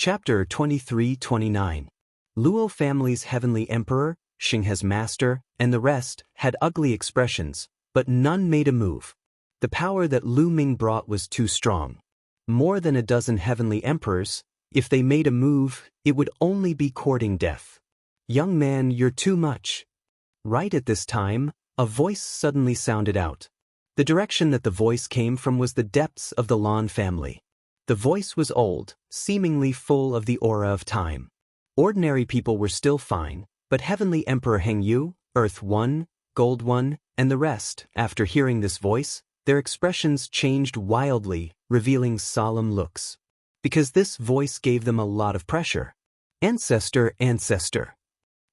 Chapter 23-29. Luo family's heavenly emperor, Xinghe's master, and the rest had ugly expressions, but none made a move. The power that Lu Ming brought was too strong. More than a dozen heavenly emperors, if they made a move, it would only be courting death. "Young man, you're too much." Right at this time, a voice suddenly sounded out. The direction that the voice came from was the depths of the Lan family. The voice was old, seemingly full of the aura of time. Ordinary people were still fine, but Heavenly Emperor Hengyu, Earth One, Gold One, and the rest, after hearing this voice, their expressions changed wildly, revealing solemn looks. Because this voice gave them a lot of pressure. "Ancestor, ancestor!"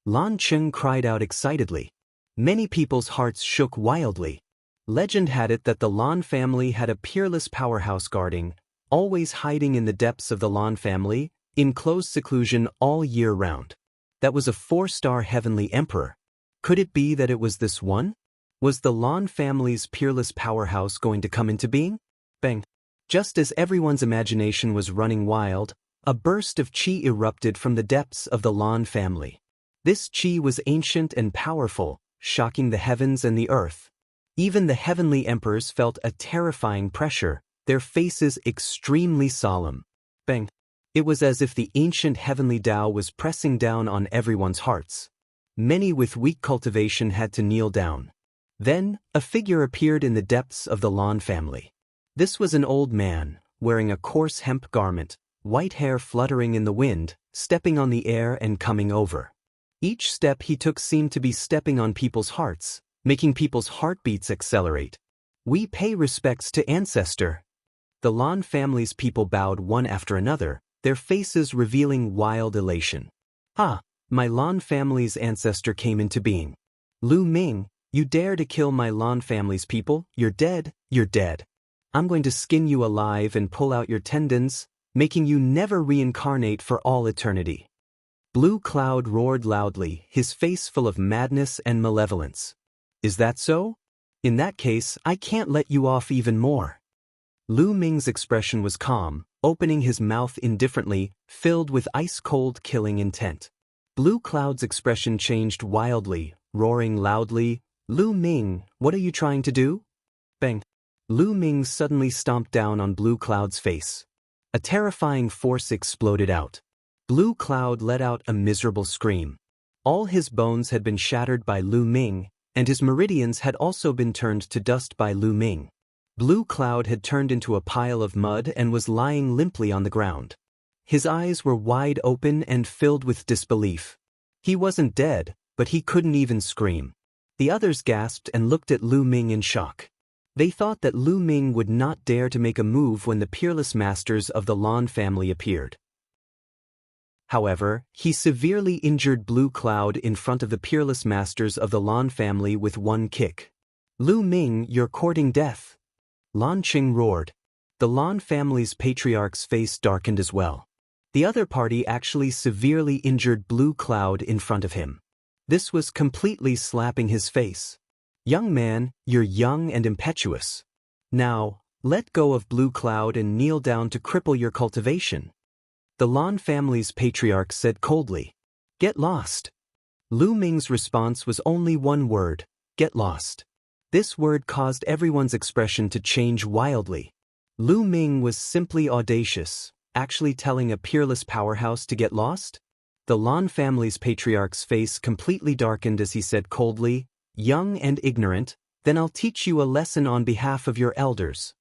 Lan Cheng cried out excitedly. Many people's hearts shook wildly. Legend had it that the Lan family had a peerless powerhouse guarding, always hiding in the depths of the Lan family, in closed seclusion all year round. That was a 4-star heavenly emperor. Could it be that it was this one? Was the Lan family's peerless powerhouse going to come into being? Bang! Just as everyone's imagination was running wild, a burst of qi erupted from the depths of the Lan family. This qi was ancient and powerful, shocking the heavens and the earth. Even the heavenly emperors felt a terrifying pressure, their faces extremely solemn. Bang! It was as if the ancient heavenly Tao was pressing down on everyone's hearts. Many with weak cultivation had to kneel down. Then, a figure appeared in the depths of the Lan family. This was an old man, wearing a coarse hemp garment, white hair fluttering in the wind, stepping on the air and coming over. Each step he took seemed to be stepping on people's hearts, making people's heartbeats accelerate. "We pay respects to ancestor." The Lan family's people bowed one after another, their faces revealing wild elation. "Ah, my Lan family's ancestor came into being. Lu Ming, you dare to kill my Lan family's people? You're dead, you're dead. I'm going to skin you alive and pull out your tendons, making you never reincarnate for all eternity." Blue Cloud roared loudly, his face full of madness and malevolence. "Is that so? In that case, I can't let you off even more." Lu Ming's expression was calm, opening his mouth indifferently, filled with ice-cold killing intent. Blue Cloud's expression changed wildly, roaring loudly, "Lu Ming, what are you trying to do?" Bang! Lu Ming suddenly stomped down on Blue Cloud's face. A terrifying force exploded out. Blue Cloud let out a miserable scream. All his bones had been shattered by Lu Ming, and his meridians had also been turned to dust by Lu Ming. Blue Cloud had turned into a pile of mud and was lying limply on the ground. His eyes were wide open and filled with disbelief. He wasn't dead, but he couldn't even scream. The others gasped and looked at Lu Ming in shock. They thought that Lu Ming would not dare to make a move when the peerless masters of the Lan family appeared. However, he severely injured Blue Cloud in front of the peerless masters of the Lan family with one kick. "Lu Ming, you're courting death." Lan Qing roared. The Lan family's patriarch's face darkened as well. The other party actually severely injured Blue Cloud in front of him. This was completely slapping his face. "Young man, you're young and impetuous. Now, let go of Blue Cloud and kneel down to cripple your cultivation." The Lan family's patriarch said coldly. "Get lost." Lu Ming's response was only one word: "Get lost." This word caused everyone's expression to change wildly. Lu Ming was simply audacious, actually telling a peerless powerhouse to get lost? The Lan family's patriarch's face completely darkened as he said coldly, "Young and ignorant, then I'll teach you a lesson on behalf of your elders."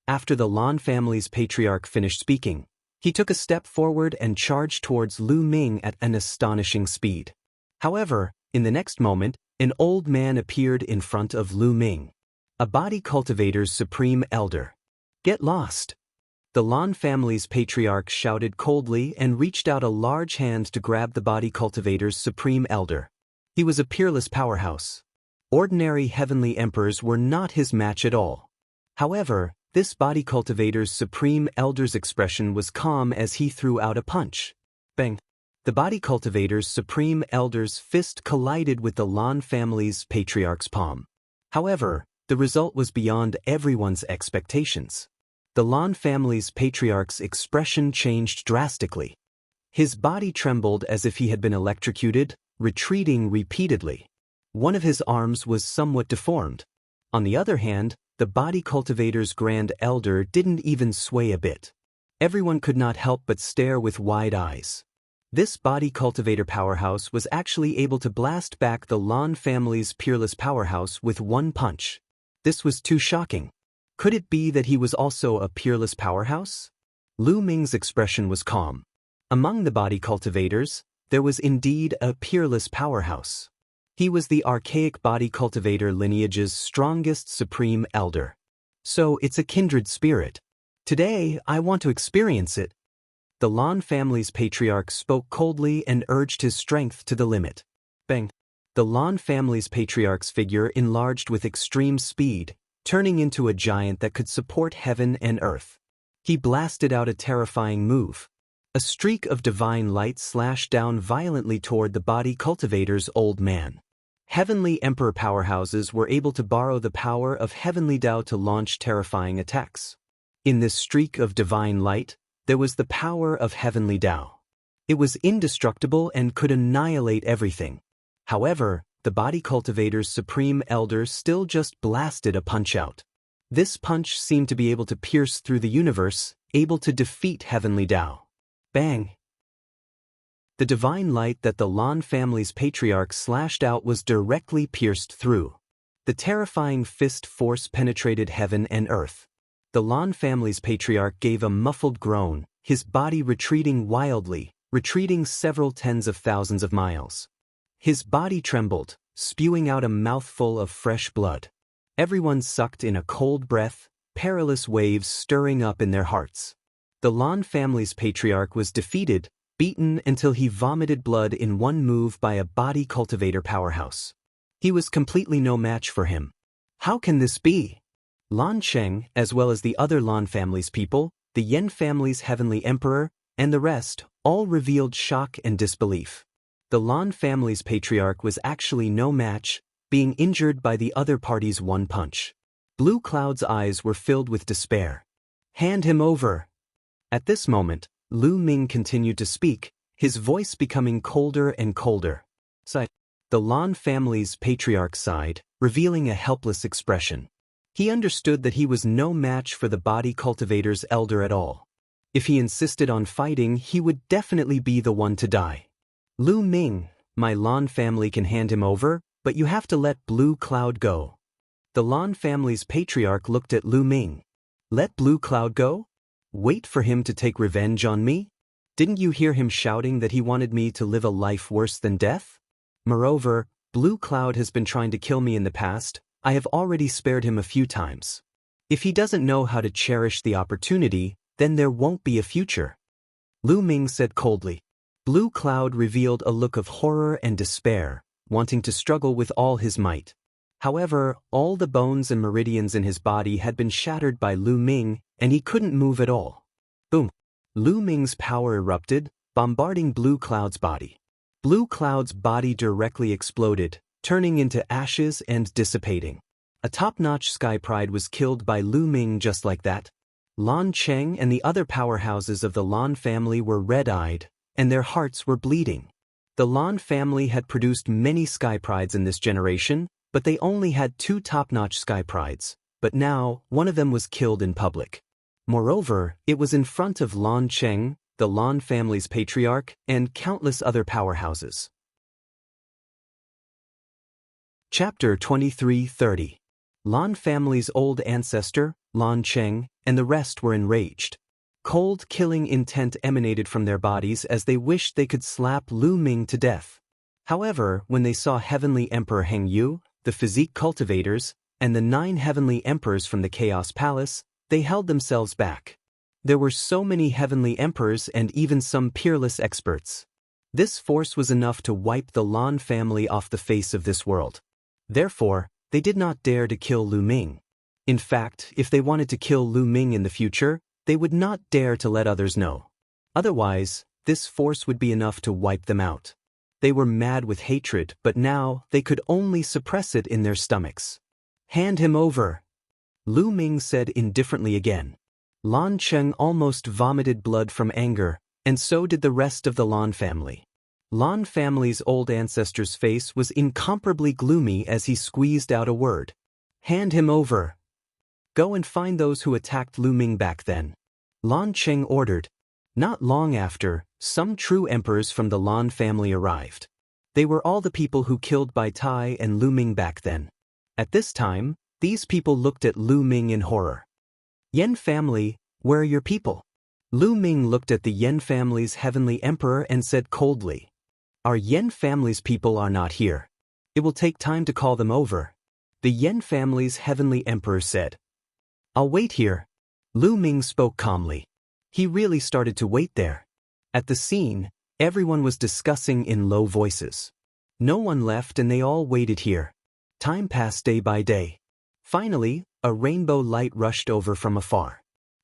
After the Lan family's patriarch finished speaking, he took a step forward and charged towards Lu Ming at an astonishing speed. However, in the next moment, an old man appeared in front of Lu Ming. A body cultivator's supreme elder. "Get lost." The Lan family's patriarch shouted coldly and reached out a large hand to grab the body cultivator's supreme elder. He was a peerless powerhouse. Ordinary heavenly emperors were not his match at all. However, this body cultivator's supreme elder's expression was calm as he threw out a punch. Bang! The body cultivator's supreme elder's fist collided with the Lan family's patriarch's palm. However, the result was beyond everyone's expectations. The Lan family's patriarch's expression changed drastically. His body trembled as if he had been electrocuted, retreating repeatedly. One of his arms was somewhat deformed. On the other hand, the body cultivator's grand elder didn't even sway a bit. Everyone could not help but stare with wide eyes. This body cultivator powerhouse was actually able to blast back the Lan family's peerless powerhouse with one punch. This was too shocking. Could it be that he was also a peerless powerhouse? Lu Ming's expression was calm. Among the body cultivators, there was indeed a peerless powerhouse. He was the archaic body cultivator lineage's strongest supreme elder. So it's a kindred spirit. Today, I want to experience it. The Lan family's patriarch spoke coldly and urged his strength to the limit. Bang! The Lan family's patriarch's figure enlarged with extreme speed, turning into a giant that could support heaven and earth. He blasted out a terrifying move. A streak of divine light slashed down violently toward the body cultivator's old man. Heavenly Emperor powerhouses were able to borrow the power of Heavenly Tao to launch terrifying attacks. In this streak of divine light, there was the power of Heavenly Tao. It was indestructible and could annihilate everything. However, the body cultivator's supreme elder still just blasted a punch out. This punch seemed to be able to pierce through the universe, able to defeat Heavenly Tao. Bang! The divine light that the Lan family's patriarch slashed out was directly pierced through. The terrifying fist force penetrated heaven and earth. The Lan family's patriarch gave a muffled groan, his body retreating wildly, retreating several tens of thousands of miles. His body trembled, spewing out a mouthful of fresh blood. Everyone sucked in a cold breath, perilous waves stirring up in their hearts. The Lan family's patriarch was defeated, beaten until he vomited blood in one move by a body cultivator powerhouse. He was completely no match for him. How can this be? Lan Cheng, as well as the other Lan family's people, the Yen family's heavenly emperor, and the rest, all revealed shock and disbelief. The Lan family's patriarch was actually no match, being injured by the other party's one punch. Blue Cloud's eyes were filled with despair. Hand him over! At this moment, Lu Ming continued to speak, his voice becoming colder and colder. The Lan family's patriarch sighed, revealing a helpless expression. He understood that he was no match for the body cultivator's elder at all. If he insisted on fighting, he would definitely be the one to die. Lu Ming, my Lan family can hand him over, but you have to let Blue Cloud go. The Lan family's patriarch looked at Lu Ming. Let Blue Cloud go? Wait for him to take revenge on me? Didn't you hear him shouting that he wanted me to live a life worse than death? Moreover, Blue Cloud has been trying to kill me in the past. I have already spared him a few times. If he doesn't know how to cherish the opportunity, then there won't be a future. Lu Ming said coldly. Blue Cloud revealed a look of horror and despair, wanting to struggle with all his might. However, all the bones and meridians in his body had been shattered by Lu Ming, and he couldn't move at all. Boom! Lu Ming's power erupted, bombarding Blue Cloud's body. Blue Cloud's body directly exploded, turning into ashes and dissipating. A top-notch Sky Pride was killed by Lu Ming just like that. Lan Cheng and the other powerhouses of the Lan family were red-eyed, and their hearts were bleeding. The Lan family had produced many Sky Prides in this generation, but they only had 2 top-notch Sky Prides, but now one of them was killed in public. Moreover, it was in front of Lan Cheng, the Lan family's patriarch, and countless other powerhouses. Chapter 23:30. Lan family's old ancestor, Lan Cheng, and the rest were enraged. Cold, killing intent emanated from their bodies as they wished they could slap Lu Ming to death. However, when they saw Heavenly Emperor Heng Yu, the physique cultivators, and the 9 heavenly emperors from the Chaos Palace, they held themselves back. There were so many heavenly emperors and even some peerless experts. This force was enough to wipe the Lan family off the face of this world. Therefore, they did not dare to kill Lu Ming. In fact, if they wanted to kill Lu Ming in the future, they would not dare to let others know. Otherwise, this force would be enough to wipe them out. They were mad with hatred, but now they could only suppress it in their stomachs. Hand him over, Lu Ming said indifferently again. Lan Cheng almost vomited blood from anger, And so did the rest of the Lan family. Lan family's old ancestor's face was incomparably gloomy as he squeezed out a word. Hand him over. Go and find those who attacked Lu Ming back then. Lan Cheng ordered. Not long after, some true emperors from the Lan family arrived. They were all the people who killed Bai Tai and Lu Ming back then. At this time, these people looked at Lu Ming in horror. Yan family, where are your people? Lu Ming looked at the Yan family's heavenly emperor and said coldly. Our Yan family's people are not here. It will take time to call them over. The Yan family's heavenly emperor said. I'll wait here. Lu Ming spoke calmly. He really started to wait there. At the scene, everyone was discussing in low voices. No one left and they all waited here. Time passed day by day. Finally, a rainbow light rushed over from afar.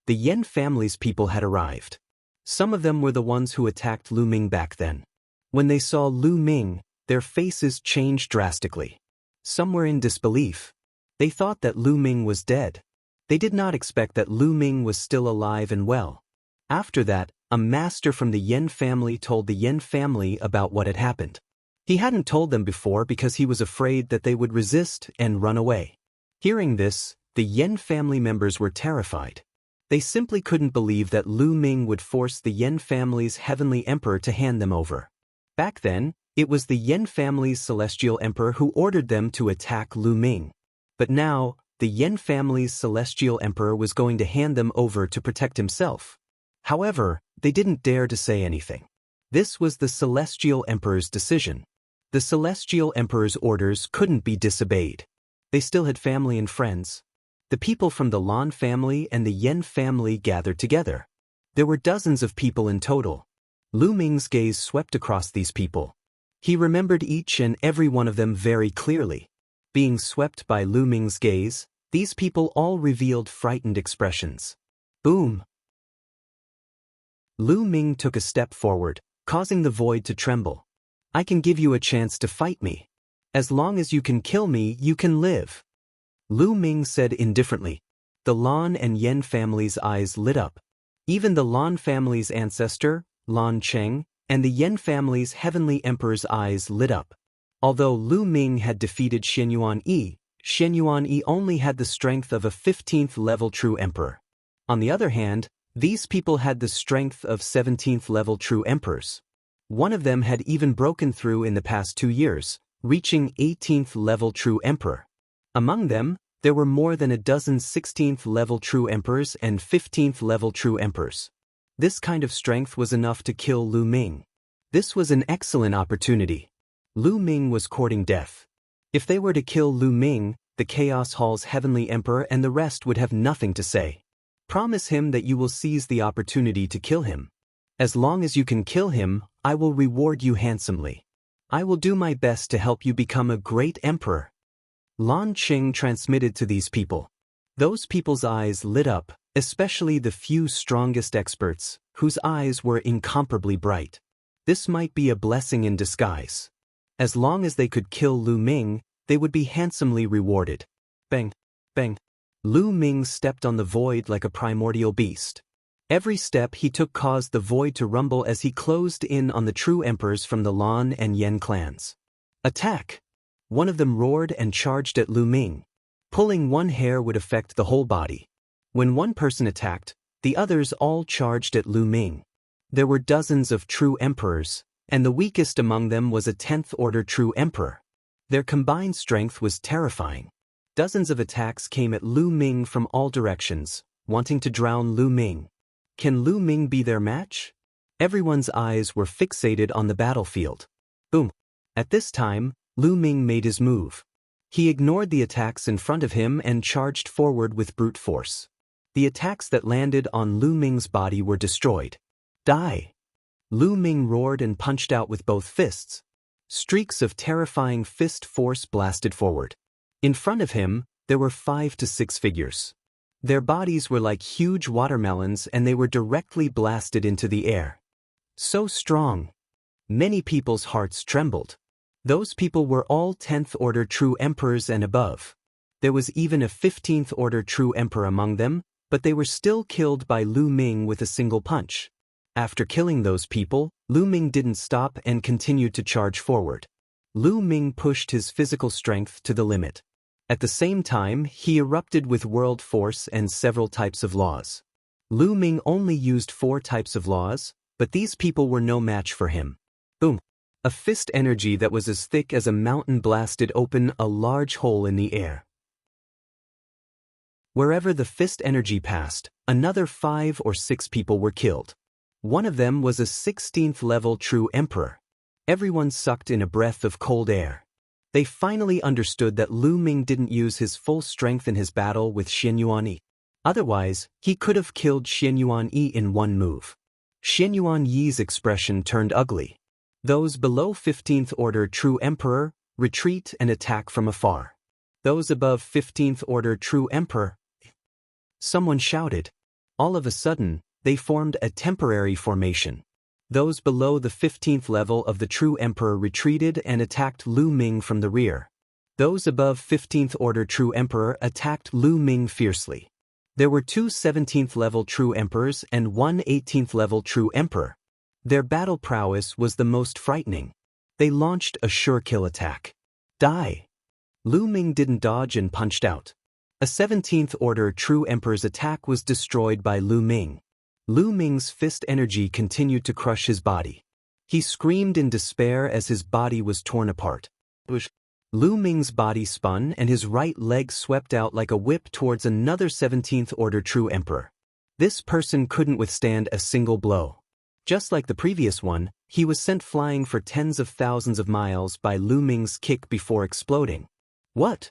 The Yan family's people had arrived. Some of them were the ones who attacked Lu Ming back then. When they saw Lu Ming, their faces changed drastically. Some were in disbelief. They thought that Lu Ming was dead. They did not expect that Lu Ming was still alive and well. After that, a master from the Yan family told the Yan family about what had happened. He hadn't told them before because he was afraid that they would resist and run away. Hearing this, the Yan family members were terrified. They simply couldn't believe that Lu Ming would force the Yan family's heavenly emperor to hand them over. Back then, it was the Yan family's celestial emperor who ordered them to attack Lu Ming. But now, the Yan family's celestial emperor was going to hand them over to protect himself. However, they didn't dare to say anything. This was the celestial emperor's decision. The celestial emperor's orders couldn't be disobeyed. They still had family and friends. The people from the Lan family and the Yan family gathered together. There were dozens of people in total. Lu Ming's gaze swept across these people. He remembered each and every one of them very clearly. Being swept by Lu Ming's gaze, these people all revealed frightened expressions. Boom! Lu Ming took a step forward, causing the void to tremble. I can give you a chance to fight me. As long as you can kill me, you can live. Lu Ming said indifferently. The Lan and Yan family's eyes lit up. Even the Lan family's ancestor, Lan Cheng, and the Yan family's heavenly emperor's eyes lit up. Although Lu Ming had defeated Xianyuan Yi only had the strength of a 15th level true emperor. On the other hand, these people had the strength of 17th level true emperors. One of them had even broken through in the past 2 years, reaching 18th level true emperor. Among them, there were more than a dozen 16th level true emperors and 15th level true emperors. This kind of strength was enough to kill Lu Ming. This was an excellent opportunity. Lu Ming was courting death. If they were to kill Lu Ming, the Chaos Hall's heavenly emperor and the rest would have nothing to say. Promise him that you will seize the opportunity to kill him. As long as you can kill him, I will reward you handsomely. I will do my best to help you become a great emperor. Lan Qing transmitted to these people. Those people's eyes lit up, especially the few strongest experts, whose eyes were incomparably bright. This might be a blessing in disguise. As long as they could kill Lu Ming, they would be handsomely rewarded. Bang! Bang! Lu Ming stepped on the void like a primordial beast. Every step he took caused the void to rumble as he closed in on the true emperors from the Lan and Yan clans. Attack! One of them roared and charged at Lu Ming. Pulling one hair would affect the whole body. When one person attacked, the others all charged at Lu Ming. There were dozens of true emperors, and the weakest among them was a 10th order true emperor. Their combined strength was terrifying. Dozens of attacks came at Lu Ming from all directions, wanting to drown Lu Ming. Can Lu Ming be their match? Everyone's eyes were fixated on the battlefield. Boom! At this time, Lu Ming made his move. He ignored the attacks in front of him and charged forward with brute force. The attacks that landed on Lu Ming's body were destroyed. Die! Lu Ming roared and punched out with both fists. Streaks of terrifying fist force blasted forward. In front of him, there were 5 to 6 figures. Their bodies were like huge watermelons and they were directly blasted into the air. So strong. Many people's hearts trembled. Those people were all 10th order true emperors and above. There was even a 15th order true emperor among them, but they were still killed by Lu Ming with a single punch. After killing those people, Lu Ming didn't stop and continued to charge forward. Lu Ming pushed his physical strength to the limit. At the same time, he erupted with world force and several types of laws. Lu Ming only used 4 types of laws, but these people were no match for him. Boom! A fist energy that was as thick as a mountain blasted open a large hole in the air. Wherever the fist energy passed, another 5 or 6 people were killed. One of them was a 16th level true emperor. Everyone sucked in a breath of cold air. They finally understood that Lu Ming didn't use his full strength in his battle with Xian Yuan. Otherwise, he could have killed Xian Yuan in one move. Xian Yuan's expression turned ugly. Those below 15th order true emperor, retreat and attack from afar. Those above 15th order true emperor. Someone shouted. All of a sudden, they formed a temporary formation. Those below the 15th level of the true emperor retreated and attacked Lu Ming from the rear. Those above 15th order true emperor attacked Lu Ming fiercely. There were 2 17th level true emperors and 1 18th level true emperor. Their battle prowess was the most frightening. They launched a sure kill attack. Die! Lu Ming didn't dodge and punched out. A 17th order true emperor's attack was destroyed by Lu Ming. Lu Ming's fist energy continued to crush his body. He screamed in despair as his body was torn apart. Lu Ming's body spun and his right leg swept out like a whip towards another 17th order true emperor. This person couldn't withstand a single blow. Just like the previous one, he was sent flying for tens of thousands of miles by Lu Ming's kick before exploding. What?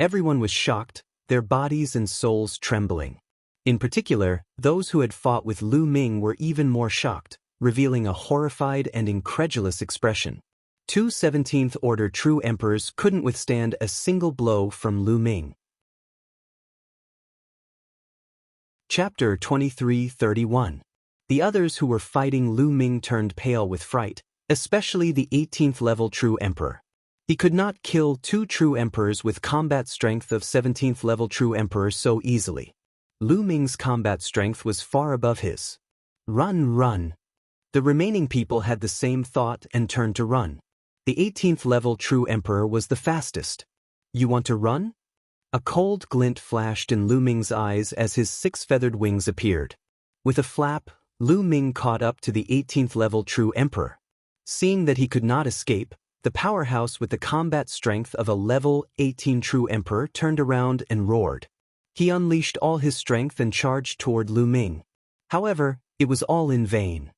Everyone was shocked, their bodies and souls trembling. In particular, those who had fought with Lu Ming were even more shocked, revealing a horrified and incredulous expression. 2 17th order true emperors couldn't withstand a single blow from Lu Ming. Chapter 23:31. The others who were fighting Lu Ming turned pale with fright, especially the 18th level true emperor. He could not kill 2 true emperors with combat strength of 17th level true emperor so easily. Lu Ming's combat strength was far above his. Run, run! The remaining people had the same thought and turned to run. The 18th level true emperor was the fastest. You want to run? A cold glint flashed in Lu Ming's eyes as his 6 feathered wings appeared. With a flap, Lu Ming caught up to the 18th level true emperor. Seeing that he could not escape, the powerhouse with the combat strength of a level 18 true emperor turned around and roared. He unleashed all his strength and charged toward Lu Ming. However, it was all in vain.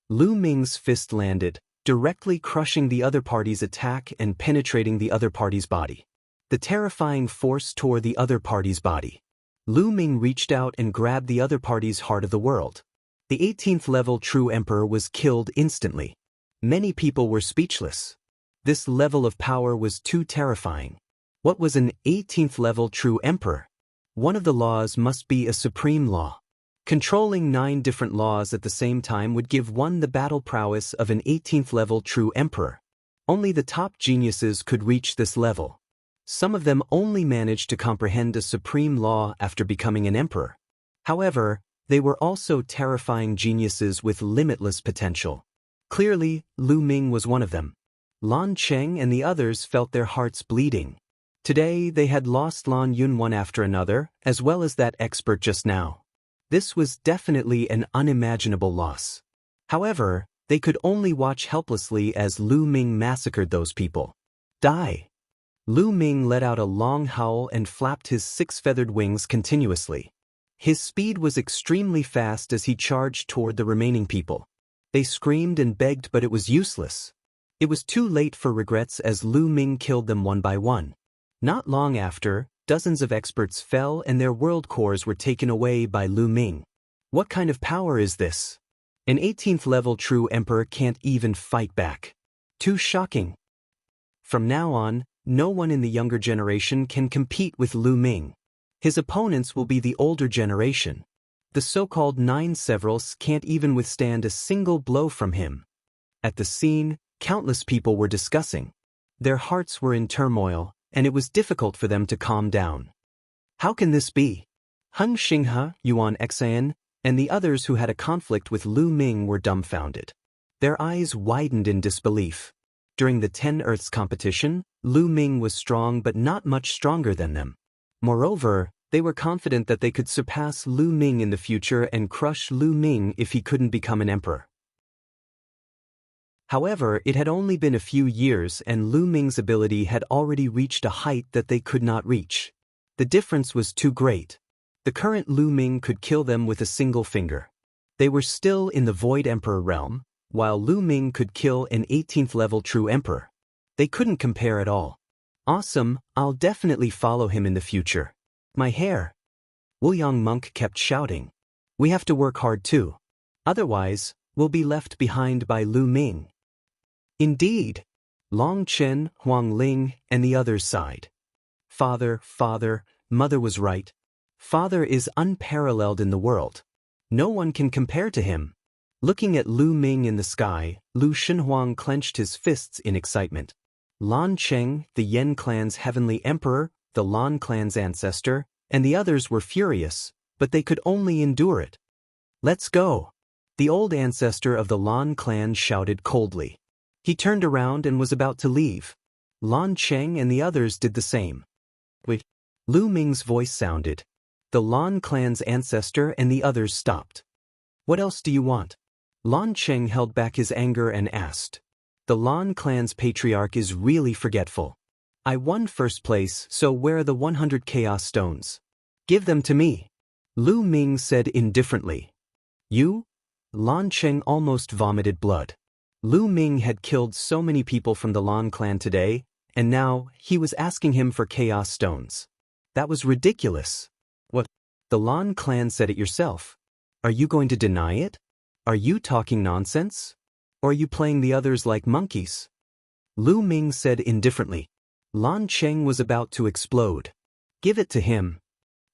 Lu Ming's fist landed, directly crushing the other party's attack and penetrating the other party's body. The terrifying force tore the other party's body. Lu Ming reached out and grabbed the other party's heart of the world. The 18th level true emperor was killed instantly. Many people were speechless. This level of power was too terrifying. What was an 18th level true emperor? One of the laws must be a supreme law. Controlling 9 different laws at the same time would give one the battle prowess of an 18th level true emperor. Only the top geniuses could reach this level. Some of them only managed to comprehend a supreme law after becoming an emperor. However, they were also terrifying geniuses with limitless potential. Clearly, Lu Ming was one of them. Lan Cheng and the others felt their hearts bleeding. Today they had lost Lan Yun one after another, as well as that expert just now. This was definitely an unimaginable loss. However, they could only watch helplessly as Lu Ming massacred those people. Die! Lu Ming let out a long howl and flapped his 6 feathered wings continuously. His speed was extremely fast as he charged toward the remaining people. They screamed and begged, but it was useless. It was too late for regrets as Lu Ming killed them one by one. Not long after, dozens of experts fell and their world cores were taken away by Lu Ming. What kind of power is this? An 18th level true emperor can't even fight back. Too shocking. From now on, no one in the younger generation can compete with Lu Ming. His opponents will be the older generation. The so-called 9 severals can't even withstand a single blow from him. At the scene, countless people were discussing. Their hearts were in turmoil, and it was difficult for them to calm down. How can this be? Heng Xinghe, Yuan Xian, and the others who had a conflict with Lu Ming were dumbfounded. Their eyes widened in disbelief. During the 10 Earths competition, Lu Ming was strong but not much stronger than them. Moreover, they were confident that they could surpass Lu Ming in the future and crush Lu Ming if he couldn't become an emperor. However, it had only been a few years and Lu Ming's ability had already reached a height that they could not reach. The difference was too great. The current Lu Ming could kill them with a single finger. They were still in the Void Emperor realm, while Lu Ming could kill an 18th level true emperor. They couldn't compare at all. Awesome, I'll definitely follow him in the future. My hair. Wuliang monk kept shouting. We have to work hard too. Otherwise, we'll be left behind by Lu Ming. Indeed. Long Chen, Huang Ling, and the others sighed. Father, mother was right. Father is unparalleled in the world. No one can compare to him. Looking at Lu Ming in the sky, Lu Shenhuang clenched his fists in excitement. Lan Cheng, the Yen clan's heavenly emperor, the Lan clan's ancestor, and the others were furious, but they could only endure it. Let's go. The old ancestor of the Lan clan shouted coldly. He turned around and was about to leave. Lan Cheng and the others did the same. Wait. Lu Ming's voice sounded. The Lan clan's ancestor and the others stopped. What else do you want? Lan Cheng held back his anger and asked. The Lan clan's patriarch is really forgetful. I won first place, so where are the 100 chaos stones? Give them to me. Lu Ming said indifferently. You? Lan Cheng almost vomited blood. Lu Ming had killed so many people from the Lan clan today, and now he was asking him for chaos stones. That was ridiculous. What? The Lan clan said it yourself. Are you going to deny it? Are you talking nonsense? Or are you playing the others like monkeys? Lu Ming said indifferently. Lan Cheng was about to explode. Give it to him.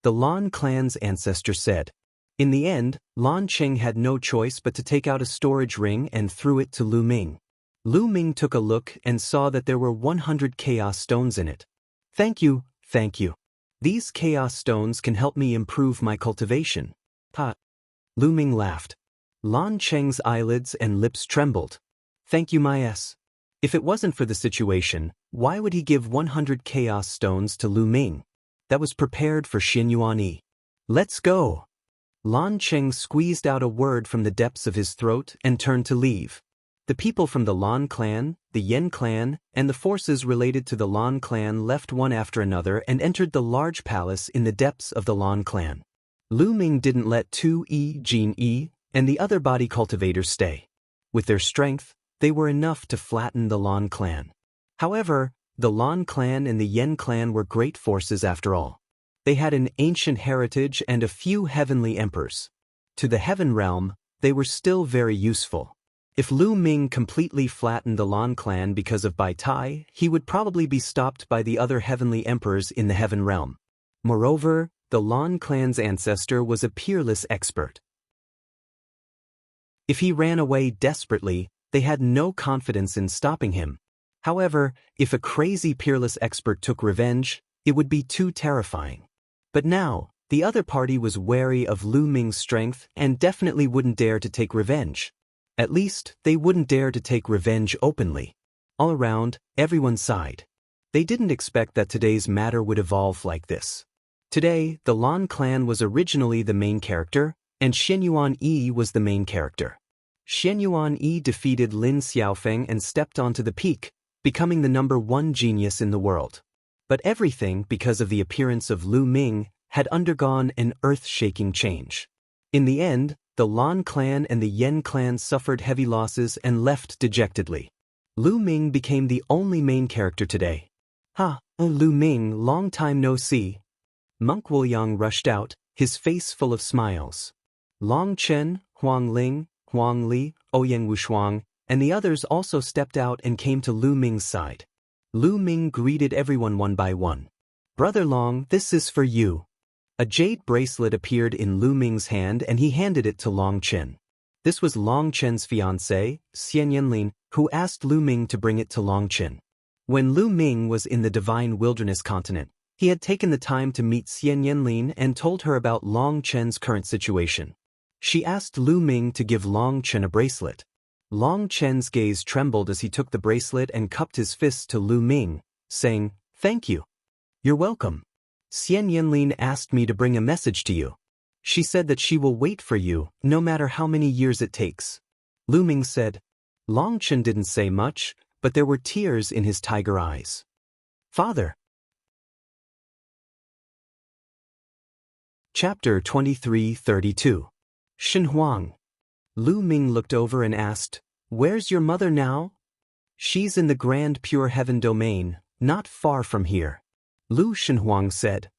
The Lan clan's ancestor said. In the end, Lan Cheng had no choice but to take out a storage ring and threw it to Lu Ming. Lu Ming took a look and saw that there were 100 chaos stones in it. Thank you. These chaos stones can help me improve my cultivation. Ha! Lu Ming laughed. Lan Cheng's eyelids and lips trembled. Thank you, my S. If it wasn't for the situation, why would he give 100 chaos stones to Lu Ming? That was prepared for Xin Yuan. Let's go. Lan Cheng squeezed out a word from the depths of his throat and turned to leave. The people from the Lan clan, the Yen clan, and the forces related to the Lan clan left one after another and entered the large palace in the depths of the Lan clan. Lu Ming didn't let Tu Yi, Jin Yi, and the other body cultivators stay. With their strength, they were enough to flatten the Lan clan. However, the Lan clan and the Yen clan were great forces after all. They had an ancient heritage and a few heavenly emperors. To the heaven realm, they were still very useful. If Lu Ming completely flattened the Lan clan because of Bai Tai, he would probably be stopped by the other heavenly emperors in the heaven realm. Moreover, the Lan clan's ancestor was a peerless expert. If he ran away desperately, they had no confidence in stopping him. However, if a crazy peerless expert took revenge, it would be too terrifying. But now, the other party was wary of Lu Ming's strength and definitely wouldn't dare to take revenge. At least, they wouldn't dare to take revenge openly. All around, everyone sighed. They didn't expect that today's matter would evolve like this. Today, the Lan clan was originally the main character, and Xin Yuan was the main character. Xin Yuan defeated Lin Xiaofeng and stepped onto the peak, becoming the #1 genius in the world. But everything, because of the appearance of Lu Ming, had undergone an earth-shaking change. In the end, the Lan clan and the Yen clan suffered heavy losses and left dejectedly. Lu Ming became the only main character today. Lu Ming, long time no see. Monk Wuliang rushed out, his face full of smiles. Long Chen, Huang Ling, Huang Li, Ouyang Wushuang, and the others also stepped out and came to Lu Ming's side. Lu Ming greeted everyone one by one. Brother Long, this is for you. A jade bracelet appeared in Lu Ming's hand and he handed it to Long Chen. This was Long Chen's fiancée, Xian Yanlin, who asked Lu Ming to bring it to Long Chen. When Lu Ming was in the Divine Wilderness continent, he had taken the time to meet Xian Yanlin and told her about Long Chen's current situation. She asked Lu Ming to give Long Chen a bracelet. Long Chen's gaze trembled as he took the bracelet and cupped his fists to Lu Ming, saying, "Thank you. You're welcome. Xian Yanlin asked me to bring a message to you. She said that she will wait for you, no matter how many years it takes." Lu Ming said. Long Chen didn't say much, but there were tears in his tiger eyes. "Father." Chapter 23:32. Shenhuang. Lu Ming looked over and asked, "Where's your mother now?" "She's in the Grand Pure Heaven domain, not far from here." Lu Shenhuang said.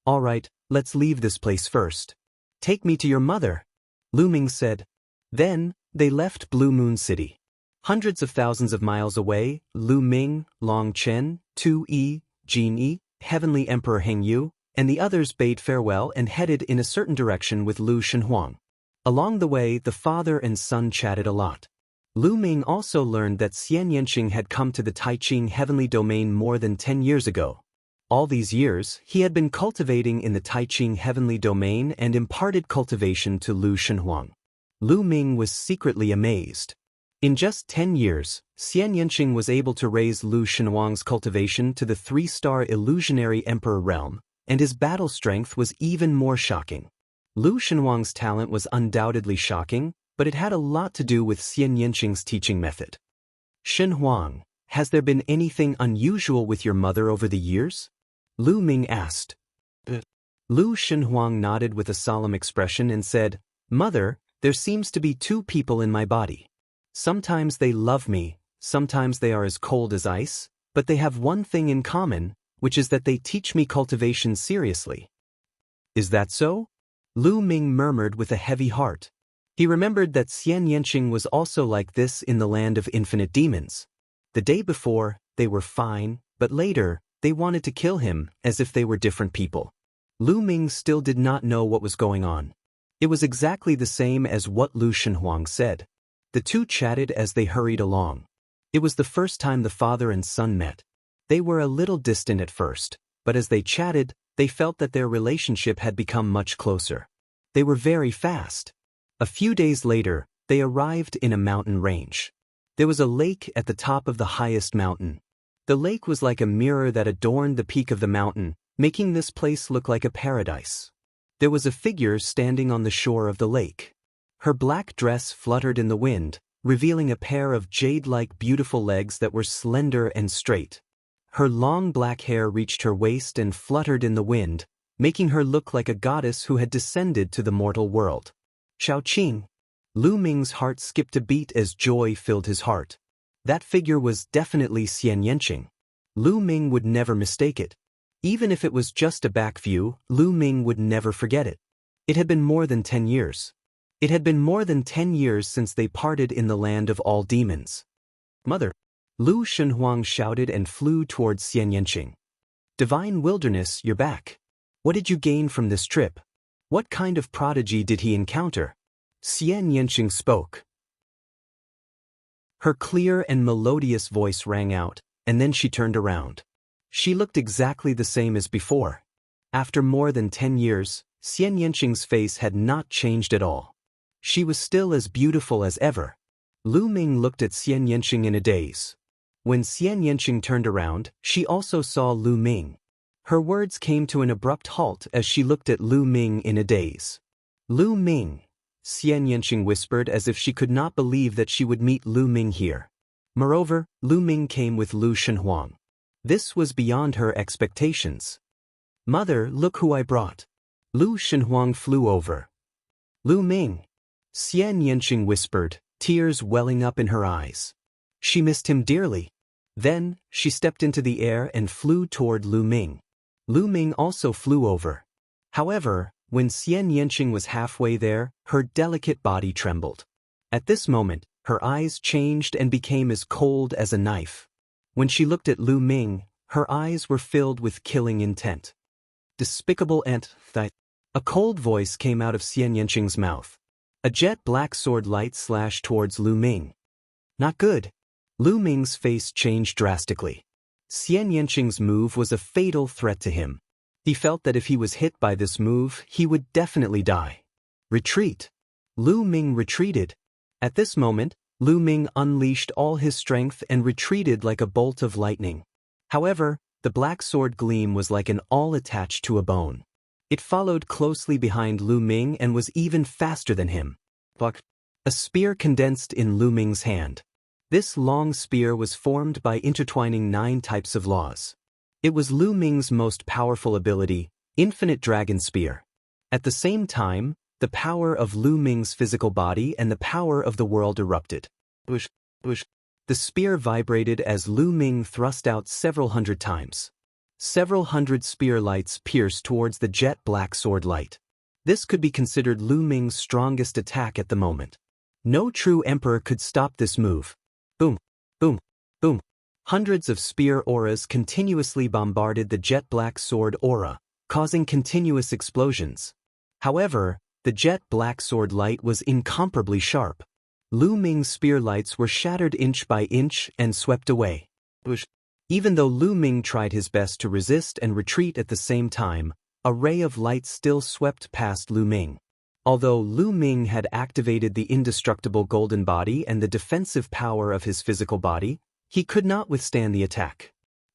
"All right, let's leave this place first." "Take me to your mother," Lu Ming said. Then, they left Blue Moon City. Hundreds of thousands of miles away, Lu Ming, Long Chen, Tu Yi, Jin Yi, Heavenly Emperor Heng Yu, and the others bade farewell and headed in a certain direction with Lu Shenhuang. Along the way, the father and son chatted a lot. Lu Ming also learned that Xian Yanqing had come to the Taiqing Heavenly Domain more than 10 years ago. All these years, he had been cultivating in the Taiqing Heavenly Domain and imparted cultivation to Lu Shenhuang. Lu Ming was secretly amazed. In just 10 years, Xian Yanqing was able to raise Lu Shenhuang's cultivation to the 3-star illusionary emperor realm, and his battle strength was even more shocking. Lu Shenhuang's talent was undoubtedly shocking, but it had a lot to do with Xian Yanqing's teaching method. "Shenhuang, has there been anything unusual with your mother over the years?" Lu Ming asked. Lu Shenhuang nodded with a solemn expression and said, "Mother, there seems to be 2 people in my body. Sometimes they love me, sometimes they are as cold as ice, but they have one thing in common, which is that they teach me cultivation seriously." "Is that so?" Lu Ming murmured with a heavy heart. He remembered that Xian Yanqing was also like this in the land of infinite demons. The day before, they were fine, but later, they wanted to kill him, as if they were different people. Lu Ming still did not know what was going on. It was exactly the same as what Lu Shenhuang said. The two chatted as they hurried along. It was the first time the father and son met. They were a little distant at first, but as they chatted, they felt that their relationship had become much closer. They were very fast. A few days later, they arrived in a mountain range. There was a lake at the top of the highest mountain. The lake was like a mirror that adorned the peak of the mountain, making this place look like a paradise. There was a figure standing on the shore of the lake. Her black dress fluttered in the wind, revealing a pair of jade-like beautiful legs that were slender and straight. Her long black hair reached her waist and fluttered in the wind, making her look like a goddess who had descended to the mortal world. Xiaoqing. Lu Ming's heart skipped a beat as joy filled his heart. That figure was definitely Xian Yanqing. Lu Ming would never mistake it. Even if it was just a back view, Lu Ming would never forget it. It had been more than 10 years. It had been more than 10 years since they parted in the land of all demons. "Mother!" Lu Shenhuang shouted and flew towards Xian Yanqing. "Divine Wilderness, you're back. What did you gain from this trip? What kind of prodigy did he encounter?" Xian Yanqing spoke. Her clear and melodious voice rang out, and then she turned around. She looked exactly the same as before. After more than 10 years, Xian Yanqing's face had not changed at all. She was still as beautiful as ever. Lu Ming looked at Xian Yanqing in a daze. When Xian Yanqing turned around, she also saw Lu Ming. Her words came to an abrupt halt as she looked at Lu Ming in a daze. "Lu Ming," Xian Yanqing whispered as if she could not believe that she would meet Lu Ming here. Moreover, Lu Ming came with Lu Shenhuang. This was beyond her expectations. "Mother, look who I brought." Lu Shenhuang flew over. "Lu Ming," Xian Yanqing whispered, tears welling up in her eyes. She missed him dearly. Then, she stepped into the air and flew toward Lu Ming. Lu Ming also flew over. However, when Xian Yanqing was halfway there, her delicate body trembled. At this moment, her eyes changed and became as cold as a knife. When she looked at Lu Ming, her eyes were filled with killing intent. "Despicable A cold voice came out of Xian Yanqing's mouth. A jet-black sword light slashed towards Lu Ming. "Not good." Lu Ming's face changed drastically. Xian Yanqing's move was a fatal threat to him. He felt that if he was hit by this move, he would definitely die. "Retreat." Lu Ming retreated. At this moment, Lu Ming unleashed all his strength and retreated like a bolt of lightning. However, the black sword gleam was like an awl attached to a bone. It followed closely behind Lu Ming and was even faster than him. A spear condensed in Lu Ming's hand. This long spear was formed by intertwining 9 types of laws. It was Lu Ming's most powerful ability, Infinite Dragon Spear. At the same time, the power of Lu Ming's physical body and the power of the world erupted. The spear vibrated as Lu Ming thrust out several hundred times. Several hundred spear lights pierced towards the jet black sword light. This could be considered Lu Ming's strongest attack at the moment. No true emperor could stop this move. Boom, boom, boom. Hundreds of spear auras continuously bombarded the jet black sword aura, causing continuous explosions. However, the jet black sword light was incomparably sharp. Lu Ming's spear lights were shattered inch by inch and swept away. Even though Lu Ming tried his best to resist and retreat at the same time, a ray of light still swept past Lu Ming. Although Lu Ming had activated the indestructible golden body and the defensive power of his physical body, he could not withstand the attack.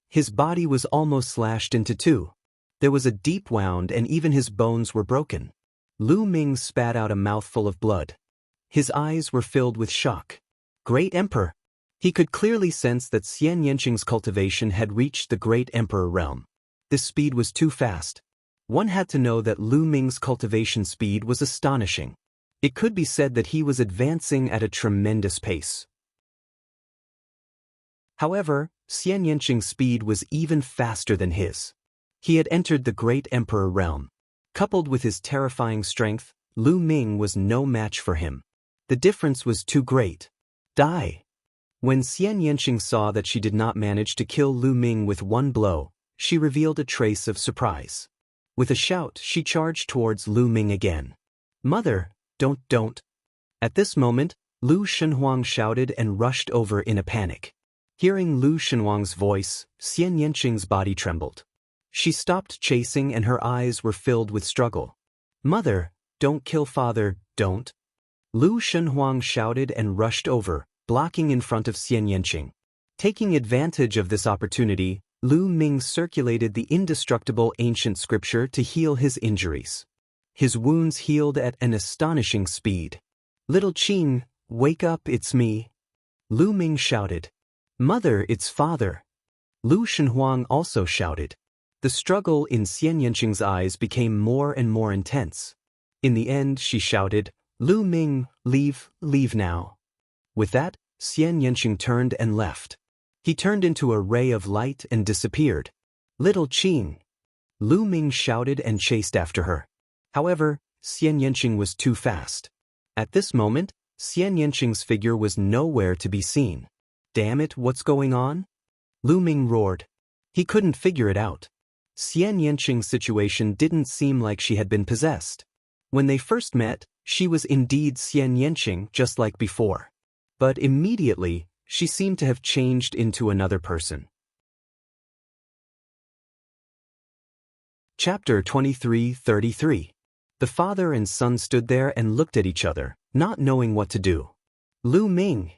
His body was almost slashed into 2. There was a deep wound and even his bones were broken. Lu Ming spat out a mouthful of blood. His eyes were filled with shock. Great Emperor! He could clearly sense that Xian Yanqing's cultivation had reached the Great Emperor realm. This speed was too fast. One had to know that Lu Ming's cultivation speed was astonishing. It could be said that he was advancing at a tremendous pace. However, Xian Yanqing's speed was even faster than his. He had entered the Great Emperor realm. Coupled with his terrifying strength, Lu Ming was no match for him. The difference was too great. Die! When Xian Yanqing saw that she did not manage to kill Lu Ming with one blow, she revealed a trace of surprise. With a shout, she charged towards Lu Ming again. Mother, don't. At this moment, Lu Shenhuang shouted and rushed over in a panic. Hearing Lu Shenhuang's voice, Xian Yanqing's body trembled. She stopped chasing and her eyes were filled with struggle. Mother, don't kill father, don't. Lu Shenhuang shouted and rushed over, blocking in front of Xian Yanqing. Taking advantage of this opportunity, Lu Ming circulated the indestructible ancient scripture to heal his injuries. His wounds healed at an astonishing speed. Little Qing, wake up, it's me. Lu Ming shouted. Mother, it's father. Lu Shenhuang also shouted. The struggle in Xian Yanqing's eyes became more and more intense. In the end, she shouted, Lu Ming, leave now. With that, Xian Yanqing turned and left. He turned into a ray of light and disappeared. Little Qing. Lu Ming shouted and chased after her. However, Xian Yanqing was too fast. At this moment, Xian Yanqing's figure was nowhere to be seen. Damn it, what's going on? Lu Ming roared. He couldn't figure it out. Xian Yanqing's situation didn't seem like she had been possessed. When they first met, she was indeed Xian Yanqing just like before. But immediately, she seemed to have changed into another person. Chapter 23:33. The father and son stood there and looked at each other, not knowing what to do. Lu Ming.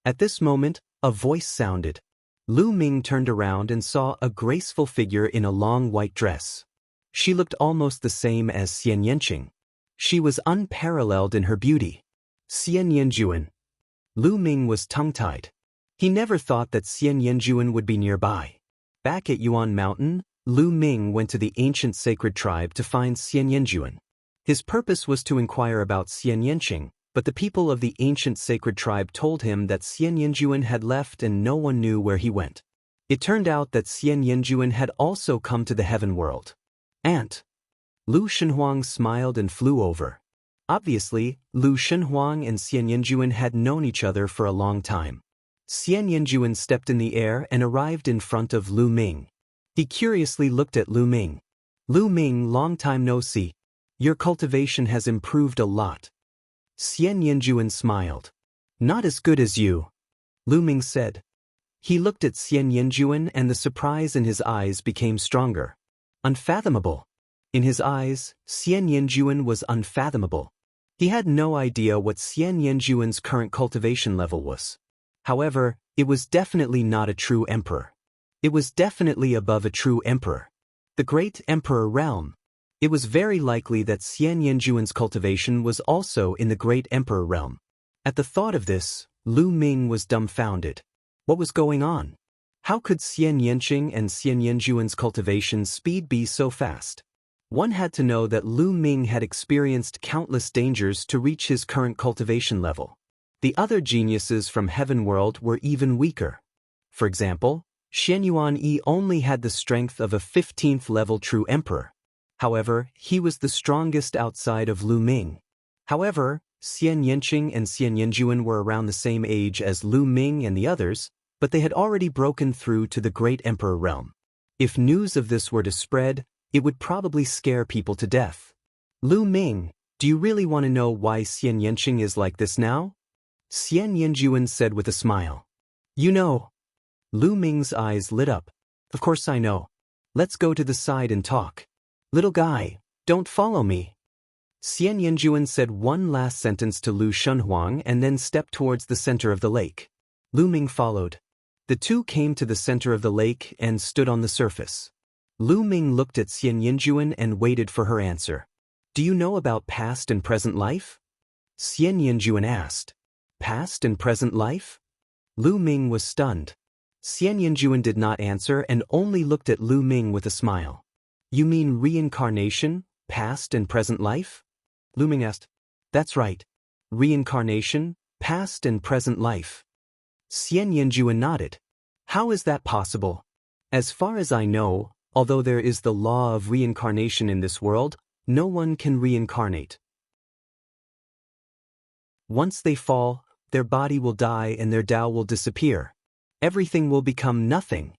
At this moment, a voice sounded. Lu Ming turned around and saw a graceful figure in a long white dress. She looked almost the same as Xian Yanqing. She was unparalleled in her beauty. Xian Yanjuan. Lu Ming was tongue-tied. He never thought that Xian Yanjuan would be nearby. Back at Yuan Mountain, Lu Ming went to the ancient sacred tribe to find Xian Yanjuan. His purpose was to inquire about Xian Yanqing, but the people of the ancient sacred tribe told him that Xian Yanjuan had left and no one knew where he went. It turned out that Xian Yanjuan had also come to the heaven world. Aunt. Lu Shenhuang smiled and flew over. Obviously, Lu Shenhuang and Xian Yanjuan had known each other for a long time. Xian Yanjuan stepped in the air and arrived in front of Lu Ming. He curiously looked at Lu Ming. Lu Ming, long time no see. Your cultivation has improved a lot. Xian Yanjuan smiled. Not as good as you, Lu Ming said. He looked at Xian Yanjuan and the surprise in his eyes became stronger. Unfathomable. In his eyes, Xian Yanjuan was unfathomable. He had no idea what Xian Yanjuan's current cultivation level was. However, it was definitely not a true emperor. It was definitely above a true emperor. The Great Emperor realm. It was very likely that Xian Yanjuan's cultivation was also in the Great Emperor realm. At the thought of this, Lu Ming was dumbfounded. What was going on? How could Xian Yanqing and Xian Yanjuan's cultivation speed be so fast? One had to know that Lu Ming had experienced countless dangers to reach his current cultivation level. The other geniuses from Heaven World were even weaker. For example, Xian Yuan Yi only had the strength of a 15th level true emperor. However, he was the strongest outside of Lu Ming. However, Xian Yanqing and Xian Yanjuan were around the same age as Lu Ming and the others, but they had already broken through to the Great Emperor realm. If news of this were to spread, it would probably scare people to death. Lu Ming, do you really want to know why Xian Yanqing is like this now? Xian Yanjuan said with a smile. You know. Lu Ming's eyes lit up. Of course I know. Let's go to the side and talk. Little guy, don't follow me. Xian Yanjuan said one last sentence to Lu Shunhuang and then stepped towards the center of the lake. Lu Ming followed. The two came to the center of the lake and stood on the surface. Lu Ming looked at Xian Yanjuan and waited for her answer. Do you know about past and present life? Xian Yanjuan asked. Past and present life? Lu Ming was stunned. Xian Yanjuan did not answer and only looked at Lu Ming with a smile. You mean reincarnation, past and present life? Lu Ming asked. That's right. Reincarnation, past and present life. Xian Yanjuan nodded. How is that possible? As far as I know, although there is the law of reincarnation in this world, no one can reincarnate. Once they fall, their body will die and their Tao will disappear. Everything will become nothing.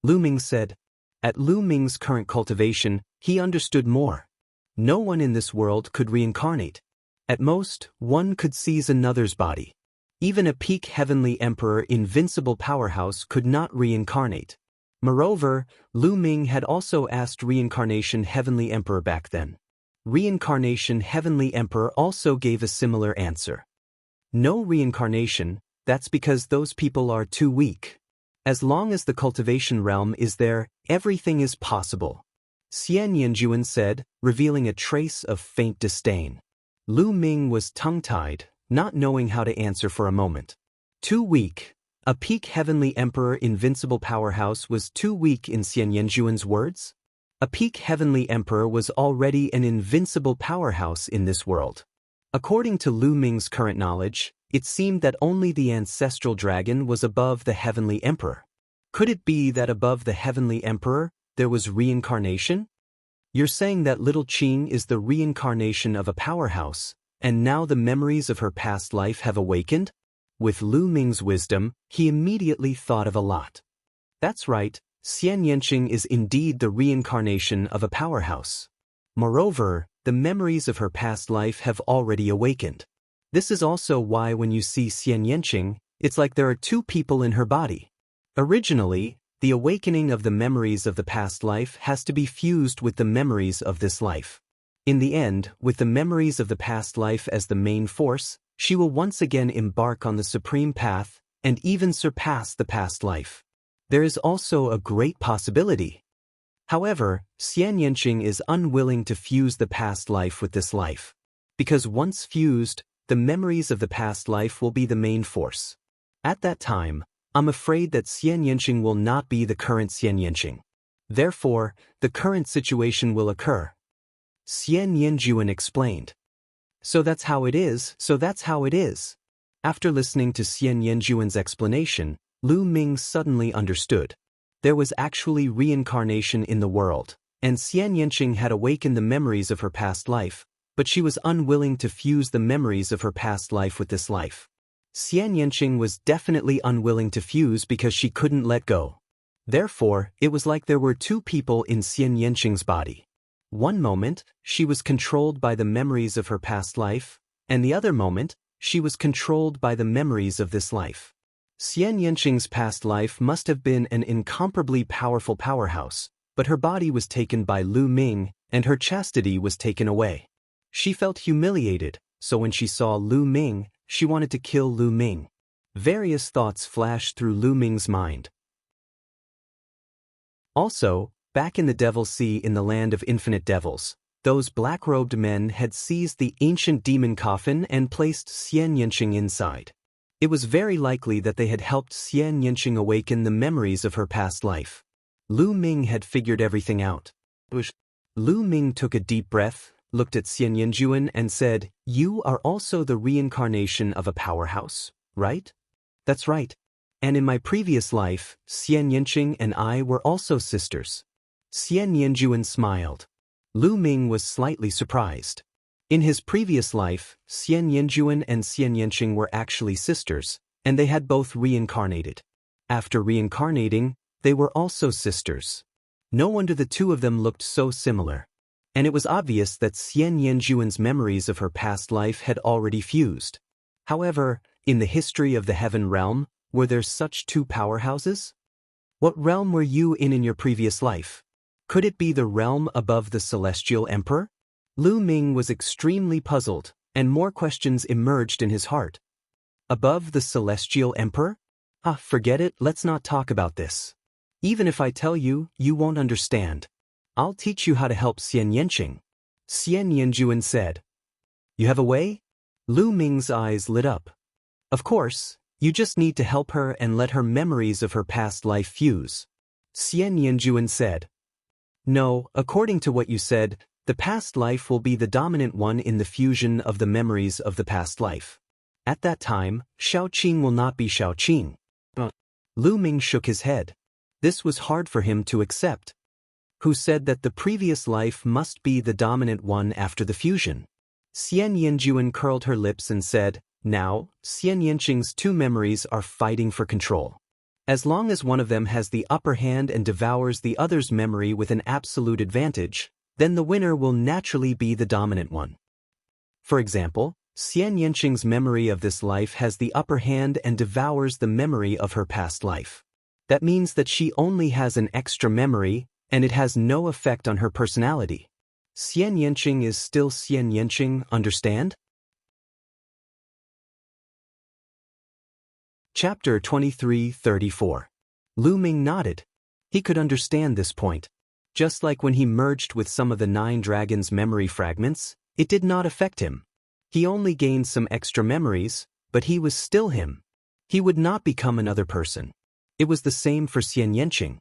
Lu Ming said. At Lu Ming's current cultivation, he understood more. No one in this world could reincarnate. At most, one could seize another's body. Even a peak heavenly emperor invincible powerhouse could not reincarnate. Moreover, Lu Ming had also asked Reincarnation Heavenly Emperor back then. Reincarnation Heavenly Emperor also gave a similar answer. No reincarnation, that's because those people are too weak. As long as the cultivation realm is there, everything is possible. Xian Yanjuan said, revealing a trace of faint disdain. Lu Ming was tongue-tied, not knowing how to answer for a moment. Too weak. A peak heavenly emperor invincible powerhouse was too weak in Xian Yanjuan's words? A peak heavenly emperor was already an invincible powerhouse in this world. According to Lu Ming's current knowledge, it seemed that only the ancestral dragon was above the heavenly emperor. Could it be that above the heavenly emperor, there was reincarnation? You're saying that little Qing is the reincarnation of a powerhouse, and now the memories of her past life have awakened? With Lu Ming's wisdom, he immediately thought of a lot. That's right, Xian Yanqing is indeed the reincarnation of a powerhouse. Moreover, the memories of her past life have already awakened. This is also why when you see Xian Yanqing, it's like there are two people in her body. Originally, the awakening of the memories of the past life has to be fused with the memories of this life. In the end, with the memories of the past life as the main force, she will once again embark on the supreme path and even surpass the past life. There is also a great possibility. However, Xian Yanqing is unwilling to fuse the past life with this life. Because once fused, the memories of the past life will be the main force. At that time, I'm afraid that Xian Yanqing will not be the current Xian Yanqing. Therefore, the current situation will occur. Xian Yanjuan explained. So that's how it is. After listening to Xian Yanjuan's explanation, Lu Ming suddenly understood. There was actually reincarnation in the world, and Xian Yanqing had awakened the memories of her past life, but she was unwilling to fuse the memories of her past life with this life. Xian Yanqing was definitely unwilling to fuse because she couldn't let go. Therefore, it was like there were two people in Xian Yanqing's body. One moment, she was controlled by the memories of her past life, and the other moment, she was controlled by the memories of this life. Xian Yanqing's past life must have been an incomparably powerful powerhouse, but her body was taken by Lu Ming, and her chastity was taken away. She felt humiliated, so when she saw Lu Ming, she wanted to kill Lu Ming. Various thoughts flashed through Lu Ming's mind. Also, back in the Devil's Sea in the land of infinite devils, those black-robed men had seized the ancient demon coffin and placed Xian Yanqing inside. It was very likely that they had helped Xian Yanqing awaken the memories of her past life. Lu Ming had figured everything out. Lu Ming took a deep breath, looked at Xian Yanjuan and said, "You are also the reincarnation of a powerhouse, right?" "That's right. And in my previous life, Xian Yanqing and I were also sisters." Xian Yanjuan smiled. Lu Ming was slightly surprised. In his previous life, Xian Yanjuan and Xian Yanqing were actually sisters, and they had both reincarnated. After reincarnating, they were also sisters. No wonder the two of them looked so similar. And it was obvious that Xian Yanjuan's memories of her past life had already fused. However, in the history of the Heaven Realm, were there such two powerhouses? What realm were you in your previous life? Could it be the realm above the Celestial Emperor? Lu Ming was extremely puzzled, and more questions emerged in his heart. Above the Celestial Emperor? Forget it, let's not talk about this. Even if I tell you, you won't understand. I'll teach you how to help Xian Yanqing. Xian Yanjuan said. You have a way? Lu Ming's eyes lit up. Of course, you just need to help her and let her memories of her past life fuse. Xian Yanjuan said. No, according to what you said, the past life will be the dominant one in the fusion of the memories of the past life. At that time, Shaoqing will not be Shaoqing. Lu Ming shook his head. This was hard for him to accept. Who said that the previous life must be the dominant one after the fusion? Xian Yanjuan curled her lips and said, Now, Xian Yanqing's two memories are fighting for control. As long as one of them has the upper hand and devours the other's memory with an absolute advantage, then the winner will naturally be the dominant one. For example, Xian Yanqing's memory of this life has the upper hand and devours the memory of her past life. That means that she only has an extra memory, and it has no effect on her personality. Xian Yanqing is still Xian Yanqing, understand? Chapter 23:34. Lu Ming nodded. He could understand this point. Just like when he merged with some of the 9 dragons' memory fragments, it did not affect him. He only gained some extra memories, but he was still him. He would not become another person. It was the same for Xian Yanqing.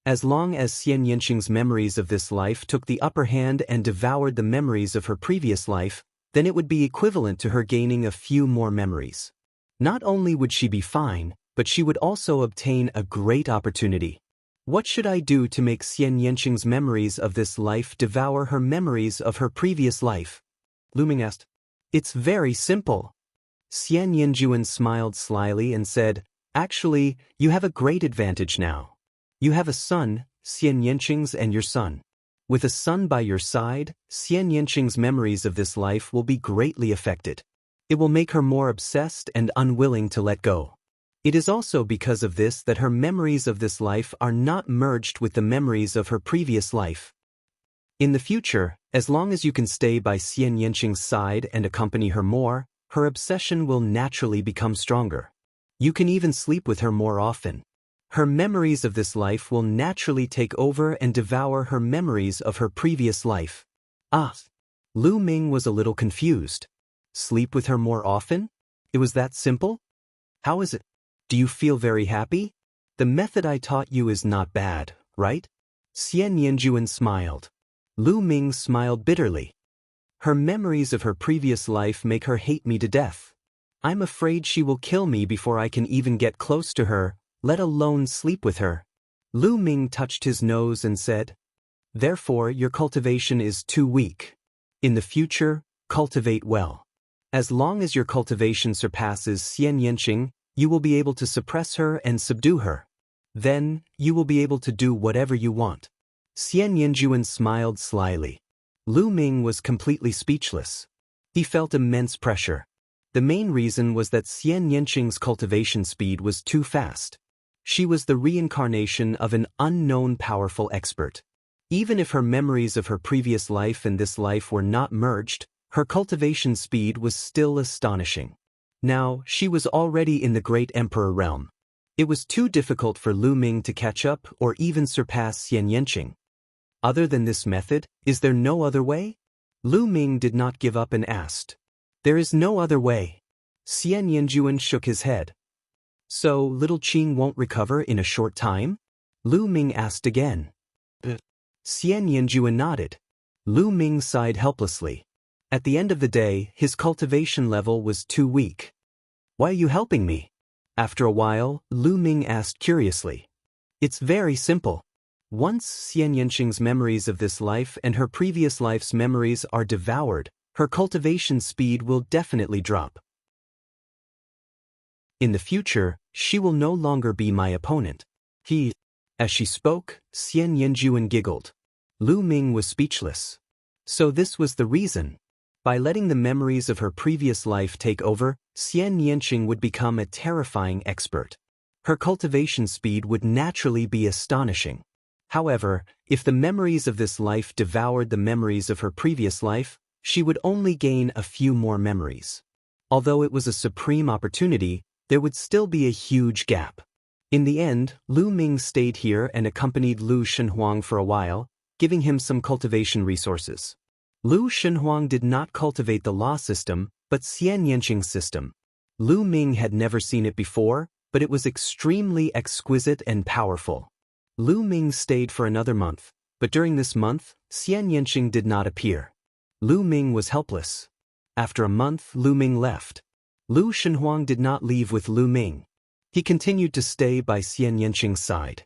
As long as Xian Yanqing's memories of this life took the upper hand and devoured the memories of her previous life, then it would be equivalent to her gaining a few more memories. Not only would she be fine, but she would also obtain a great opportunity. What should I do to make Xian Yanqing's memories of this life devour her memories of her previous life? Lu Ming asked. It's very simple. Xian Yanjuan smiled slyly and said, Actually, you have a great advantage now. You have a son, Xian Yanqing's and your son. With a son by your side, Xian Yanqing's memories of this life will be greatly affected. It will make her more obsessed and unwilling to let go. It is also because of this that her memories of this life are not merged with the memories of her previous life. In the future, as long as you can stay by Xian Yanqing's side and accompany her more, her obsession will naturally become stronger. You can even sleep with her more often. Her memories of this life will naturally take over and devour her memories of her previous life. Lu Ming was a little confused. Sleep with her more often? It was that simple? How is it? Do you feel very happy? The method I taught you is not bad, right? Xian Yanjuan smiled. Lu Ming smiled bitterly. Her memories of her previous life make her hate me to death. I'm afraid she will kill me before I can even get close to her, let alone sleep with her. Lu Ming touched his nose and said, Therefore your cultivation is too weak. In the future, cultivate well. As long as your cultivation surpasses Xian Yanqing, you will be able to suppress her and subdue her. Then, you will be able to do whatever you want. Xian Yanjuan smiled slyly. Lu Ming was completely speechless. He felt immense pressure. The main reason was that Xian Yanqing's cultivation speed was too fast. She was the reincarnation of an unknown powerful expert. Even if her memories of her previous life and this life were not merged, her cultivation speed was still astonishing. Now, she was already in the great emperor realm. It was too difficult for Lu Ming to catch up or even surpass Xian Yanqing. Other than this method, is there no other way? Lu Ming did not give up and asked. There is no other way. Xian Yanjuan shook his head. So, little Qing won't recover in a short time? Lu Ming asked again. Xian Yanjuan nodded. Lu Ming sighed helplessly. At the end of the day, his cultivation level was too weak. Why are you helping me? After a while, Lu Ming asked curiously. It's very simple. Once Xian Yanqing's memories of this life and her previous life's memories are devoured, her cultivation speed will definitely drop. In the future, she will no longer be my opponent. As she spoke, Xian Yanjuan giggled. Lu Ming was speechless. So this was the reason. By letting the memories of her previous life take over, Xian Yanqing would become a terrifying expert. Her cultivation speed would naturally be astonishing. However, if the memories of this life devoured the memories of her previous life, she would only gain a few more memories. Although it was a supreme opportunity, there would still be a huge gap. In the end, Lu Ming stayed here and accompanied Lu Shenhuang for a while, giving him some cultivation resources. Lu Shenhuang did not cultivate the law system, but Xian Yanqing's system. Lu Ming had never seen it before, but it was extremely exquisite and powerful. Lu Ming stayed for another month, but during this month, Xian Yanqing did not appear. Lu Ming was helpless. After a month, Lu Ming left. Lu Shenhuang did not leave with Lu Ming. He continued to stay by Xian Yanqing's side.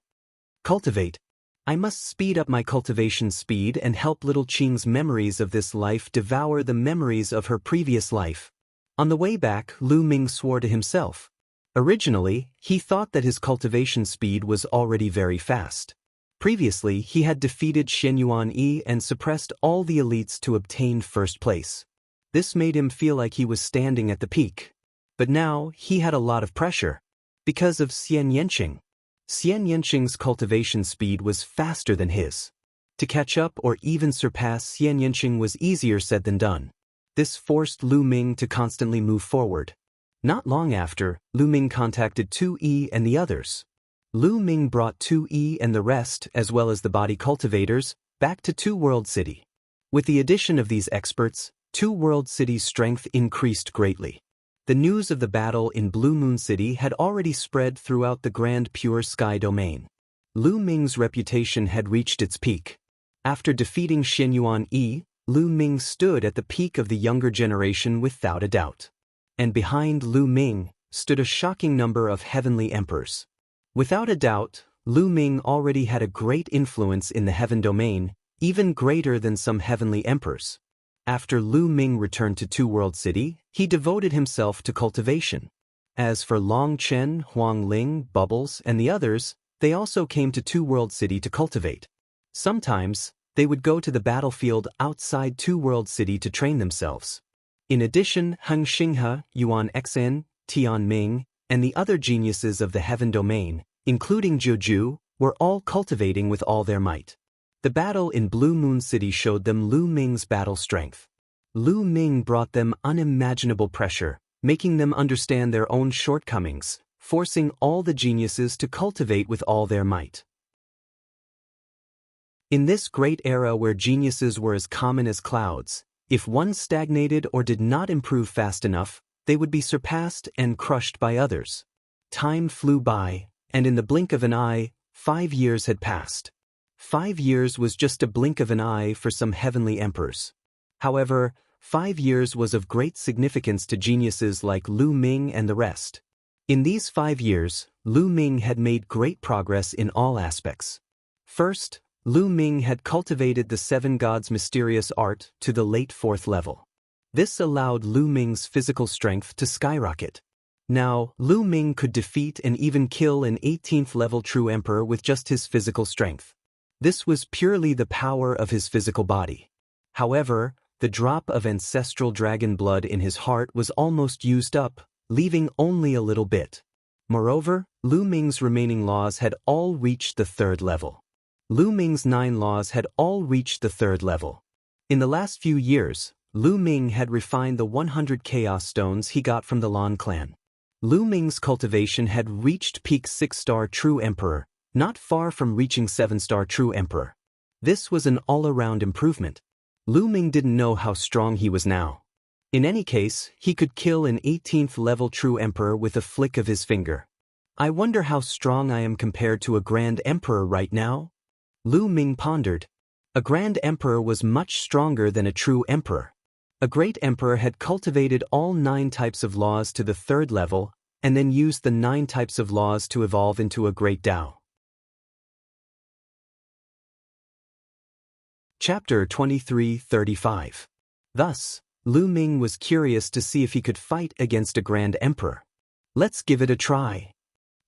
Cultivate. I must speed up my cultivation speed and help little Qing's memories of this life devour the memories of her previous life. On the way back, Lu Ming swore to himself. Originally, he thought that his cultivation speed was already very fast. Previously, he had defeated Shenyuan Yi and suppressed all the elites to obtain first place. This made him feel like he was standing at the peak. But now, he had a lot of pressure. Because of Xian Yanqing. Xian Yanqing's cultivation speed was faster than his. To catch up or even surpass Xian Yanqing was easier said than done. This forced Lu Ming to constantly move forward. Not long after, Lu Ming contacted Tu Yi and the others. Lu Ming brought Tu Yi and the rest, as well as the body cultivators, back to Two World City. With the addition of these experts, Two World City's strength increased greatly. The news of the battle in Blue Moon City had already spread throughout the Grand Pure Sky domain. Lu Ming's reputation had reached its peak. After defeating Shenyuan Yi, Lu Ming stood at the peak of the younger generation without a doubt. And behind Lu Ming stood a shocking number of heavenly emperors. Without a doubt, Lu Ming already had a great influence in the heaven domain, even greater than some heavenly emperors. After Lu Ming returned to Two World City, he devoted himself to cultivation. As for Long Chen, Huang Ling, Bubbles, and the others, they also came to Two World City to cultivate. Sometimes, they would go to the battlefield outside Two World City to train themselves. In addition, Heng Xinghe, Yuan Xen, Tian Ming, and the other geniuses of the heaven domain, including Zhuju, were all cultivating with all their might. The battle in Blue Moon City showed them Lu Ming's battle strength. Lu Ming brought them unimaginable pressure, making them understand their own shortcomings, forcing all the geniuses to cultivate with all their might. In this great era where geniuses were as common as clouds, if one stagnated or did not improve fast enough, they would be surpassed and crushed by others. Time flew by, and in the blink of an eye, 5 years had passed. 5 years was just a blink of an eye for some heavenly emperors. However, 5 years was of great significance to geniuses like Lu Ming and the rest. In these 5 years, Lu Ming had made great progress in all aspects. First, Lu Ming had cultivated the Seven Gods' mysterious art to the late 4th level. This allowed Lu Ming's physical strength to skyrocket. Now, Lu Ming could defeat and even kill an 18th level true emperor with just his physical strength. This was purely the power of his physical body. However, the drop of ancestral dragon blood in his heart was almost used up, leaving only a little bit. Moreover, Lu Ming's remaining laws had all reached the 3rd level. Lu Ming's 9 laws had all reached the 3rd level. In the last few years, Lu Ming had refined the 100 chaos stones he got from the Lan clan. Lu Ming's cultivation had reached peak 6-star True Emperor, not far from reaching 7-star True Emperor. This was an all-around improvement. Lu Ming didn't know how strong he was now. In any case, he could kill an 18th level True Emperor with a flick of his finger. I wonder how strong I am compared to a Grand Emperor right now? Lu Ming pondered. A Grand Emperor was much stronger than a True Emperor. A Great Emperor had cultivated all 9 types of laws to the 3rd level, and then used the 9 types of laws to evolve into a Great Tao. Chapter 23:35. Thus, Lu Ming was curious to see if he could fight against a Grand Emperor. Let's give it a try.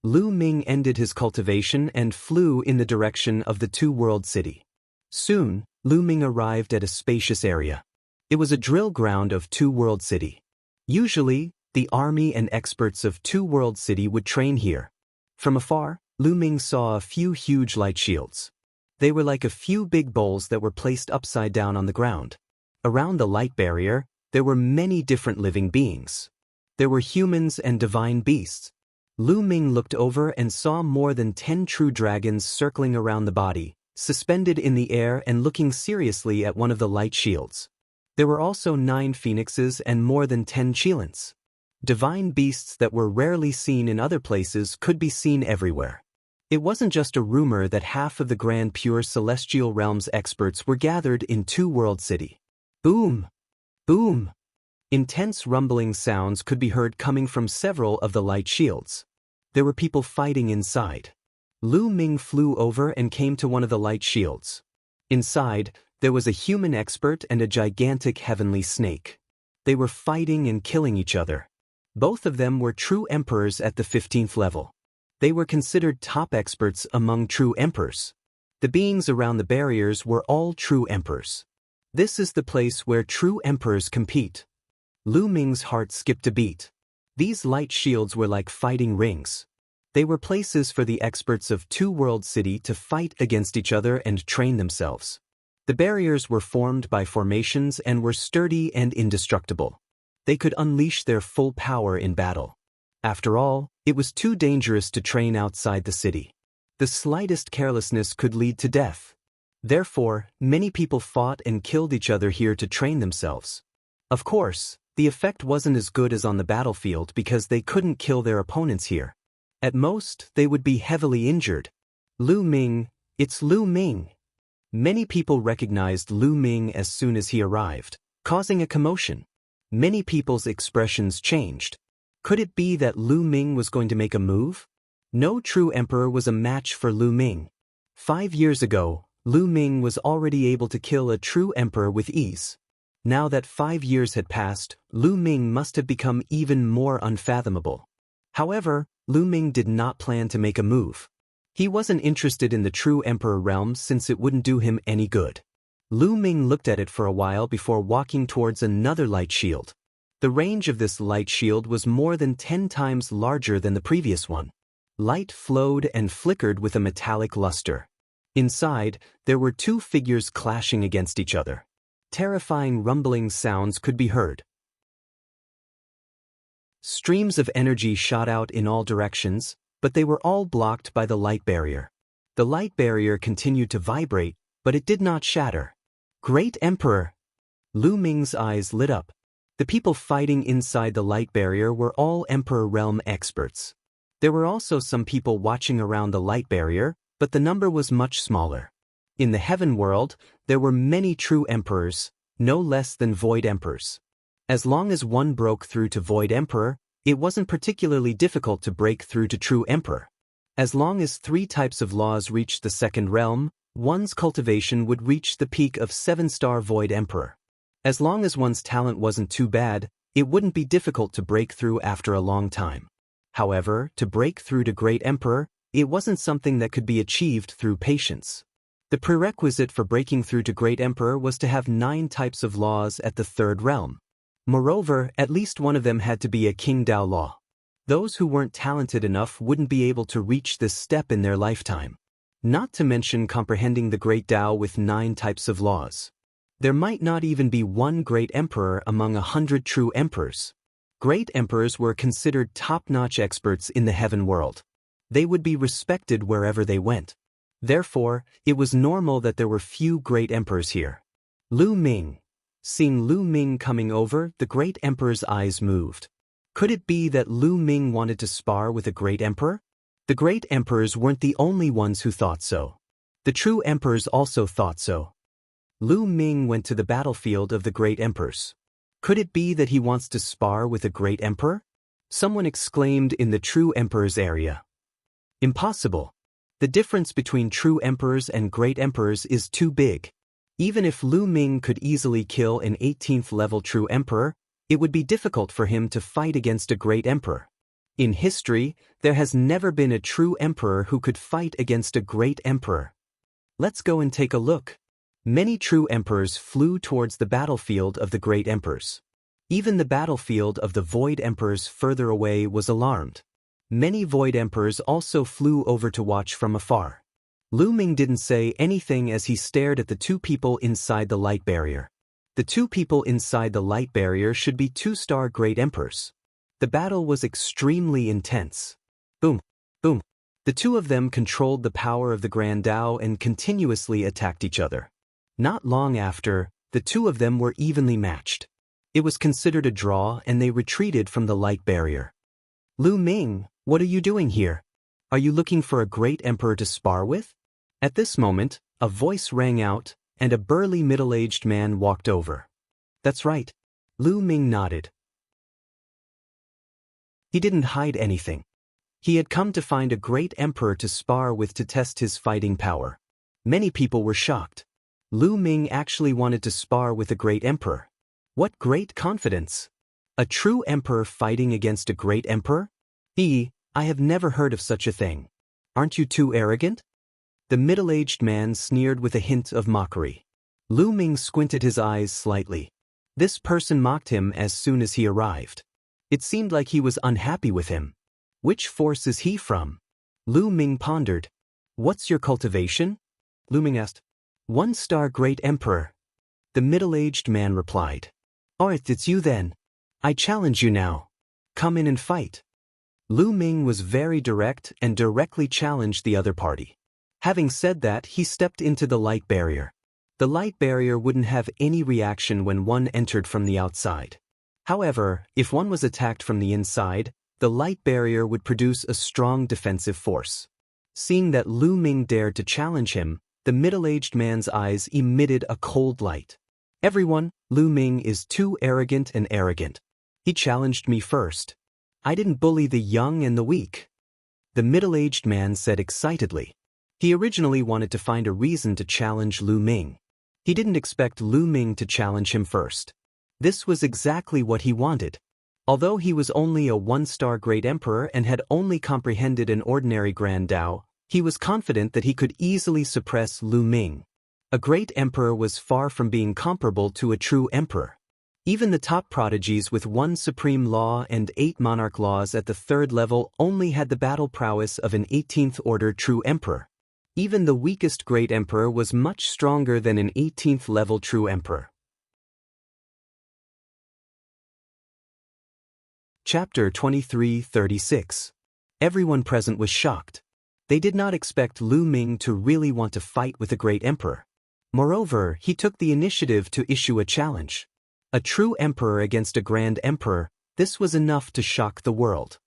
Lu Ming ended his cultivation and flew in the direction of the Two-World City. Soon, Lu Ming arrived at a spacious area. It was a drill ground of Two-World City. Usually, the army and experts of Two-World City would train here. From afar, Lu Ming saw a few huge light shields. They were like a few big bowls that were placed upside down on the ground. Around the light barrier, there were many different living beings. There were humans and divine beasts. Lu Ming looked over and saw more than 10 true dragons circling around the body, suspended in the air and looking seriously at one of the light shields. There were also 9 phoenixes and more than 10 chilins. Divine beasts that were rarely seen in other places could be seen everywhere. It wasn't just a rumor that half of the Grand Pure Celestial Realms experts were gathered in Two-World City. Boom! Boom! Intense rumbling sounds could be heard coming from several of the light shields. There were people fighting inside. Lu Ming flew over and came to one of the light shields. Inside, there was a human expert and a gigantic heavenly snake. They were fighting and killing each other. Both of them were true emperors at the 15th level. They were considered top experts among true emperors. The beings around the barriers were all true emperors. This is the place where true emperors compete. Lu Ming's heart skipped a beat. These light shields were like fighting rings. They were places for the experts of Two-World City to fight against each other and train themselves. The barriers were formed by formations and were sturdy and indestructible. They could unleash their full power in battle. After all, it was too dangerous to train outside the city. The slightest carelessness could lead to death. Therefore, many people fought and killed each other here to train themselves. Of course, the effect wasn't as good as on the battlefield because they couldn't kill their opponents here. At most, they would be heavily injured. Lu Ming, it's Lu Ming. Many people recognized Lu Ming as soon as he arrived, causing a commotion. Many people's expressions changed. Could it be that Lu Ming was going to make a move? No true emperor was a match for Lu Ming. 5 years ago, Lu Ming was already able to kill a true emperor with ease. Now that 5 years had passed, Lu Ming must have become even more unfathomable. However, Lu Ming did not plan to make a move. He wasn't interested in the true emperor realm since it wouldn't do him any good. Lu Ming looked at it for a while before walking towards another light shield. The range of this light shield was more than 10 times larger than the previous one. Light flowed and flickered with a metallic luster. Inside, there were 2 figures clashing against each other. Terrifying rumbling sounds could be heard. Streams of energy shot out in all directions, but they were all blocked by the light barrier. The light barrier continued to vibrate, but it did not shatter. Great Emperor! Lu Ming's eyes lit up. The people fighting inside the light barrier were all Emperor Realm experts. There were also some people watching around the light barrier, but the number was much smaller. In the heaven world, there were many true emperors, no less than void emperors. As long as one broke through to void emperor, it wasn't particularly difficult to break through to true emperor. As long as 3 types of laws reached the 2nd realm, one's cultivation would reach the peak of 7-star void emperor. As long as one's talent wasn't too bad, it wouldn't be difficult to break through after a long time. However, to break through to Great Emperor, it wasn't something that could be achieved through patience. The prerequisite for breaking through to Great Emperor was to have 9 types of laws at the 3rd realm. Moreover, at least one of them had to be a King Dao law. Those who weren't talented enough wouldn't be able to reach this step in their lifetime. Not to mention comprehending the Great Tao with 9 types of laws. There might not even be one great emperor among 100 true emperors. Great emperors were considered top-notch experts in the heaven world. They would be respected wherever they went. Therefore, it was normal that there were few great emperors here. Lu Ming. Seeing Lu Ming coming over, the great emperor's eyes moved. Could it be that Lu Ming wanted to spar with a great emperor? The great emperors weren't the only ones who thought so. The true emperors also thought so. Lu Ming went to the battlefield of the great emperors. Could it be that he wants to spar with a great emperor? Someone exclaimed in the true emperor's area. Impossible. The difference between true emperors and great emperors is too big. Even if Lu Ming could easily kill an 18th level true emperor, it would be difficult for him to fight against a great emperor. In history, there has never been a true emperor who could fight against a great emperor. Let's go and take a look. Many true emperors flew towards the battlefield of the great emperors. Even the battlefield of the void emperors further away was alarmed. Many void emperors also flew over to watch from afar. Lu Ming didn't say anything as he stared at the two people inside the light barrier. The two people inside the light barrier should be two-star great emperors. The battle was extremely intense. Boom, boom. The two of them controlled the power of the Grand Tao and continuously attacked each other. Not long after, the two of them were evenly matched. It was considered a draw and they retreated from the light barrier. Lu Ming, what are you doing here? Are you looking for a great emperor to spar with? At this moment, a voice rang out, and a burly middle-aged man walked over. That's right. Lu Ming nodded. He didn't hide anything. He had come to find a great emperor to spar with to test his fighting power. Many people were shocked. Lu Ming actually wanted to spar with a great emperor. What great confidence! A true emperor fighting against a great emperor? I have never heard of such a thing. Aren't you too arrogant? The middle-aged man sneered with a hint of mockery. Lu Ming squinted his eyes slightly. This person mocked him as soon as he arrived. It seemed like he was unhappy with him. Which force is he from? Lu Ming pondered. What's your cultivation? Lu Ming asked. 1-star great emperor. The middle-aged man replied. Oh, it's you then. I challenge you now. Come in and fight. Lu Ming was very direct and directly challenged the other party. Having said that, he stepped into the light barrier. The light barrier wouldn't have any reaction when one entered from the outside. However, if one was attacked from the inside, the light barrier would produce a strong defensive force. Seeing that Lu Ming dared to challenge him, the middle-aged man's eyes emitted a cold light. Everyone, Lu Ming is too arrogant and arrogant. He challenged me first. I didn't bully the young and the weak. The middle-aged man said excitedly. He originally wanted to find a reason to challenge Lu Ming. He didn't expect Lu Ming to challenge him first. This was exactly what he wanted. Although he was only a 1-star great emperor and had only comprehended an ordinary Grand Tao, he was confident that he could easily suppress Lu Ming. A great emperor was far from being comparable to a true emperor. Even the top prodigies with 1 supreme law and 8 monarch laws at the 3rd level only had the battle prowess of an 18th order true emperor. Even the weakest great emperor was much stronger than an 18th level true emperor. Chapter 23:36. Everyone present was shocked. They did not expect Lu Ming to really want to fight with a great emperor. Moreover, he took the initiative to issue a challenge. A true emperor against a grand emperor, this was enough to shock the world.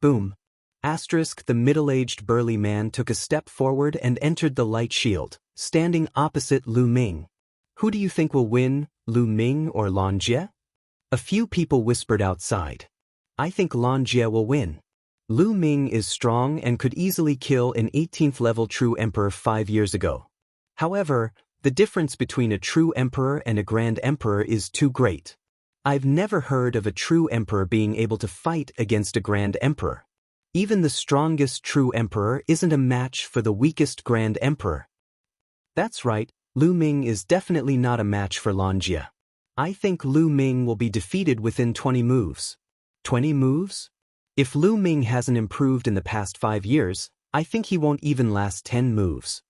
Boom. The middle-aged burly man took a step forward and entered the light shield, standing opposite Lu Ming. Who do you think will win, Lu Ming or Lanjie? A few people whispered outside. I think Lanjie will win. Lu Ming is strong and could easily kill an 18th level true emperor 5 years ago. However, the difference between a true emperor and a grand emperor is too great. I've never heard of a true emperor being able to fight against a grand emperor. Even the strongest true emperor isn't a match for the weakest grand emperor. That's right, Lu Ming is definitely not a match for Lanjie. I think Lu Ming will be defeated within 20 moves. 20 moves? If Lu Ming hasn't improved in the past 5 years, I think he won't even last 10 moves.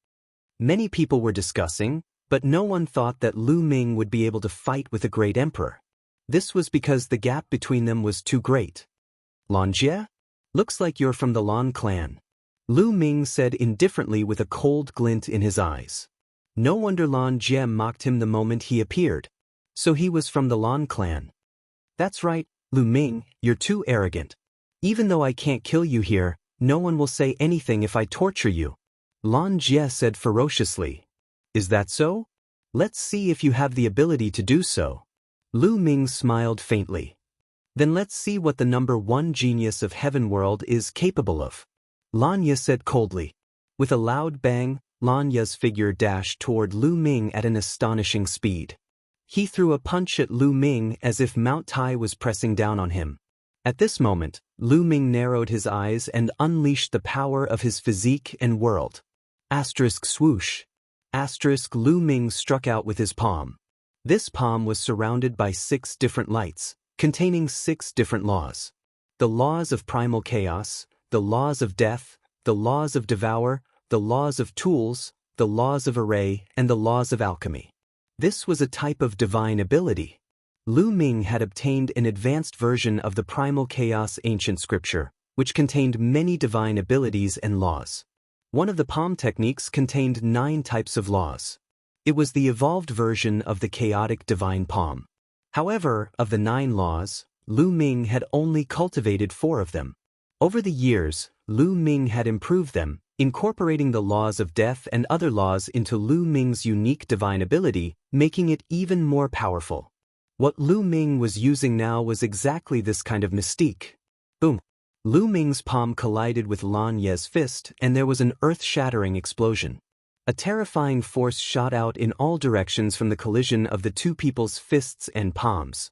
Many people were discussing, But no one thought that Lu Ming would be able to fight with a great emperor. This was because the gap between them was too great. Lan Jie? Looks like you're from the Lan clan. Lu Ming said indifferently with a cold glint in his eyes. No wonder Lan Jie mocked him the moment he appeared. So he was from the Lan clan. That's right, Lu Ming, you're too arrogant. Even though I can't kill you here, no one will say anything if I torture you. Lan Jie said ferociously. Is that so? Let's see if you have the ability to do so. Lu Ming smiled faintly. Then let's see what the number 1 genius of Heaven World is capable of. Lan Ye said coldly. With a loud bang, Lan Ye's figure dashed toward Lu Ming at an astonishing speed. He threw a punch at Lu Ming as if Mount Tai was pressing down on him. At this moment, Lu Ming narrowed his eyes and unleashed the power of his physique and world. Asterisk swoosh. Asterisk Lu Ming struck out with his palm. This palm was surrounded by 6 different lights, containing 6 different laws. The laws of primal chaos, the laws of death, the laws of devour, the laws of tools, the laws of array, and the laws of alchemy. This was a type of divine ability. Lu Ming had obtained an advanced version of the primal chaos ancient scripture, which contained many divine abilities and laws. One of the palm techniques contained 9 types of laws. It was the evolved version of the chaotic divine palm. However, of the 9 laws, Lu Ming had only cultivated 4 of them. Over the years, Lu Ming had improved them, incorporating the laws of death and other laws into Lu Ming's unique divine ability, making it even more powerful. What Lu Ming was using now was exactly this kind of mystique. Boom! Lu Ming's palm collided with Lan Ye's fist, and there was an earth-shattering explosion. A terrifying force shot out in all directions from the collision of the 2 people's fists and palms.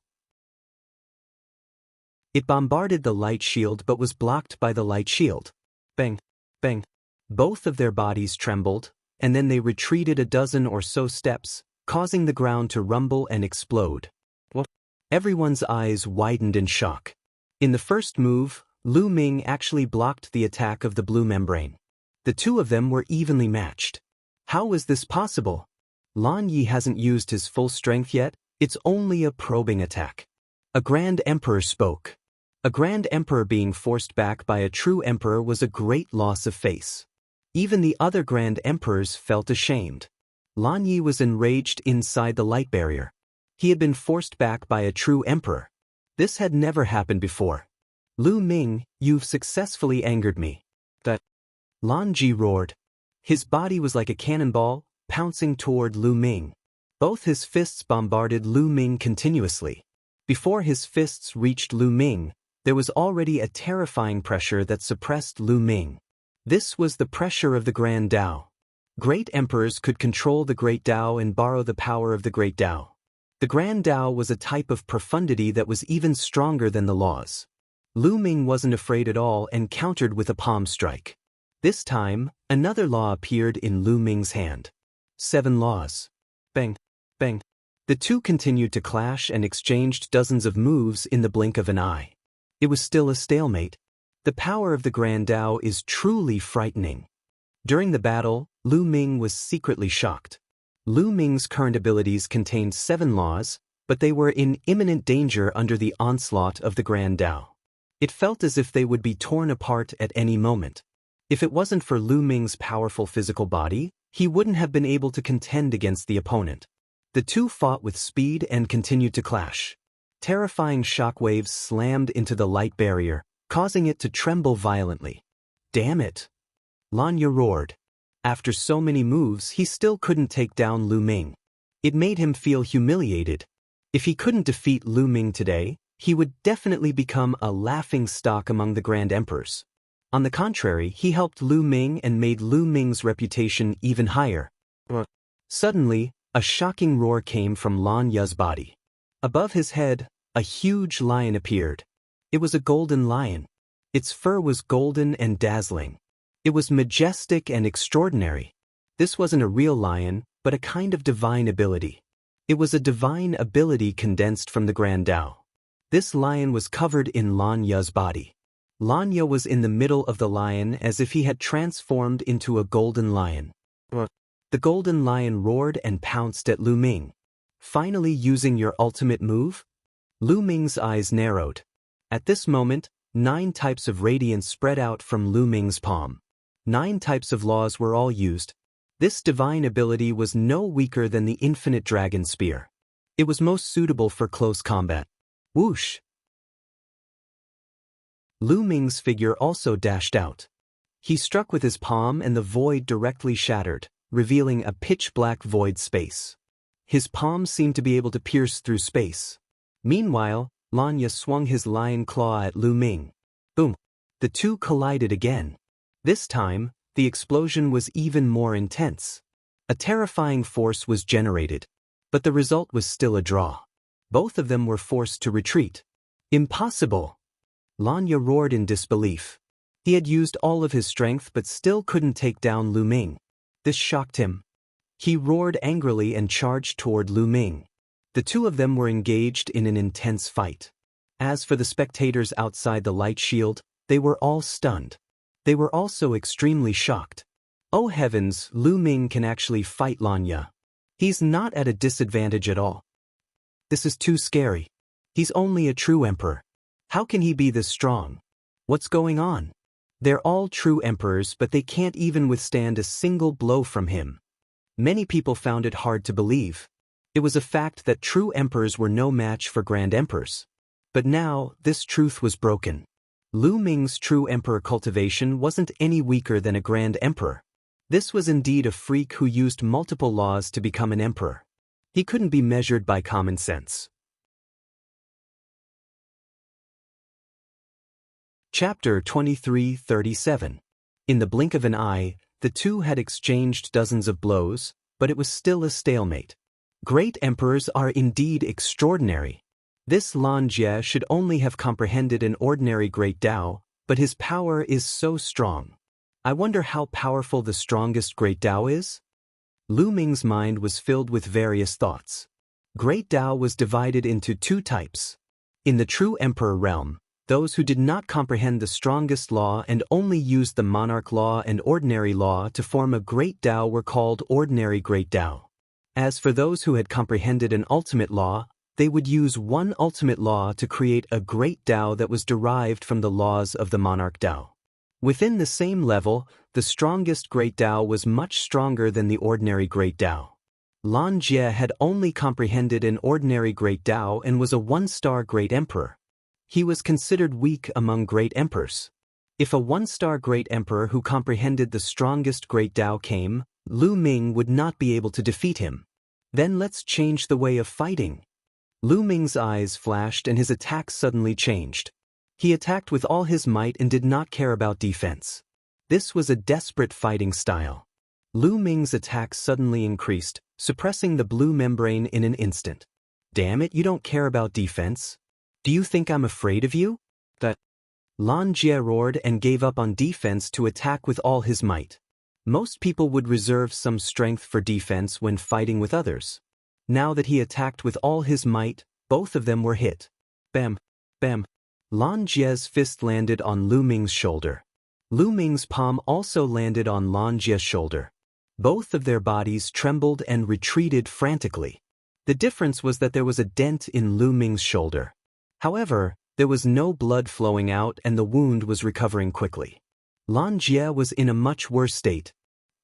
It bombarded the light shield but was blocked by the light shield. Bang! Bang! Both of their bodies trembled, and then they retreated a dozen or so steps, causing the ground to rumble and explode. What? Everyone's eyes widened in shock. In the first move, Lu Ming actually blocked the attack of the blue membrane. The 2 of them were evenly matched. How was this possible? Lan Yi hasn't used his full strength yet, it's only a probing attack. A Grand Emperor spoke. A Grand Emperor being forced back by a true emperor was a great loss of face. Even the other Grand Emperors felt ashamed. Lan Yi was enraged inside the light barrier. He had been forced back by a true emperor. This had never happened before. Lu Ming, you've successfully angered me. That. Lan Ji roared. His body was like a cannonball, pouncing toward Lu Ming. Both his fists bombarded Lu Ming continuously. Before his fists reached Lu Ming, there was already a terrifying pressure that suppressed Lu Ming. This was the pressure of the Grand Tao. Great emperors could control the Great Tao and borrow the power of the Great Tao. The Grand Tao was a type of profundity that was even stronger than the laws. Lu Ming wasn't afraid at all and countered with a palm strike. This time, another law appeared in Lu Ming's hand. 7 laws. Bang! Bang! The 2 continued to clash and exchanged dozens of moves in the blink of an eye. It was still a stalemate. The power of the Grand Tao is truly frightening. During the battle, Lu Ming was secretly shocked. Lu Ming's current abilities contained 7 laws, but they were in imminent danger under the onslaught of the Grand Tao. It felt as if they would be torn apart at any moment. If it wasn't for Lu Ming's powerful physical body, he wouldn't have been able to contend against the opponent. The 2 fought with speed and continued to clash. Terrifying shockwaves slammed into the light barrier, causing it to tremble violently. Damn it! Lan Ye roared. After so many moves, he still couldn't take down Lu Ming. It made him feel humiliated. If he couldn't defeat Lu Ming today, he would definitely become a laughingstock among the Grand Emperors. On the contrary, he helped Lu Ming and made Lu Ming's reputation even higher. Suddenly, a shocking roar came from Lan Ye's body. Above his head, a huge lion appeared. It was a golden lion. Its fur was golden and dazzling. It was majestic and extraordinary. This wasn't a real lion, but a kind of divine ability. It was a divine ability condensed from the Grand Tao. This lion was covered in Lan Ye's body. Lan Ye was in the middle of the lion as if he had transformed into a golden lion. The golden lion roared and pounced at Lu Ming. Finally using your ultimate move? Lu Ming's eyes narrowed. At this moment, 9 types of radiance spread out from Lu Ming's palm. 9 types of laws were all used. This divine ability was no weaker than the infinite dragon spear. It was most suitable for close combat. Whoosh! Lu Ming's figure also dashed out. He struck with his palm and the void directly shattered, revealing a pitch-black void space. His palm seemed to be able to pierce through space. Meanwhile, Lanya swung his lion claw at Lu Ming. Boom! The two collided again. This time, the explosion was even more intense. A terrifying force was generated. But the result was still a draw. Both of them were forced to retreat. Impossible! Lanya roared in disbelief. He had used all of his strength but still couldn't take down Lu Ming. This shocked him. He roared angrily and charged toward Lu Ming. The two of them were engaged in an intense fight. As for the spectators outside the light shield, they were all stunned. They were also extremely shocked. Oh heavens, Lu Ming can actually fight Lanya. He's not at a disadvantage at all. This is too scary. He's only a true emperor. How can he be this strong? What's going on? They're all true emperors, but they can't even withstand a single blow from him. Many people found it hard to believe. It was a fact that true emperors were no match for grand emperors. But now, this truth was broken. Lu Ming's true emperor cultivation wasn't any weaker than a grand emperor. This was indeed a freak who used multiple laws to become an emperor. He couldn't be measured by common sense. Chapter 23:37. In the blink of an eye, the two had exchanged dozens of blows, but it was still a stalemate. Great emperors are indeed extraordinary. This Lan Jie should only have comprehended an ordinary great Tao, but his power is so strong. I wonder how powerful the strongest great Tao is? Lu Ming's mind was filled with various thoughts. Great Tao was divided into 2 types. In the true emperor realm, those who did not comprehend the strongest law and only used the monarch law and ordinary law to form a great Tao were called ordinary great Tao. As for those who had comprehended an ultimate law, they would use one ultimate law to create a great Tao that was derived from the laws of the monarch Tao. Within the same level, the strongest great Tao was much stronger than the ordinary great Tao. Lan Jie had only comprehended an ordinary great Tao and was a 1-star great emperor. He was considered weak among great emperors. If a 1-star great emperor who comprehended the strongest great Tao came, Lu Ming would not be able to defeat him. Then let's change the way of fighting. Lu Ming's eyes flashed and his attack suddenly changed. He attacked with all his might and did not care about defense. This was a desperate fighting style. Lu Ming's attack suddenly increased, suppressing the blue membrane in an instant. Damn it, you don't care about defense? Do you think I'm afraid of you? That Lan Jie roared and gave up on defense to attack with all his might. Most people would reserve some strength for defense when fighting with others. Now that he attacked with all his might, both of them were hit. Bam, bam. Lan Jie's fist landed on Lu Ming's shoulder. Lu Ming's palm also landed on Lan Jie's shoulder. Both of their bodies trembled and retreated frantically. The difference was that there was a dent in Lu Ming's shoulder. However, there was no blood flowing out and the wound was recovering quickly. Lan Jie was in a much worse state.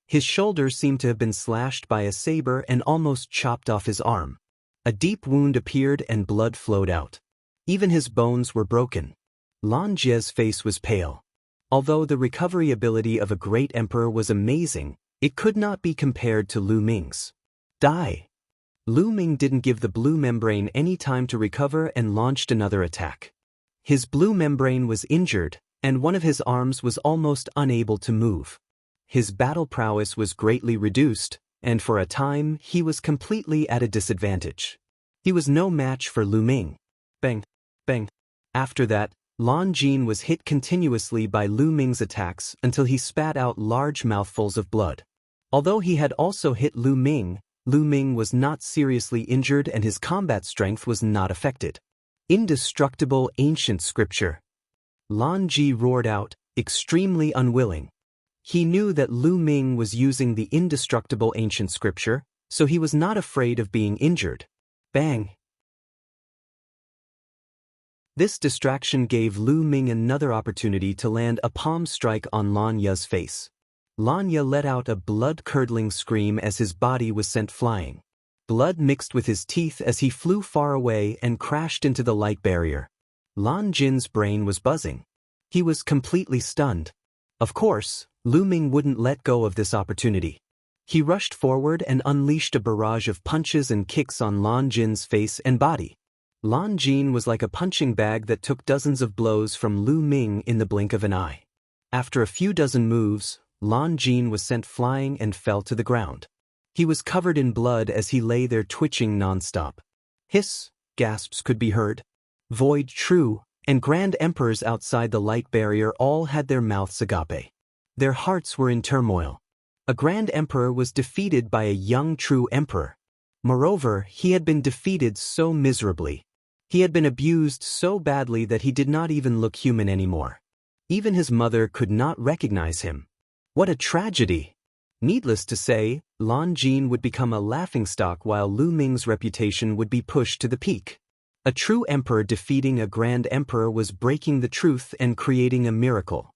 His shoulder seemed to have been slashed by a saber and almost chopped off his arm. A deep wound appeared and blood flowed out. Even his bones were broken. Lan Jie's face was pale. Although the recovery ability of a great emperor was amazing, it could not be compared to Lu Ming's. Die! Lu Ming didn't give the blue membrane any time to recover and launched another attack. His blue membrane was injured, and one of his arms was almost unable to move. His battle prowess was greatly reduced, and for a time he was completely at a disadvantage. He was no match for Lu Ming. Bang, bang. After that, Lan Jin was hit continuously by Lu Ming's attacks until he spat out large mouthfuls of blood. Although he had also hit Lu Ming was not seriously injured and his combat strength was not affected. Indestructible ancient scripture. Lan Ji roared out, extremely unwilling. He knew that Lu Ming was using the indestructible ancient scripture, so he was not afraid of being injured. Bang! This distraction gave Lu Ming another opportunity to land a palm strike on Lan Ye's face. Lan Ye let out a blood-curdling scream as his body was sent flying. Blood mixed with his teeth as he flew far away and crashed into the light barrier. Lan Jin's brain was buzzing. He was completely stunned. Of course, Lu Ming wouldn't let go of this opportunity. He rushed forward and unleashed a barrage of punches and kicks on Lan Jin's face and body. Lan Jin was like a punching bag that took dozens of blows from Lu Ming in the blink of an eye. After a few dozen moves, Lan Jin was sent flying and fell to the ground. He was covered in blood as he lay there twitching nonstop. Hiss, gasps could be heard. Void True and Grand Emperors outside the light barrier all had their mouths agape. Their hearts were in turmoil. A Grand Emperor was defeated by a young True Emperor. Moreover, he had been defeated so miserably. He had been abused so badly that he did not even look human anymore. Even his mother could not recognize him. What a tragedy! Needless to say, Lan Jin would become a laughingstock while Lu Ming's reputation would be pushed to the peak. A true emperor defeating a grand emperor was breaking the truth and creating a miracle.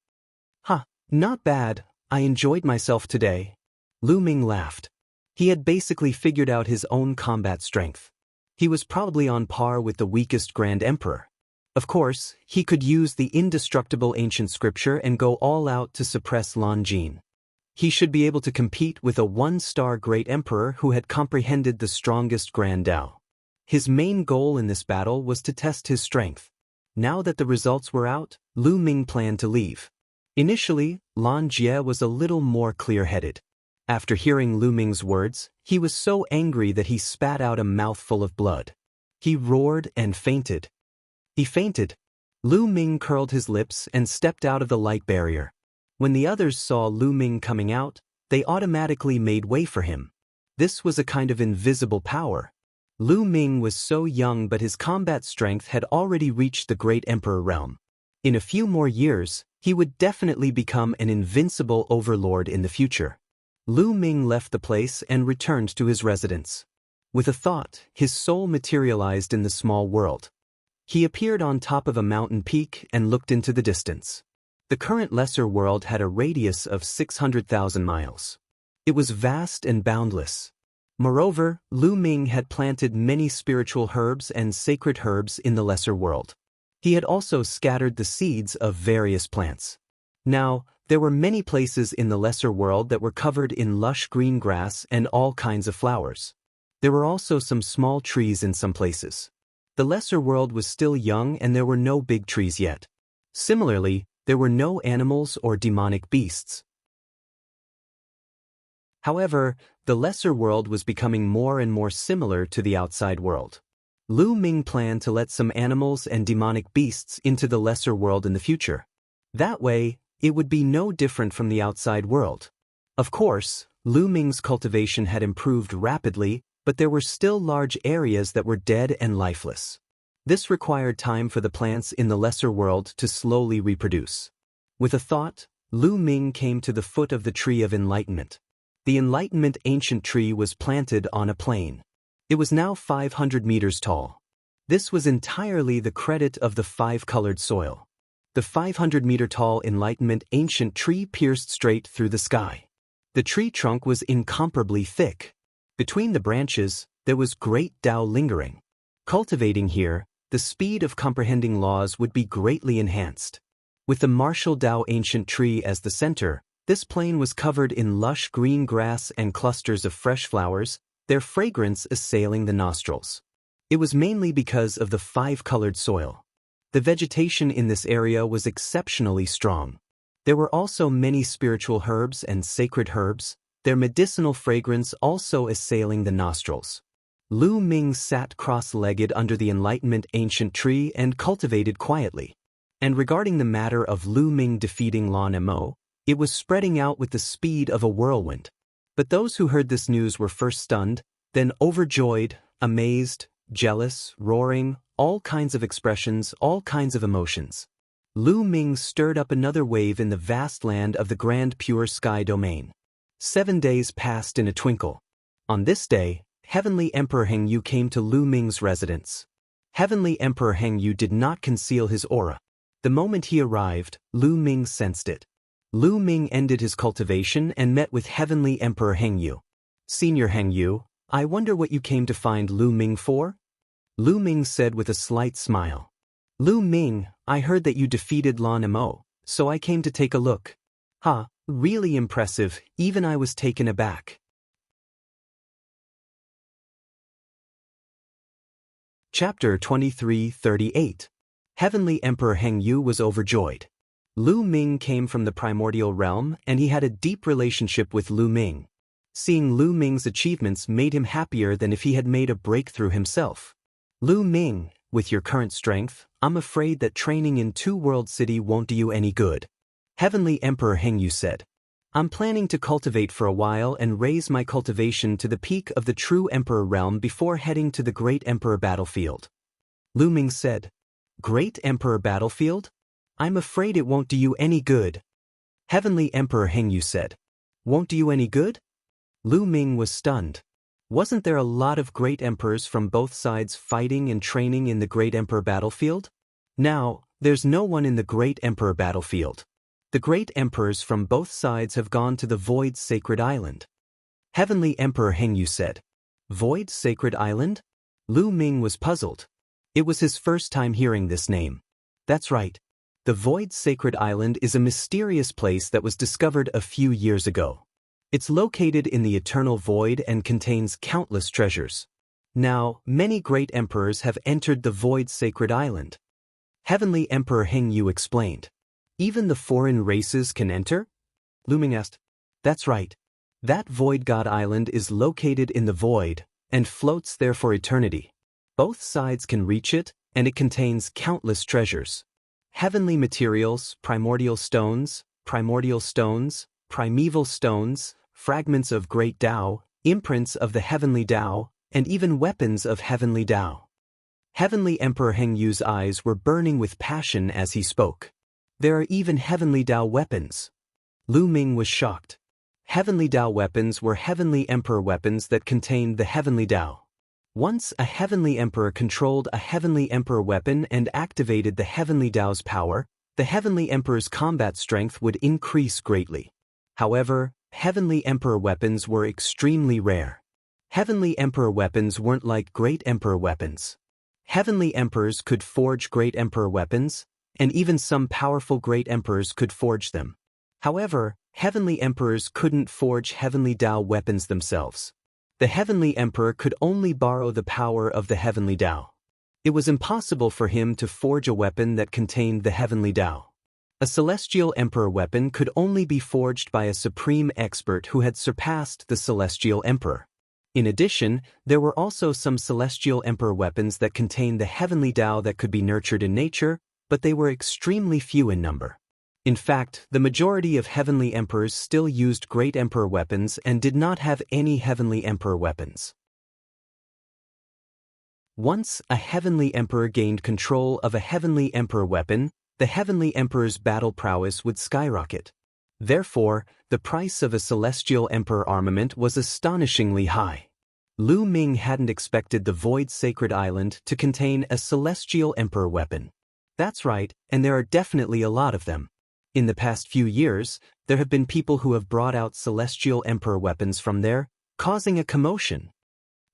"Ha, not bad, I enjoyed myself today." Lu Ming laughed. He had basically figured out his own combat strength. He was probably on par with the weakest Grand Emperor. Of course, he could use the indestructible ancient scripture and go all out to suppress Lan Jin. He should be able to compete with a one-star Great Emperor who had comprehended the strongest Grand Tao. His main goal in this battle was to test his strength. Now that the results were out, Lu Ming planned to leave. Initially, Lan Jie was a little more clear-headed. After hearing Lu Ming's words, he was so angry that he spat out a mouthful of blood. He roared and fainted. He fainted. Lu Ming curled his lips and stepped out of the light barrier. When the others saw Lu Ming coming out, they automatically made way for him. This was a kind of invisible power. Lu Ming was so young, but his combat strength had already reached the Great Emperor realm. In a few more years, he would definitely become an invincible overlord in the future. Lu Ming left the place and returned to his residence. With a thought, his soul materialized in the small world. He appeared on top of a mountain peak and looked into the distance. The current lesser world had a radius of 600,000 miles. It was vast and boundless. Moreover, Lu Ming had planted many spiritual herbs and sacred herbs in the lesser world. He had also scattered the seeds of various plants. Now, there were many places in the lesser world that were covered in lush green grass and all kinds of flowers. There were also some small trees in some places. The lesser world was still young and there were no big trees yet. Similarly, there were no animals or demonic beasts. However, the lesser world was becoming more and more similar to the outside world. Lu Ming planned to let some animals and demonic beasts into the lesser world in the future. That way, it would be no different from the outside world. Of course, Lu Ming's cultivation had improved rapidly, but there were still large areas that were dead and lifeless. This required time for the plants in the lesser world to slowly reproduce. With a thought, Lu Ming came to the foot of the Tree of Enlightenment. The Enlightenment ancient tree was planted on a plain. It was now 500 meters tall. This was entirely the credit of the five-colored soil. The 500-meter-tall Enlightenment ancient tree pierced straight through the sky. The tree trunk was incomparably thick. Between the branches, there was great Tao lingering. Cultivating here, the speed of comprehending laws would be greatly enhanced. With the martial Tao ancient tree as the center, this plain was covered in lush green grass and clusters of fresh flowers, their fragrance assailing the nostrils. It was mainly because of the five-colored soil. The vegetation in this area was exceptionally strong. There were also many spiritual herbs and sacred herbs, their medicinal fragrance also assailing the nostrils. Lu Ming sat cross-legged under the Enlightenment ancient tree and cultivated quietly. And regarding the matter of Lu Ming defeating Lan Mo, it was spreading out with the speed of a whirlwind. But those who heard this news were first stunned, then overjoyed, amazed, jealous, roaring, all kinds of expressions, all kinds of emotions. Lu Ming stirred up another wave in the vast land of the Grand Pure Sky domain. 7 days passed in a twinkle. On this day, Heavenly Emperor Hengyu came to Lu Ming's residence. Heavenly Emperor Hengyu did not conceal his aura. The moment he arrived, Lu Ming sensed it. Lu Ming ended his cultivation and met with Heavenly Emperor Hengyu. Senior Hengyu, I wonder what you came to find Lu Ming for? Lu Ming said with a slight smile. Lu Ming, I heard that you defeated Lan Mo, so I came to take a look. Ha, really impressive, even I was taken aback. Chapter 23:38. Heavenly Emperor Hengyu was overjoyed. Lu Ming came from the primordial realm and he had a deep relationship with Lu Ming. Seeing Lu Ming's achievements made him happier than if he had made a breakthrough himself. Lu Ming, with your current strength, I'm afraid that training in Two World City won't do you any good. Heavenly Emperor Hengyu said. I'm planning to cultivate for a while and raise my cultivation to the peak of the true Emperor realm before heading to the Great Emperor battlefield. Lu Ming said. Great Emperor battlefield? I'm afraid it won't do you any good. Heavenly Emperor Hengyu said. Won't do you any good? Lu Ming was stunned. Wasn't there a lot of great emperors from both sides fighting and training in the Great Emperor battlefield? Now, there's no one in the Great Emperor battlefield. The great emperors from both sides have gone to the Void Sacred Island. Heavenly Emperor Hengyu said. Void Sacred Island? Lu Ming was puzzled. It was his first time hearing this name. That's right. The Void Sacred Island is a mysterious place that was discovered a few years ago. It's located in the eternal void and contains countless treasures. Now, many great emperors have entered the Void Sacred Island. Heavenly Emperor Hengyu explained. Even the foreign races can enter? Lu Ming asked. That's right. That Void God Island is located in the void and floats there for eternity. Both sides can reach it, and it contains countless treasures. Heavenly materials, primordial stones, primeval stones, fragments of great Tao, imprints of the heavenly Tao, and even weapons of heavenly Tao. Heavenly Emperor Hengyu's eyes were burning with passion as he spoke. There are even heavenly Tao weapons. Lu Ming was shocked. Heavenly Tao weapons were heavenly emperor weapons that contained the heavenly Tao. Once a heavenly emperor controlled a heavenly emperor weapon and activated the heavenly Tao's power, the heavenly emperor's combat strength would increase greatly. However, heavenly emperor weapons were extremely rare. Heavenly emperor weapons weren't like great emperor weapons. Heavenly emperors could forge great emperor weapons, and even some powerful great emperors could forge them. However, heavenly emperors couldn't forge heavenly Tao weapons themselves. The heavenly emperor could only borrow the power of the heavenly Tao. It was impossible for him to forge a weapon that contained the heavenly Tao. A celestial emperor weapon could only be forged by a supreme expert who had surpassed the celestial emperor. In addition, there were also some celestial emperor weapons that contained the heavenly Tao that could be nurtured in nature, but they were extremely few in number. In fact, the majority of heavenly emperors still used great emperor weapons and did not have any heavenly emperor weapons. Once a heavenly emperor gained control of a heavenly emperor weapon, the heavenly emperor's battle prowess would skyrocket. Therefore, the price of a celestial emperor armament was astonishingly high. Lu Ming hadn't expected the Void Sacred Island to contain a celestial emperor weapon. That's right, and there are definitely a lot of them. In the past few years, there have been people who have brought out celestial emperor weapons from there, causing a commotion.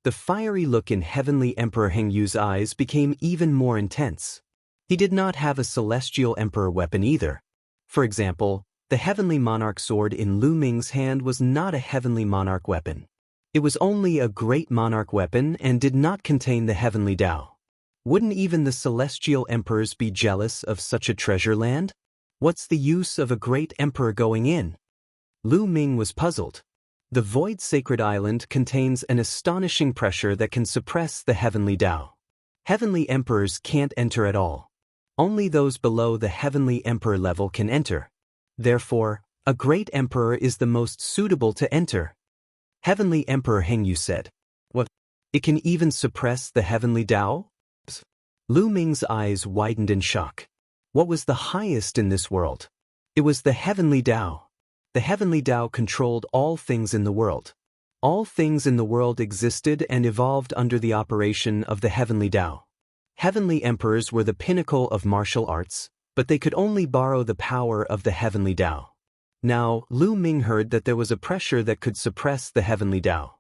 The fiery look in Heavenly Emperor Hengyu's eyes became even more intense. He did not have a celestial emperor weapon either. For example, the Heavenly Monarch sword in Lu Ming's hand was not a Heavenly Monarch weapon. It was only a Great Monarch weapon and did not contain the Heavenly Tao. Wouldn't even the celestial emperors be jealous of such a treasure land? What's the use of a great emperor going in? Lu Ming was puzzled. The Void Sacred Island contains an astonishing pressure that can suppress the heavenly Tao. Heavenly emperors can't enter at all. Only those below the heavenly emperor level can enter. Therefore, a great emperor is the most suitable to enter. Heavenly Emperor Hengyu said. What? It can even suppress the heavenly Tao? Lu Ming's eyes widened in shock. What was the highest in this world? It was the Heavenly Tao. The Heavenly Tao controlled all things in the world. All things in the world existed and evolved under the operation of the Heavenly Tao. Heavenly emperors were the pinnacle of martial arts, but they could only borrow the power of the Heavenly Tao. Now, Lu Ming heard that there was a pressure that could suppress the Heavenly Tao.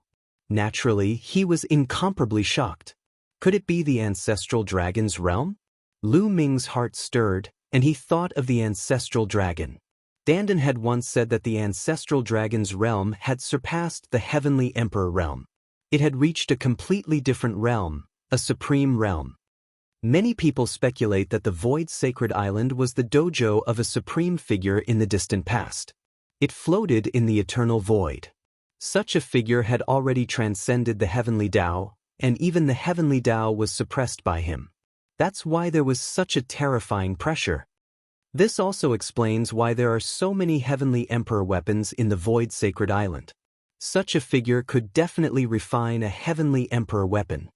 Naturally, he was incomparably shocked. Could it be the ancestral dragon's realm? Lu Ming's heart stirred, and he thought of the ancestral dragon. Dandan had once said that the ancestral dragon's realm had surpassed the Heavenly Emperor realm. It had reached a completely different realm, a supreme realm. Many people speculate that the Void Sacred Island was the dojo of a supreme figure in the distant past. It floated in the eternal void. Such a figure had already transcended the Heavenly Tao, and even the Heavenly Tao was suppressed by him. That's why there was such a terrifying pressure. This also explains why there are so many Heavenly Emperor weapons in the Void Sacred Island. Such a figure could definitely refine a Heavenly Emperor weapon.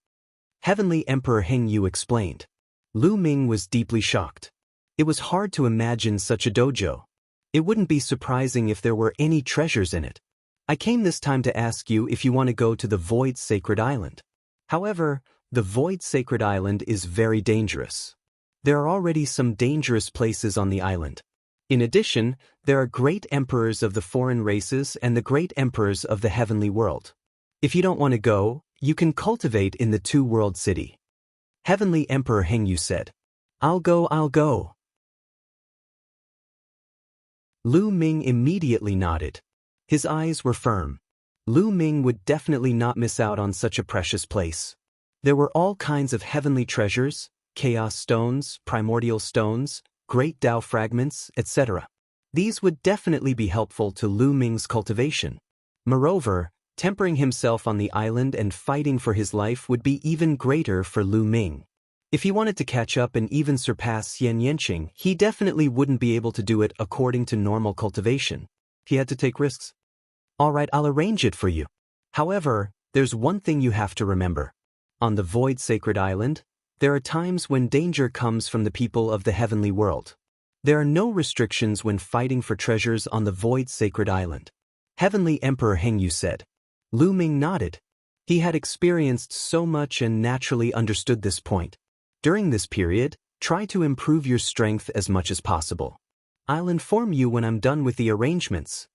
Heavenly Emperor Heng Yu explained. Lu Ming was deeply shocked. It was hard to imagine such a dojo. It wouldn't be surprising if there were any treasures in it. I came this time to ask you if you want to go to the Void Sacred Island. However, the Void Sacred Island is very dangerous. There are already some dangerous places on the island. In addition, there are great emperors of the foreign races and the great emperors of the heavenly world. If you don't want to go, you can cultivate in the two-world city. Heavenly Emperor Heng Yu said. I'll go. Lu Ming immediately nodded. His eyes were firm. Lu Ming would definitely not miss out on such a precious place. There were all kinds of heavenly treasures, chaos stones, primordial stones, great Tao fragments, etc. These would definitely be helpful to Lu Ming's cultivation. Moreover, tempering himself on the island and fighting for his life would be even greater for Lu Ming. If he wanted to catch up and even surpass Xian Yanqing, he definitely wouldn't be able to do it according to normal cultivation. He had to take risks. Alright, I'll arrange it for you. However, there's one thing you have to remember. On the Void Sacred Island, there are times when danger comes from the people of the heavenly world. There are no restrictions when fighting for treasures on the Void Sacred Island. Heavenly Emperor Heng Yu said. Lu Ming nodded. He had experienced so much and naturally understood this point. During this period, try to improve your strength as much as possible. I'll inform you when I'm done with the arrangements.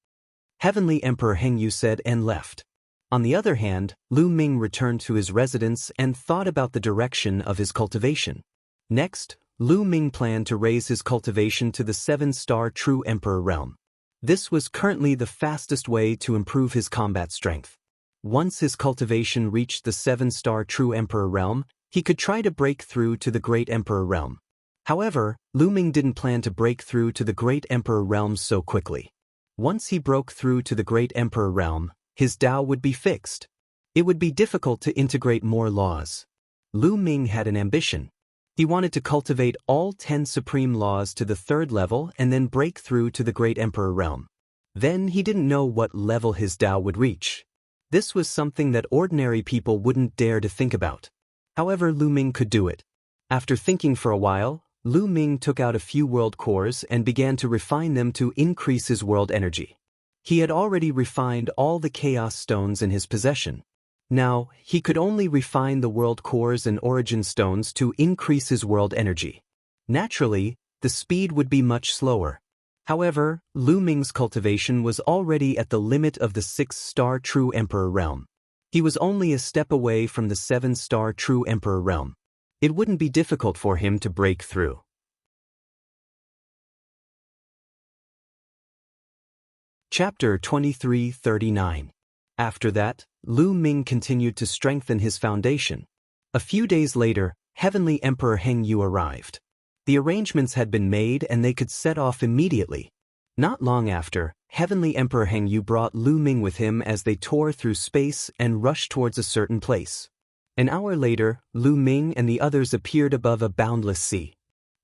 Heavenly Emperor Heng Yu said and left. On the other hand, Lu Ming returned to his residence and thought about the direction of his cultivation. Next, Lu Ming planned to raise his cultivation to the 7-star True Emperor realm. This was currently the fastest way to improve his combat strength. Once his cultivation reached the 7-star True Emperor realm, he could try to break through to the Great Emperor realm. However, Lu Ming didn't plan to break through to the Great Emperor realm so quickly. Once he broke through to the Great Emperor realm, his Tao would be fixed. It would be difficult to integrate more laws. Lu Ming had an ambition. He wanted to cultivate all 10 supreme laws to the 3rd level and then break through to the Great Emperor realm. Then he didn't know what level his Tao would reach. This was something that ordinary people wouldn't dare to think about. However, Lu Ming could do it. After thinking for a while, Lu Ming took out a few world cores and began to refine them to increase his world energy. He had already refined all the chaos stones in his possession. Now, he could only refine the world cores and origin stones to increase his world energy. Naturally, the speed would be much slower. However, Lu Ming's cultivation was already at the limit of the 6-star True Emperor realm. He was only a step away from the 7-star True Emperor realm. It wouldn't be difficult for him to break through. Chapter 2339. After that, Lu Ming continued to strengthen his foundation. A few days later, Heavenly Emperor Heng Yu arrived. The arrangements had been made and they could set off immediately. Not long after, Heavenly Emperor Heng Yu brought Lu Ming with him as they tore through space and rushed towards a certain place. An hour later, Lu Ming and the others appeared above a boundless sea.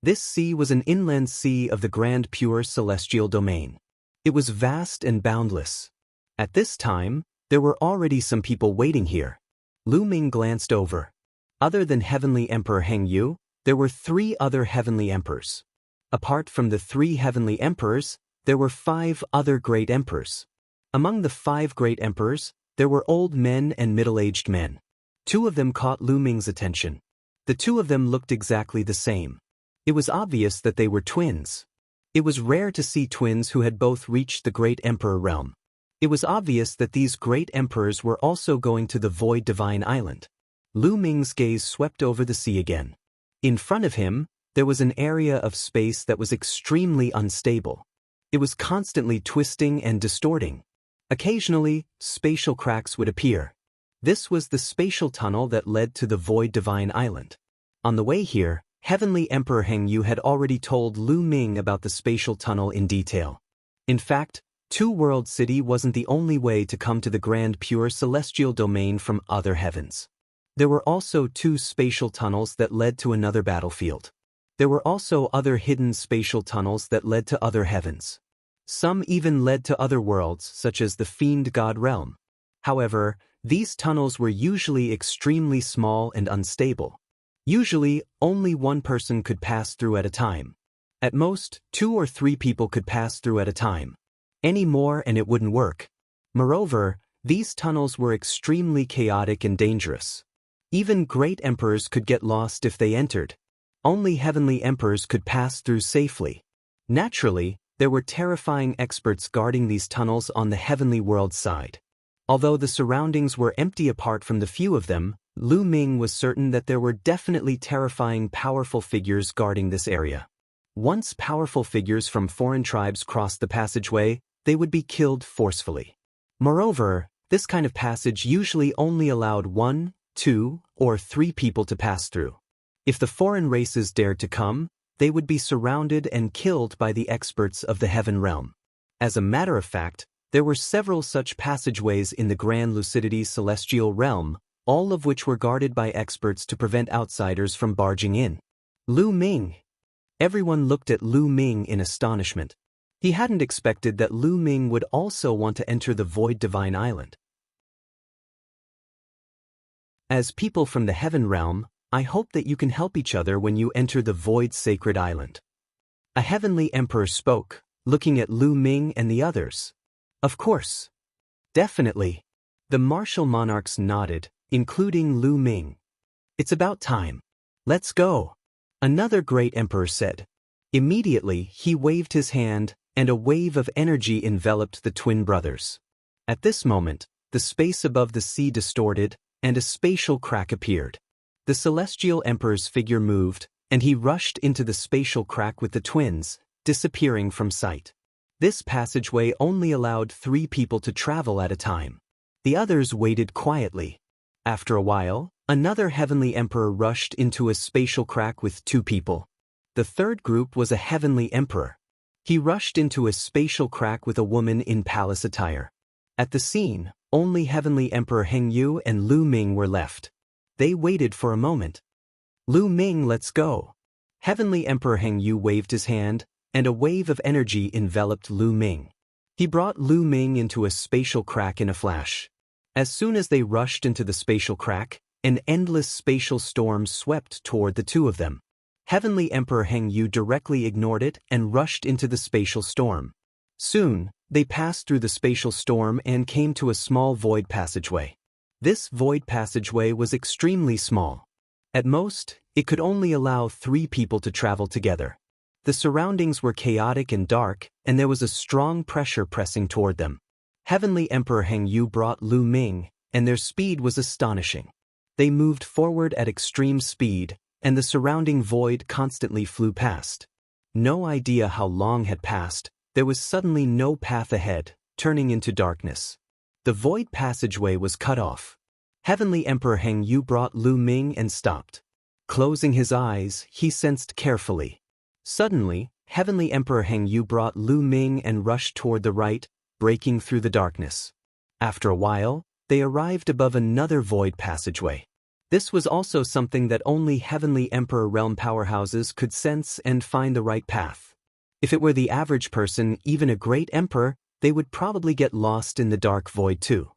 This sea was an inland sea of the grand pure celestial domain. It was vast and boundless. At this time, there were already some people waiting here. Lu Ming glanced over. Other than Heavenly Emperor Heng Yu, there were 3 other heavenly emperors. Apart from the 3 heavenly emperors, there were 5 other great emperors. Among the 5 great emperors, there were old men and middle-aged men. 2 of them caught Lu Ming's attention. The 2 of them looked exactly the same. It was obvious that they were twins. It was rare to see twins who had both reached the great emperor realm. It was obvious that these great emperors were also going to the Void Divine Island. Lu Ming's gaze swept over the sea again. In front of him, there was an area of space that was extremely unstable. It was constantly twisting and distorting. Occasionally, spatial cracks would appear. This was the spatial tunnel that led to the Void Divine Island. On the way here, Heavenly Emperor Heng Yu had already told Lu Ming about the spatial tunnel in detail. In fact, Two World City wasn't the only way to come to the grand pure celestial domain from other heavens. There were also 2 spatial tunnels that led to another battlefield. There were also other hidden spatial tunnels that led to other heavens. Some even led to other worlds, such as the Fiend God realm. However, these tunnels were usually extremely small and unstable. Usually, only one person could pass through at a time. At most, 2 or 3 people could pass through at a time. Any more and it wouldn't work. Moreover, these tunnels were extremely chaotic and dangerous. Even great emperors could get lost if they entered. Only heavenly emperors could pass through safely. Naturally, there were terrifying experts guarding these tunnels on the heavenly world side. Although the surroundings were empty apart from the few of them, Lu Ming was certain that there were definitely terrifying powerful figures guarding this area. Once powerful figures from foreign tribes crossed the passageway, they would be killed forcefully. Moreover, this kind of passage usually only allowed 1, 2, or 3 people to pass through. If the foreign races dared to come, they would be surrounded and killed by the experts of the heaven realm. As a matter of fact, there were several such passageways in the Grand Lucidity Celestial Realm, all of which were guarded by experts to prevent outsiders from barging in. Lu Ming. Everyone looked at Lu Ming in astonishment. He hadn't expected that Lu Ming would also want to enter the Void Divine Island. As people from the Heaven Realm, I hope that you can help each other when you enter the Void Sacred Island. A heavenly emperor spoke, looking at Lu Ming and the others. Of course. Definitely. The martial monarchs nodded, including Lu Ming. It's about time. Let's go. Another great emperor said. Immediately, he waved his hand, and a wave of energy enveloped the twin brothers. At this moment, the space above the sea distorted, and a spatial crack appeared. The celestial emperor's figure moved, and he rushed into the spatial crack with the twins, disappearing from sight. This passageway only allowed 3 people to travel at a time. The others waited quietly. After a while, another heavenly emperor rushed into a spatial crack with 2 people. The third group was a heavenly emperor. He rushed into a spatial crack with a woman in palace attire. At the scene, only Heavenly Emperor Heng Yu and Lu Ming were left. They waited for a moment. Lu Ming, let's go. Heavenly Emperor Heng Yu waved his hand, and a wave of energy enveloped Lu Ming. He brought Lu Ming into a spatial crack in a flash. As soon as they rushed into the spatial crack, an endless spatial storm swept toward the 2 of them. Heavenly Emperor Heng Yu directly ignored it and rushed into the spatial storm. Soon, they passed through the spatial storm and came to a small void passageway. This void passageway was extremely small. At most, it could only allow 3 people to travel together. The surroundings were chaotic and dark, and there was a strong pressure pressing toward them. Heavenly Emperor Heng Yu brought Lu Ming, and their speed was astonishing. They moved forward at extreme speed, and the surrounding void constantly flew past. No idea how long had passed, there was suddenly no path ahead, turning into darkness. The void passageway was cut off. Heavenly Emperor Heng Yu brought Lu Ming and stopped. Closing his eyes, he sensed carefully. Suddenly, Heavenly Emperor Heng Yu brought Lu Ming and rushed toward the right, breaking through the darkness. After a while, they arrived above another void passageway. This was also something that only Heavenly Emperor realm powerhouses could sense and find the right path. If it were the average person, even a great emperor, they would probably get lost in the dark void too.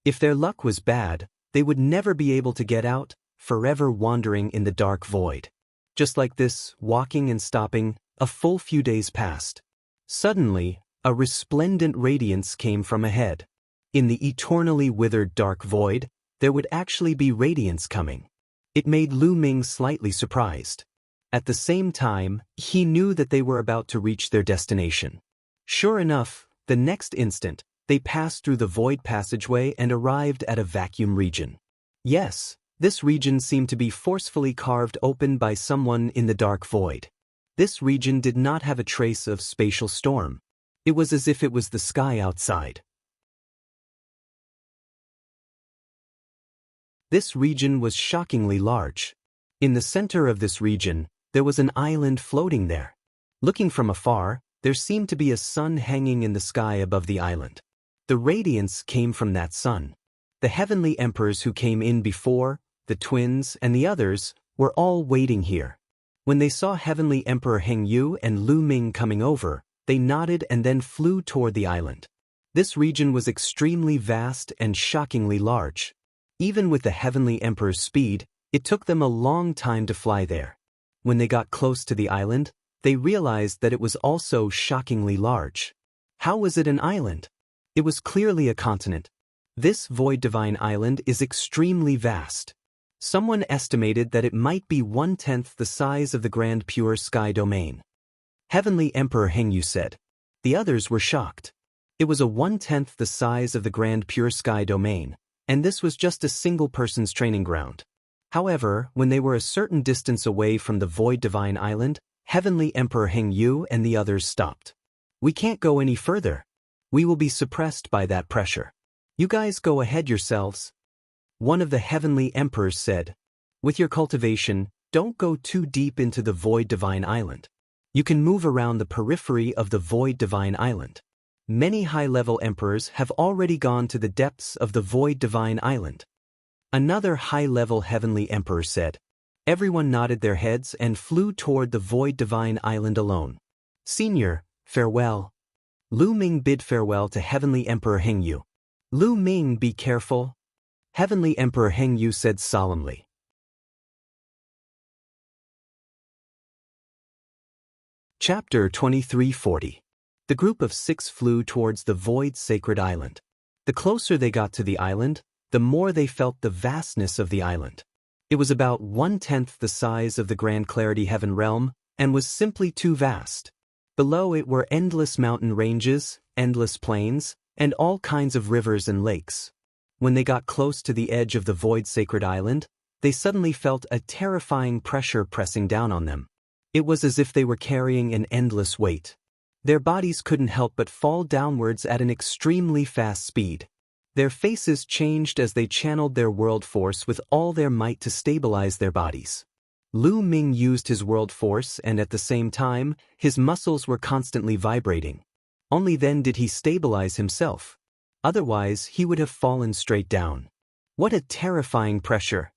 If their luck was bad, they would never be able to get out, forever wandering in the dark void. Just like this, walking and stopping, A full few days passed. Suddenly, a resplendent radiance came from ahead. In the eternally withered dark void, there would actually be radiance coming. It made Lu Ming slightly surprised. At the same time, he knew that they were about to reach their destination. Sure enough, the next instant, they passed through the void passageway and arrived at a vacuum region. Yes, this region seemed to be forcefully carved open by someone in the dark void. This region did not have a trace of spatial storm. It was as if it was the sky outside. This region was shockingly large. In the center of this region, there was an island floating there. Looking from afar, there seemed to be a sun hanging in the sky above the island. The radiance came from that sun. The heavenly emperors who came in before, the twins, and the others, were all waiting here. When they saw Heavenly Emperor Heng Yu and Lu Ming coming over, they nodded and then flew toward the island. This region was extremely vast and shockingly large. Even with the Heavenly Emperor's speed, it took them a long time to fly there. When they got close to the island, they realized that it was also shockingly large. How was it an island? It was clearly a continent. This Void Divine Island is extremely vast. Someone estimated that it might be 1/10 the size of the Grand Pure Sky Domain. Heavenly Emperor Heng Yu said. The others were shocked. It was a 1/10 the size of the Grand Pure Sky Domain, and this was just a single person's training ground. However, when they were a certain distance away from the Void Divine Island, Heavenly Emperor Heng Yu and the others stopped. We can't go any further. We will be suppressed by that pressure. You guys go ahead yourselves. One of the Heavenly Emperors said. With your cultivation, don't go too deep into the Void Divine Island. You can move around the periphery of the Void Divine Island. Many high-level emperors have already gone to the depths of the Void Divine Island. Another high-level Heavenly Emperor said. Everyone nodded their heads and flew toward the Void Divine Island alone. Senior, farewell. Lu Ming bid farewell to Heavenly Emperor Heng Yu. Lu Ming, be careful. Heavenly Emperor Heng Yu said solemnly. Chapter 2340. The group of 6 flew towards the Void Sacred Island. The closer they got to the island, the more they felt the vastness of the island. It was about 1/10 the size of the Grand Clarity Heaven Realm, and was simply too vast. Below it were endless mountain ranges, endless plains, and all kinds of rivers and lakes. When they got close to the edge of the Void Sacred Island, they suddenly felt a terrifying pressure pressing down on them. It was as if they were carrying an endless weight. Their bodies couldn't help but fall downwards at an extremely fast speed. Their faces changed as they channeled their world force with all their might to stabilize their bodies. Lu Ming used his world force and at the same time, his muscles were constantly vibrating. Only then did he stabilize himself. Otherwise, he would have fallen straight down. What a terrifying pressure.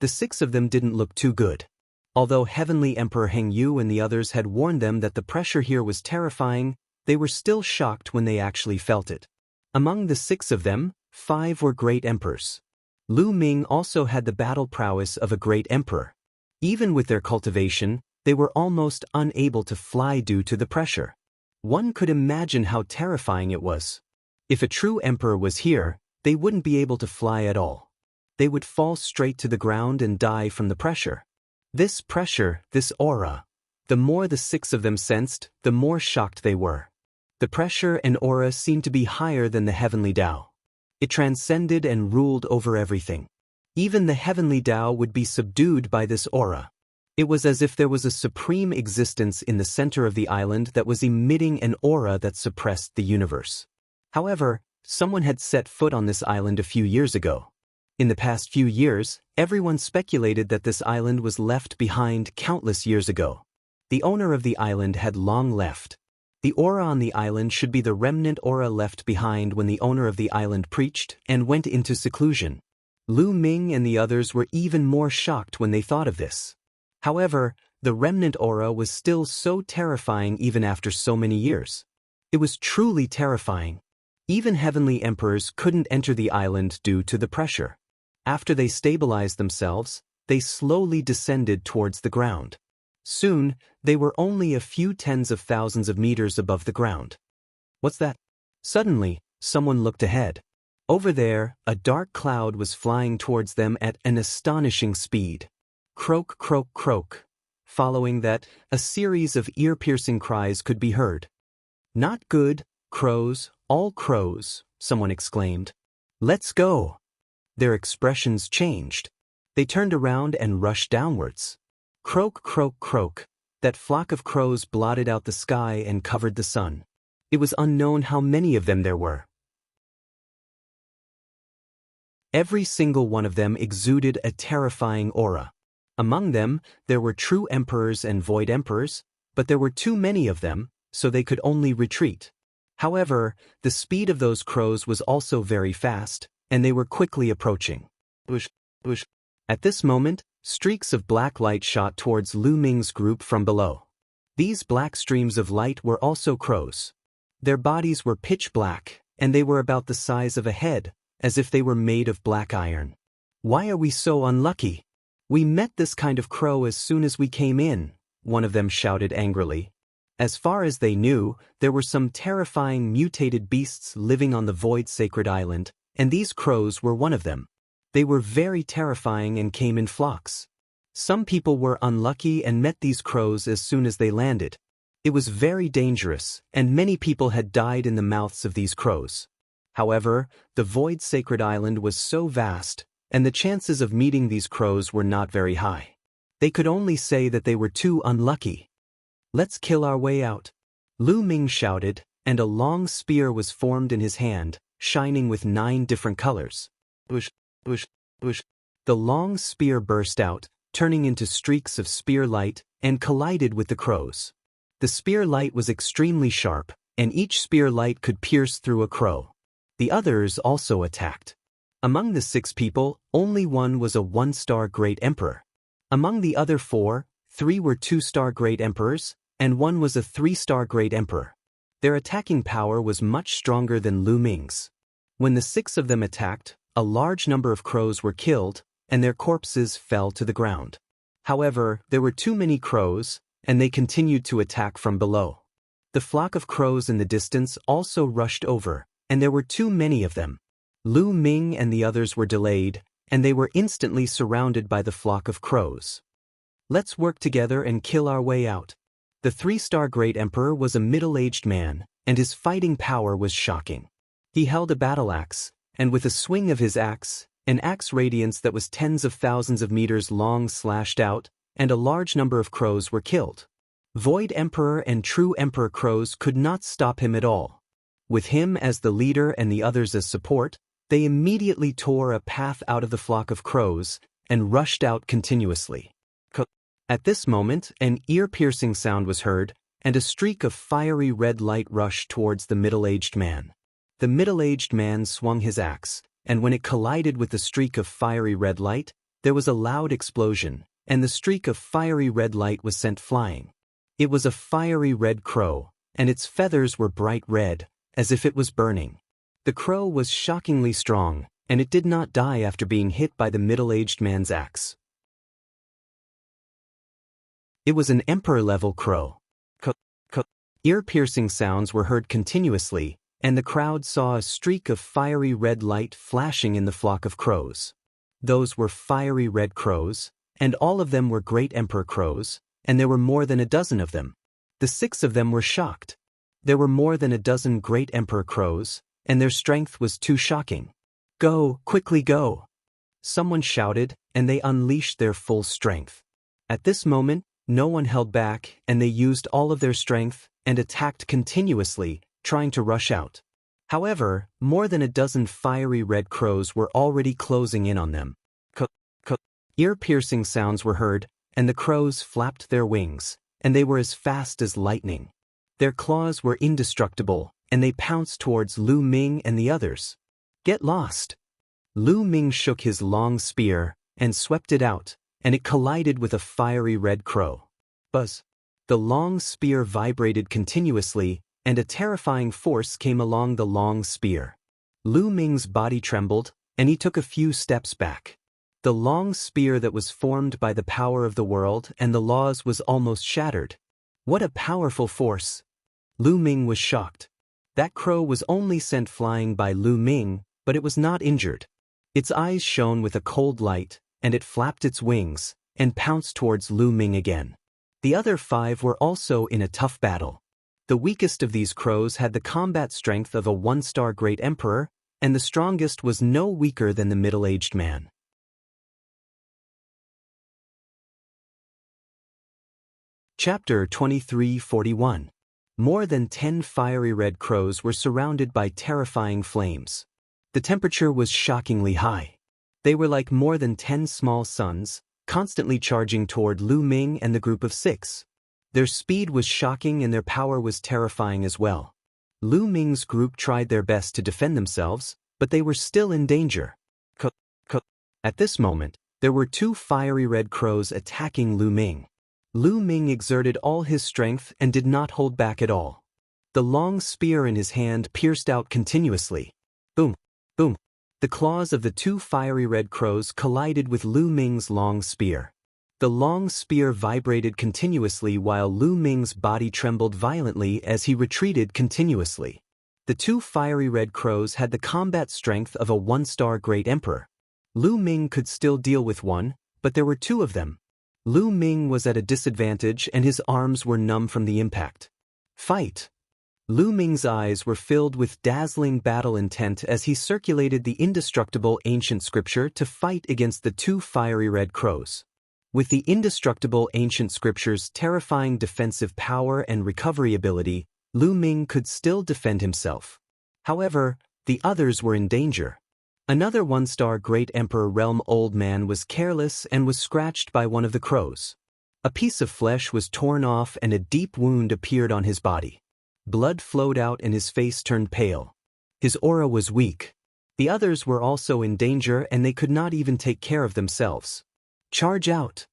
The 6 of them didn't look too good. Although Heavenly Emperor Heng Yu and the others had warned them that the pressure here was terrifying, they were still shocked when they actually felt it. Among the 6 of them, 5 were great emperors. Lu Ming also had the battle prowess of a great emperor. Even with their cultivation, they were almost unable to fly due to the pressure. One could imagine how terrifying it was. If a true emperor was here, they wouldn't be able to fly at all. They would fall straight to the ground and die from the pressure. This pressure, this aura, the more the 6 of them sensed, the more shocked they were. The pressure and aura seemed to be higher than the heavenly Tao. It transcended and ruled over everything. Even the heavenly Tao would be subdued by this aura. It was as if there was a supreme existence in the center of the island that was emitting an aura that suppressed the universe. However, someone had set foot on this island a few years ago. In the past few years, everyone speculated that this island was left behind countless years ago. The owner of the island had long left. The aura on the island should be the remnant aura left behind when the owner of the island preached and went into seclusion. Lu Ming and the others were even more shocked when they thought of this. However, the remnant aura was still so terrifying even after so many years. It was truly terrifying. Even heavenly emperors couldn't enter the island due to the pressure. After they stabilized themselves, they slowly descended towards the ground. Soon, they were only a few tens of thousands of meters above the ground. What's that? Suddenly, someone looked ahead. Over there, a dark cloud was flying towards them at an astonishing speed. Croak, croak, croak. Following that, a series of ear-piercing cries could be heard. Not good, crows, all crows, someone exclaimed. Let's go. Their expressions changed. They turned around and rushed downwards. Croak, croak, croak. That flock of crows blotted out the sky and covered the sun. It was unknown how many of them there were. Every single one of them exuded a terrifying aura. Among them, there were true emperors and void emperors, but there were too many of them, so they could only retreat. However, the speed of those crows was also very fast, and they were quickly approaching. Bush, bush. At this moment, streaks of black light shot towards Lu Ming's group from below. These black streams of light were also crows. Their bodies were pitch black, and they were about the size of a head, as if they were made of black iron. Why are we so unlucky? We met this kind of crow as soon as we came in, one of them shouted angrily. As far as they knew, there were some terrifying mutated beasts living on the Void Sacred Island, and these crows were one of them. They were very terrifying and came in flocks. Some people were unlucky and met these crows as soon as they landed. It was very dangerous, and many people had died in the mouths of these crows. However, the Void Sacred Island was so vast, and the chances of meeting these crows were not very high. They could only say that they were too unlucky. Let's kill our way out. Lu Ming shouted, and a long spear was formed in his hand, shining with 9 different colors. Bush, bush, bush. The long spear burst out, turning into streaks of spear light, and collided with the crows. The spear light was extremely sharp, and each spear light could pierce through a crow. The others also attacked. Among the 6 people, only one was a 1-star Great Emperor. Among the other 4, 3 were 2-star Great Emperors, and 1 was a 3-star Great Emperor. Their attacking power was much stronger than Lu Ming's. When the 6 of them attacked, a large number of crows were killed, and their corpses fell to the ground. However, there were too many crows, and they continued to attack from below. The flock of crows in the distance also rushed over, and there were too many of them. Lu Ming and the others were delayed, and they were instantly surrounded by the flock of crows. Let's work together and kill our way out. The 3-star Great Emperor was a middle-aged man, and his fighting power was shocking. He held a battle axe, and with a swing of his axe, an axe radiance that was tens of thousands of meters long slashed out, and a large number of crows were killed. Void Emperor and True Emperor crows could not stop him at all. With him as the leader and the others as support, they immediately tore a path out of the flock of crows and rushed out continuously. At this moment, an ear-piercing sound was heard, and a streak of fiery red light rushed towards the middle-aged man. The middle-aged man swung his axe, and when it collided with the streak of fiery red light, there was a loud explosion, and the streak of fiery red light was sent flying. It was a fiery red crow, and its feathers were bright red, as if it was burning. The crow was shockingly strong, and it did not die after being hit by the middle-aged man's axe. It was an emperor-level crow. Ear-piercing sounds were heard continuously, and the crowd saw a streak of fiery red light flashing in the flock of crows. Those were fiery red crows, and all of them were Great Emperor crows, and there were more than a dozen of them. The 6 of them were shocked. There were more than a dozen Great Emperor crows, and their strength was too shocking. Go, quickly go! Someone shouted, and they unleashed their full strength. At this moment, no one held back, and they used all of their strength and attacked continuously, trying to rush out. However, more than a dozen fiery red crows were already closing in on them. Ear-piercing sounds were heard, and the crows flapped their wings, and they were as fast as lightning. Their claws were indestructible, and they pounced towards Lu Ming and the others. Get lost! Lu Ming shook his long spear and swept it out, and it collided with a fiery red crow. Buzz! The long spear vibrated continuously, and a terrifying force came along the long spear. Lu Ming's body trembled, and he took a few steps back. The long spear that was formed by the power of the world and the laws was almost shattered. What a powerful force! Lu Ming was shocked. That crow was only sent flying by Lu Ming, but it was not injured. Its eyes shone with a cold light, and it flapped its wings, and pounced towards Lu Ming again. The other 5 were also in a tough battle. The weakest of these crows had the combat strength of a 1-star great emperor, and the strongest was no weaker than the middle-aged man. Chapter 2341. More than 10 fiery red crows were surrounded by terrifying flames. The temperature was shockingly high. They were like more than 10 small suns, constantly charging toward Lu Ming and the group of 6. Their speed was shocking and their power was terrifying as well. Lu Ming's group tried their best to defend themselves, but they were still in danger. At this moment, there were 2 fiery red crows attacking Lu Ming. Lu Ming exerted all his strength and did not hold back at all. The long spear in his hand pierced out continuously. Boom, boom. The claws of the 2 fiery red crows collided with Lu Ming's long spear. The long spear vibrated continuously while Lu Ming's body trembled violently as he retreated continuously. The 2 fiery red crows had the combat strength of a 1-star great emperor. Lu Ming could still deal with one, but there were 2 of them. Lu Ming was at a disadvantage and his arms were numb from the impact. Fight! Lu Ming's eyes were filled with dazzling battle intent as he circulated the indestructible ancient scripture to fight against the 2 fiery red crows. With the indestructible ancient scripture's terrifying defensive power and recovery ability, Lu Ming could still defend himself. However, the others were in danger. Another 1-star great emperor realm old man was careless and was scratched by one of the crows. A piece of flesh was torn off and a deep wound appeared on his body. Blood flowed out and his face turned pale. His aura was weak. The others were also in danger and they could not even take care of themselves. Charge out!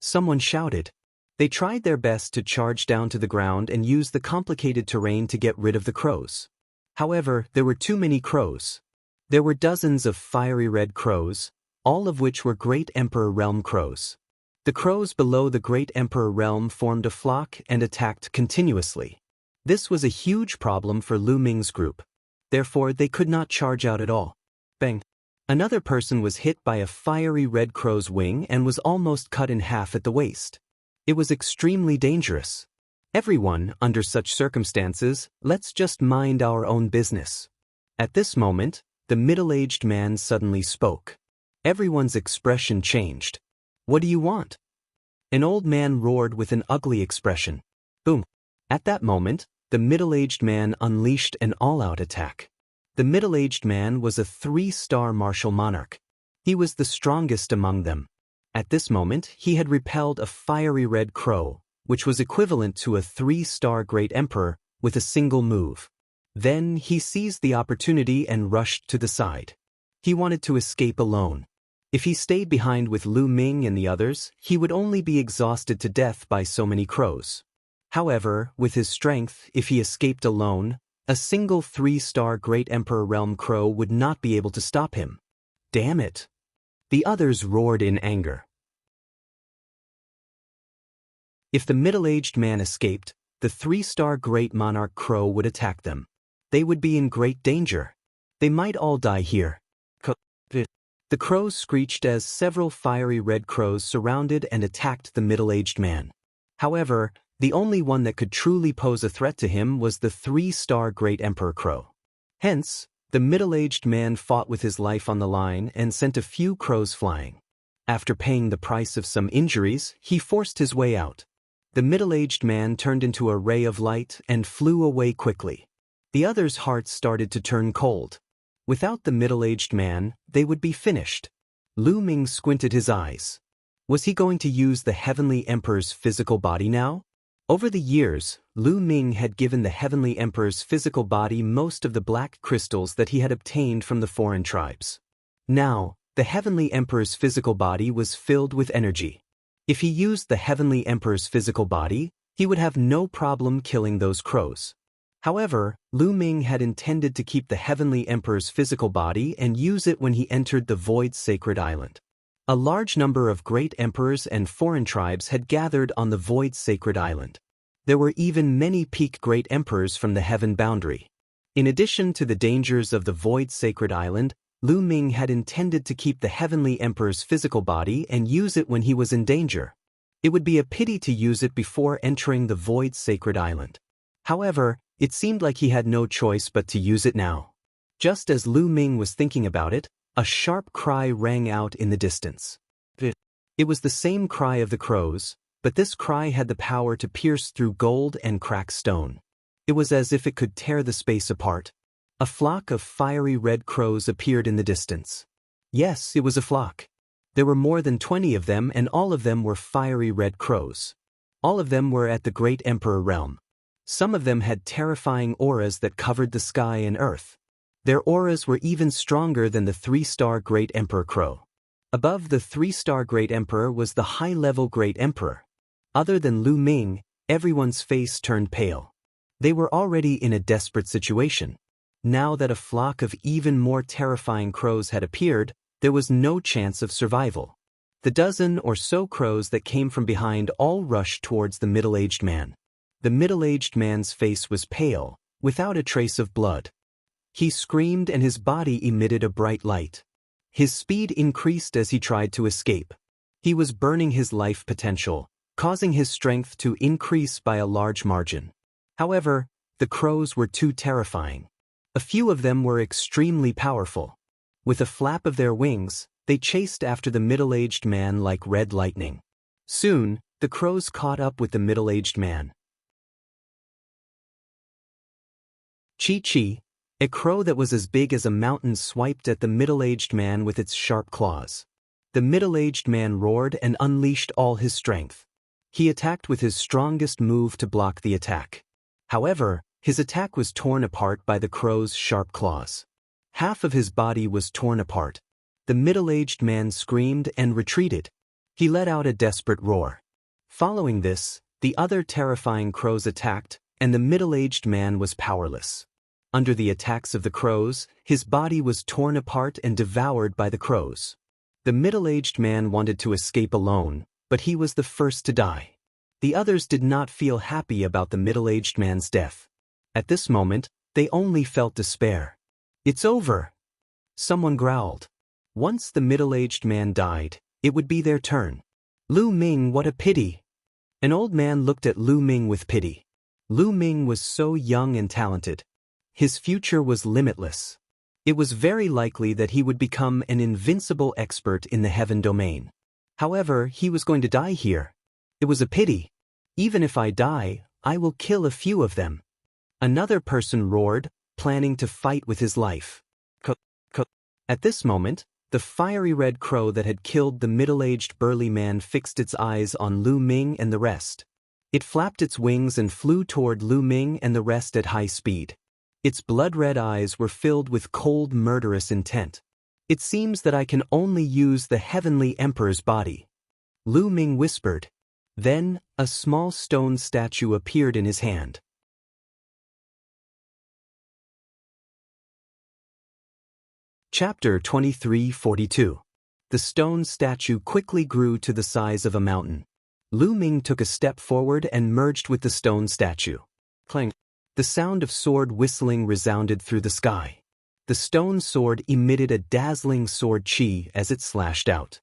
Someone shouted. They tried their best to charge down to the ground and use the complicated terrain to get rid of the crows. However, there were too many crows. There were dozens of fiery red crows, all of which were Great Emperor Realm crows. The crows below the Great Emperor Realm formed a flock and attacked continuously. This was a huge problem for Lu Ming's group. Therefore, they could not charge out at all. Bang! Another person was hit by a fiery red crow's wing and was almost cut in half at the waist. It was extremely dangerous. Everyone, under such circumstances, let's just mind our own business. At this moment, the middle-aged man suddenly spoke. Everyone's expression changed. What do you want? An old man roared with an ugly expression. Boom! At that moment, the middle-aged man unleashed an all-out attack. The middle-aged man was a 3-star martial monarch. He was the strongest among them. At this moment, he had repelled a fiery red crow, which was equivalent to a 3-star great emperor, with a single move. Then he seized the opportunity and rushed to the side. He wanted to escape alone. If he stayed behind with Lu Ming and the others, he would only be exhausted to death by so many crows. However, with his strength, if he escaped alone, a single 3-star Great Emperor Realm crow would not be able to stop him. Damn it! The others roared in anger. If the middle-aged man escaped, the 3-star Great Monarch Crow would attack them. They would be in great danger. They might all die here. The crows screeched as several fiery red crows surrounded and attacked the middle-aged man. However, the only one that could truly pose a threat to him was the 3-star Great Emperor Crow. Hence, the middle-aged man fought with his life on the line and sent a few crows flying. After paying the price of some injuries, he forced his way out. The middle-aged man turned into a ray of light and flew away quickly. The others' hearts started to turn cold. Without the middle-aged man, they would be finished. Lu Ming squinted his eyes. Was he going to use the Heavenly Emperor's physical body now? Over the years, Lu Ming had given the Heavenly Emperor's physical body most of the black crystals that he had obtained from the foreign tribes. Now, the Heavenly Emperor's physical body was filled with energy. If he used the Heavenly Emperor's physical body, he would have no problem killing those crows. However, Lu Ming had intended to keep the Heavenly Emperor's physical body and use it when he entered the Void Sacred Island. A large number of great emperors and foreign tribes had gathered on the Void's sacred island. There were even many peak great emperors from the heaven boundary. In addition to the dangers of the Void's sacred island, Lu Ming had intended to keep the heavenly emperor's physical body and use it when he was in danger. It would be a pity to use it before entering the Void's sacred island. However, it seemed like he had no choice but to use it now. Just as Lu Ming was thinking about it, a sharp cry rang out in the distance. It was the same cry of the crows, but this cry had the power to pierce through gold and crack stone. It was as if it could tear the space apart. A flock of fiery red crows appeared in the distance. Yes, it was a flock. There were more than 20 of them, and all of them were fiery red crows. All of them were at the Great Emperor realm. Some of them had terrifying auras that covered the sky and earth. Their auras were even stronger than the 3-star Great Emperor Crow. Above the 3-star Great Emperor was the high-level Great Emperor. Other than Lu Ming, everyone's face turned pale. They were already in a desperate situation. Now that a flock of even more terrifying crows had appeared, there was no chance of survival. The dozen or so crows that came from behind all rushed towards the middle-aged man. The middle-aged man's face was pale, without a trace of blood. He screamed and his body emitted a bright light. His speed increased as he tried to escape. He was burning his life potential, causing his strength to increase by a large margin. However, the crows were too terrifying. A few of them were extremely powerful. With a flap of their wings, they chased after the middle-aged man like red lightning. Soon, the crows caught up with the middle-aged man. Chi-Chi, a crow that was as big as a mountain, swiped at the middle-aged man with its sharp claws. The middle-aged man roared and unleashed all his strength. He attacked with his strongest move to block the attack. However, his attack was torn apart by the crow's sharp claws. Half of his body was torn apart. The middle-aged man screamed and retreated. He let out a desperate roar. Following this, the other terrifying crows attacked, and the middle-aged man was powerless. Under the attacks of the crows, his body was torn apart and devoured by the crows. The middle-aged man wanted to escape alone, but he was the first to die. The others did not feel happy about the middle-aged man's death. At this moment, they only felt despair. "It's over," someone growled. Once the middle-aged man died, it would be their turn. "Lu Ming, what a pity." An old man looked at Lu Ming with pity. Lu Ming was so young and talented. His future was limitless. It was very likely that he would become an invincible expert in the heaven domain. However, he was going to die here. It was a pity. "Even if I die, I will kill a few of them." Another person roared, planning to fight with his life. At this moment, the fiery red crow that had killed the middle-aged burly man fixed its eyes on Lu Ming and the rest. It flapped its wings and flew toward Lu Ming and the rest at high speed. Its blood-red eyes were filled with cold, murderous intent. "It seems that I can only use the heavenly emperor's body," Lu Ming whispered. Then, a small stone statue appeared in his hand. Chapter 23:42. The stone statue quickly grew to the size of a mountain. Lu Ming took a step forward and merged with the stone statue. Clang! The sound of sword whistling resounded through the sky. The stone sword emitted a dazzling sword chi as it slashed out.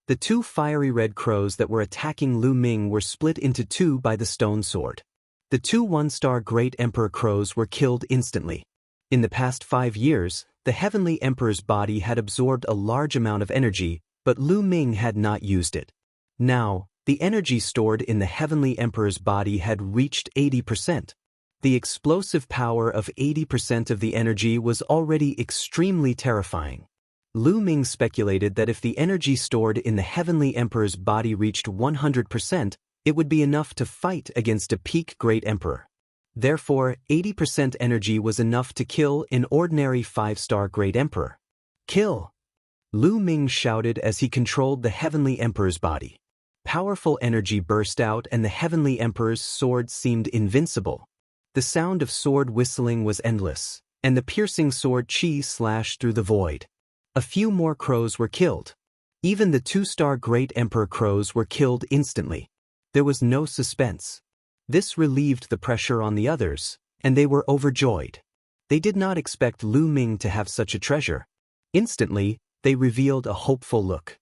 The two fiery red crows that were attacking Lu Ming were split into two by the stone sword. The two 1-star Great Emperor crows were killed instantly. In the past 5 years, the Heavenly Emperor's body had absorbed a large amount of energy, but Lu Ming had not used it. Now, the energy stored in the Heavenly Emperor's body had reached 80%. The explosive power of 80% of the energy was already extremely terrifying. Lu Ming speculated that if the energy stored in the Heavenly Emperor's body reached 100%, it would be enough to fight against a peak Great Emperor. Therefore, 80% energy was enough to kill an ordinary 5-star Great Emperor. "Kill!" Lu Ming shouted as he controlled the Heavenly Emperor's body. Powerful energy burst out and the Heavenly Emperor's sword seemed invincible. The sound of sword whistling was endless, and the piercing sword chi slashed through the void. A few more crows were killed. Even the 2-star Great Emperor crows were killed instantly. There was no suspense. This relieved the pressure on the others, and they were overjoyed. They did not expect Lu Ming to have such a treasure. Instantly, they revealed a hopeful look.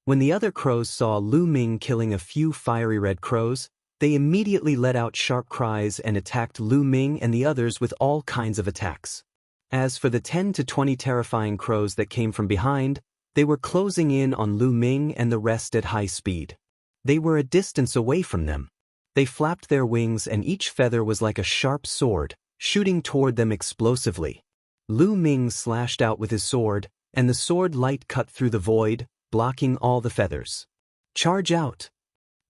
When the other crows saw Lu Ming killing a few fiery red crows, they immediately let out sharp cries and attacked Lu Ming and the others with all kinds of attacks. As for the 10 to 20 terrifying crows that came from behind, they were closing in on Lu Ming and the rest at high speed. They were a distance away from them. They flapped their wings and each feather was like a sharp sword, shooting toward them explosively. Lu Ming slashed out with his sword, and the sword light cut through the void, blocking all the feathers. "Charge out!"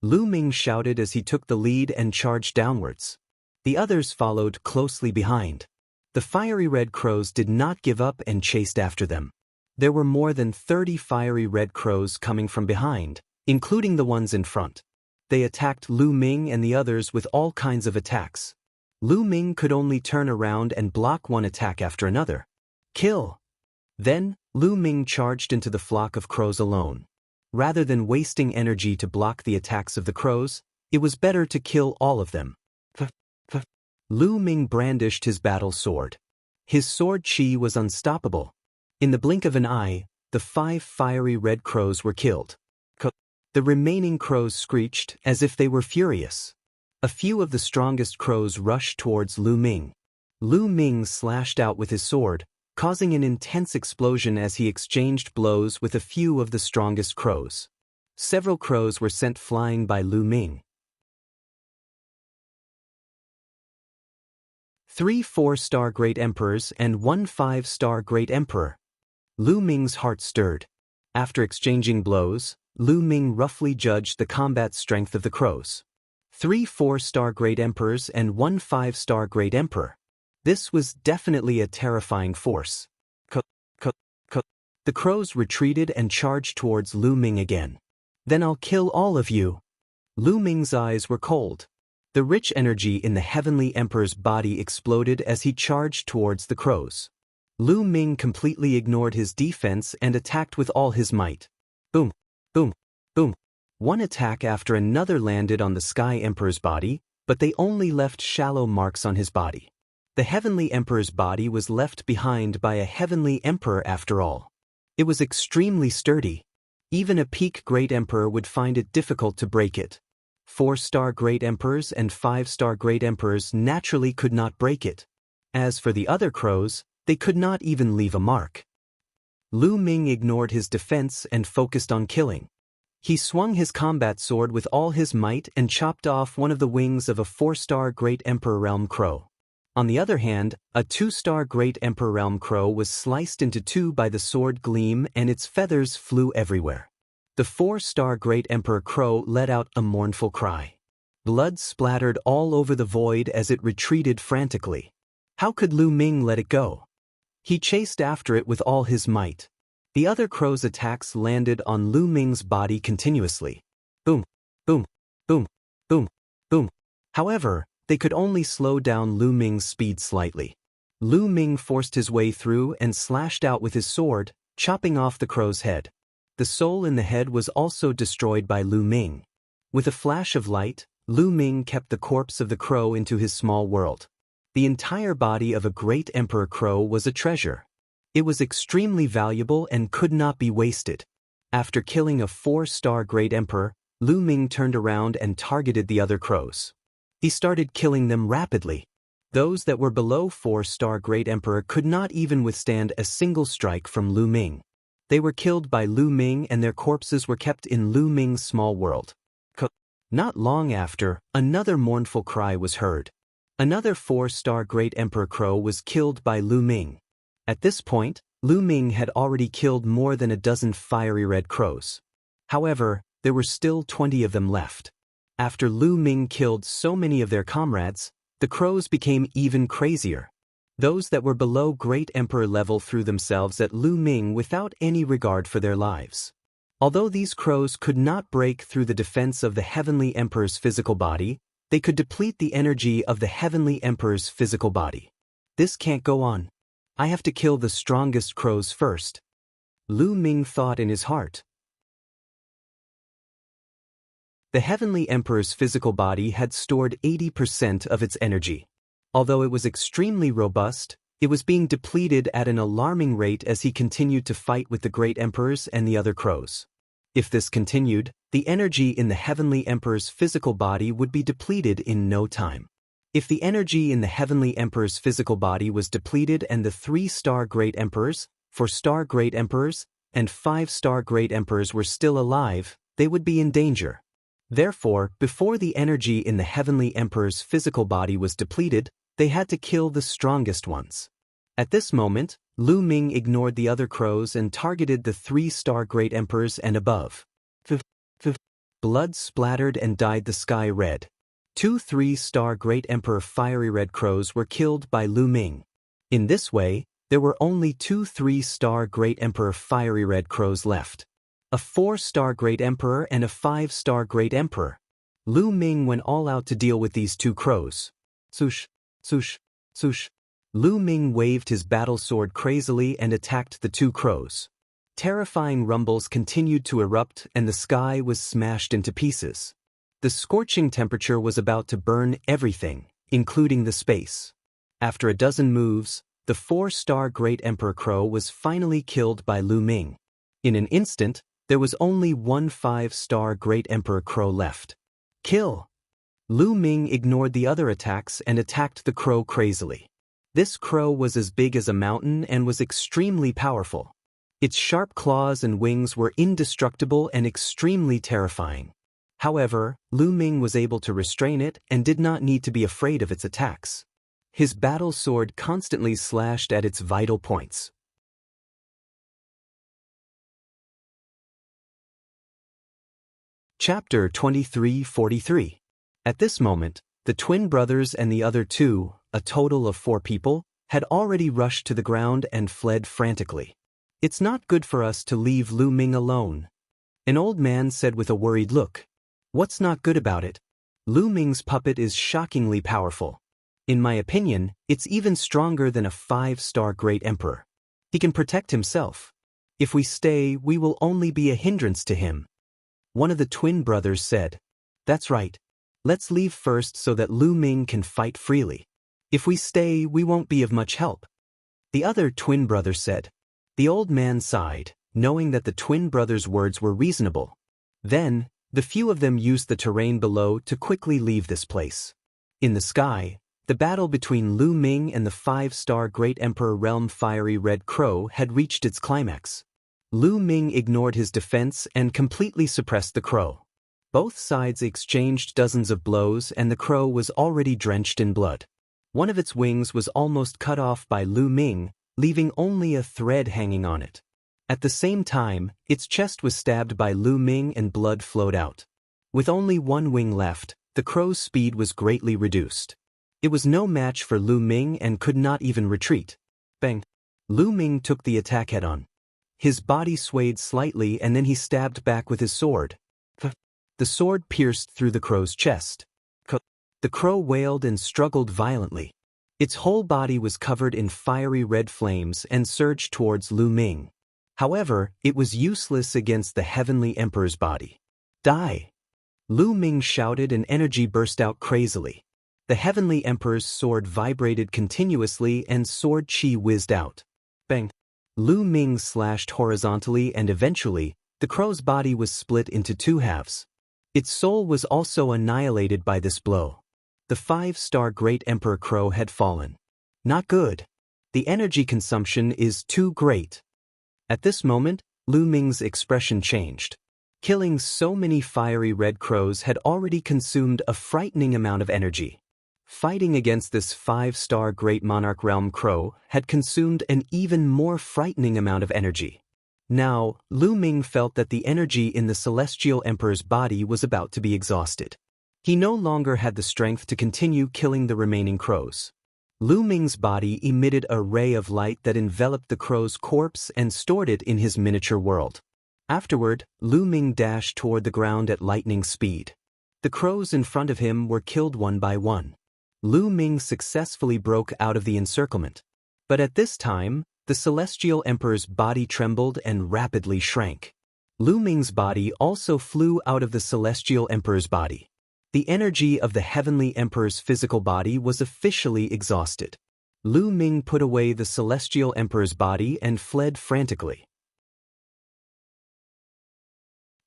Lu Ming shouted as he took the lead and charged downwards. The others followed closely behind. The fiery red crows did not give up and chased after them. There were more than 30 fiery red crows coming from behind, including the ones in front. They attacked Lu Ming and the others with all kinds of attacks. Lu Ming could only turn around and block one attack after another. Kill! Then, Lu Ming charged into the flock of crows alone. Rather than wasting energy to block the attacks of the crows, it was better to kill all of them. Lu Ming brandished his battle sword. His sword chi was unstoppable. In the blink of an eye, the 5 fiery red crows were killed. The remaining crows screeched as if they were furious. A few of the strongest crows rushed towards Lu Ming. Lu Ming slashed out with his sword, causing an intense explosion as he exchanged blows with a few of the strongest crows. Several crows were sent flying by Lu Ming. 3 4-star Great Emperors and 1 5-star Great Emperor. Lu Ming's heart stirred. After exchanging blows, Lu Ming roughly judged the combat strength of the crows. 3 4-star Great Emperors and 1 5-star Great Emperor. This was definitely a terrifying force. The crows retreated and charged towards Lu Ming again. "Then I'll kill all of you." Lu Ming's eyes were cold. The rich energy in the Heavenly Emperor's body exploded as he charged towards the crows. Lu Ming completely ignored his defense and attacked with all his might. Boom, boom, boom. One attack after another landed on the Sky Emperor's body, but they only left shallow marks on his body. The Heavenly Emperor's body was left behind by a Heavenly Emperor after all. It was extremely sturdy. Even a peak Great Emperor would find it difficult to break it. 4-star Great Emperors and 5-star Great Emperors naturally could not break it. As for the other crows, they could not even leave a mark. Lu Ming ignored his defense and focused on killing. He swung his combat sword with all his might and chopped off one of the wings of a 4-star Great Emperor Realm Crow. On the other hand, a 2-star Great Emperor Realm Crow was sliced into 2 by the sword gleam and its feathers flew everywhere. The 4-star Great Emperor Crow let out a mournful cry. Blood splattered all over the void as it retreated frantically. How could Lu Ming let it go? He chased after it with all his might. The other crow's attacks landed on Lu Ming's body continuously. Boom, boom, boom, boom, boom. However, they could only slow down Lu Ming's speed slightly. Lu Ming forced his way through and slashed out with his sword, chopping off the crow's head. The soul in the head was also destroyed by Lu Ming. With a flash of light, Lu Ming kept the corpse of the crow into his small world. The entire body of a Great Emperor Crow was a treasure. It was extremely valuable and could not be wasted. After killing a 4-star Great Emperor, Lu Ming turned around and targeted the other crows. He started killing them rapidly. Those that were below 4-star Great Emperor could not even withstand a single strike from Lu Ming. They were killed by Lu Ming and their corpses were kept in Lu Ming's small world. Not long after, another mournful cry was heard. Another 4-star Great Emperor Crow was killed by Lu Ming. At this point, Lu Ming had already killed more than a dozen fiery red crows. However, there were still 20 of them left. After Lu Ming killed so many of their comrades, the crows became even crazier. Those that were below Great Emperor level threw themselves at Lu Ming without any regard for their lives. Although these crows could not break through the defense of the Heavenly Emperor's physical body, they could deplete the energy of the Heavenly Emperor's physical body. This can't go on. I have to kill the strongest crows first. Lu Ming thought in his heart. The Heavenly Emperor's physical body had stored 80% of its energy. Although it was extremely robust, it was being depleted at an alarming rate as he continued to fight with the Great Emperors and the other crows. If this continued, the energy in the Heavenly Emperor's physical body would be depleted in no time. If the energy in the Heavenly Emperor's physical body was depleted and the 3-star Great Emperors, 4-star Great Emperors, and 5-star Great Emperors were still alive, they would be in danger. Therefore, before the energy in the Heavenly Emperor's physical body was depleted, they had to kill the strongest ones. At this moment, Lu Ming ignored the other crows and targeted the 3-star Great Emperors and above. Blood splattered and dyed the sky red. 2 3-star Great Emperor fiery red crows were killed by Lu Ming. In this way, there were only 2 3-star Great Emperor fiery red crows left. A 4-star Great Emperor and a 5-star Great Emperor. Lu Ming went all out to deal with these 2 crows. Swoosh, swoosh, swoosh. Lu Ming waved his battle sword crazily and attacked the 2 crows. Terrifying rumbles continued to erupt and the sky was smashed into pieces. The scorching temperature was about to burn everything, including the space. After a dozen moves, the 4-star Great Emperor Crow was finally killed by Lu Ming. In an instant, there was only 1 5-star Great Emperor Crow left. Kill! Lu Ming ignored the other attacks and attacked the crow crazily. This crow was as big as a mountain and was extremely powerful. Its sharp claws and wings were indestructible and extremely terrifying. However, Lu Ming was able to restrain it and did not need to be afraid of its attacks. His battle sword constantly slashed at its vital points. Chapter 2343. At this moment, the twin brothers and the other 2, a total of 4 people, had already rushed to the ground and fled frantically. "It's not good for us to leave Lu Ming alone," an old man said with a worried look. "What's not good about it? Lu Ming's puppet is shockingly powerful. In my opinion, it's even stronger than a 5-star Great Emperor. He can protect himself. If we stay, we will only be a hindrance to him." One of the twin brothers said, "That's right. Let's leave first so that Lu Ming can fight freely. If we stay, we won't be of much help." The other twin brother said. The old man sighed, knowing that the twin brothers' words were reasonable. Then, the few of them used the terrain below to quickly leave this place. In the sky, the battle between Lu Ming and the 5-star Great Emperor Realm Fiery Red Crow had reached its climax. Lu Ming ignored his defense and completely suppressed the crow. Both sides exchanged dozens of blows and the crow was already drenched in blood. One of its wings was almost cut off by Lu Ming, leaving only a thread hanging on it. At the same time, its chest was stabbed by Lu Ming and blood flowed out. With only one wing left, the crow's speed was greatly reduced. It was no match for Lu Ming and could not even retreat. Bang! Lu Ming took the attack head-on. His body swayed slightly and then he stabbed back with his sword. The sword pierced through the crow's chest. The crow wailed and struggled violently. Its whole body was covered in fiery red flames and surged towards Lu Ming. However, it was useless against the Heavenly Emperor's body. Die! Lu Ming shouted and energy burst out crazily. The Heavenly Emperor's sword vibrated continuously and sword chi whizzed out. Bang! Lu Ming slashed horizontally and eventually, the crow's body was split into 2 halves. Its soul was also annihilated by this blow. The 5-star Great Emperor Crow had fallen. Not good. The energy consumption is too great. At this moment, Lu Ming's expression changed. Killing so many fiery red crows had already consumed a frightening amount of energy. Fighting against this 5-star Great Monarch Realm Crow had consumed an even more frightening amount of energy. Now, Lu Ming felt that the energy in the Celestial Emperor's body was about to be exhausted. He no longer had the strength to continue killing the remaining crows. Lu Ming's body emitted a ray of light that enveloped the crow's corpse and stored it in his miniature world. Afterward, Lu Ming dashed toward the ground at lightning speed. The crows in front of him were killed one by one. Lu Ming successfully broke out of the encirclement. But at this time, the celestial emperor's body trembled and rapidly shrank. Lu Ming's body also flew out of the celestial emperor's body. The energy of the heavenly emperor's physical body was officially exhausted. Lu Ming put away the celestial emperor's body and fled frantically.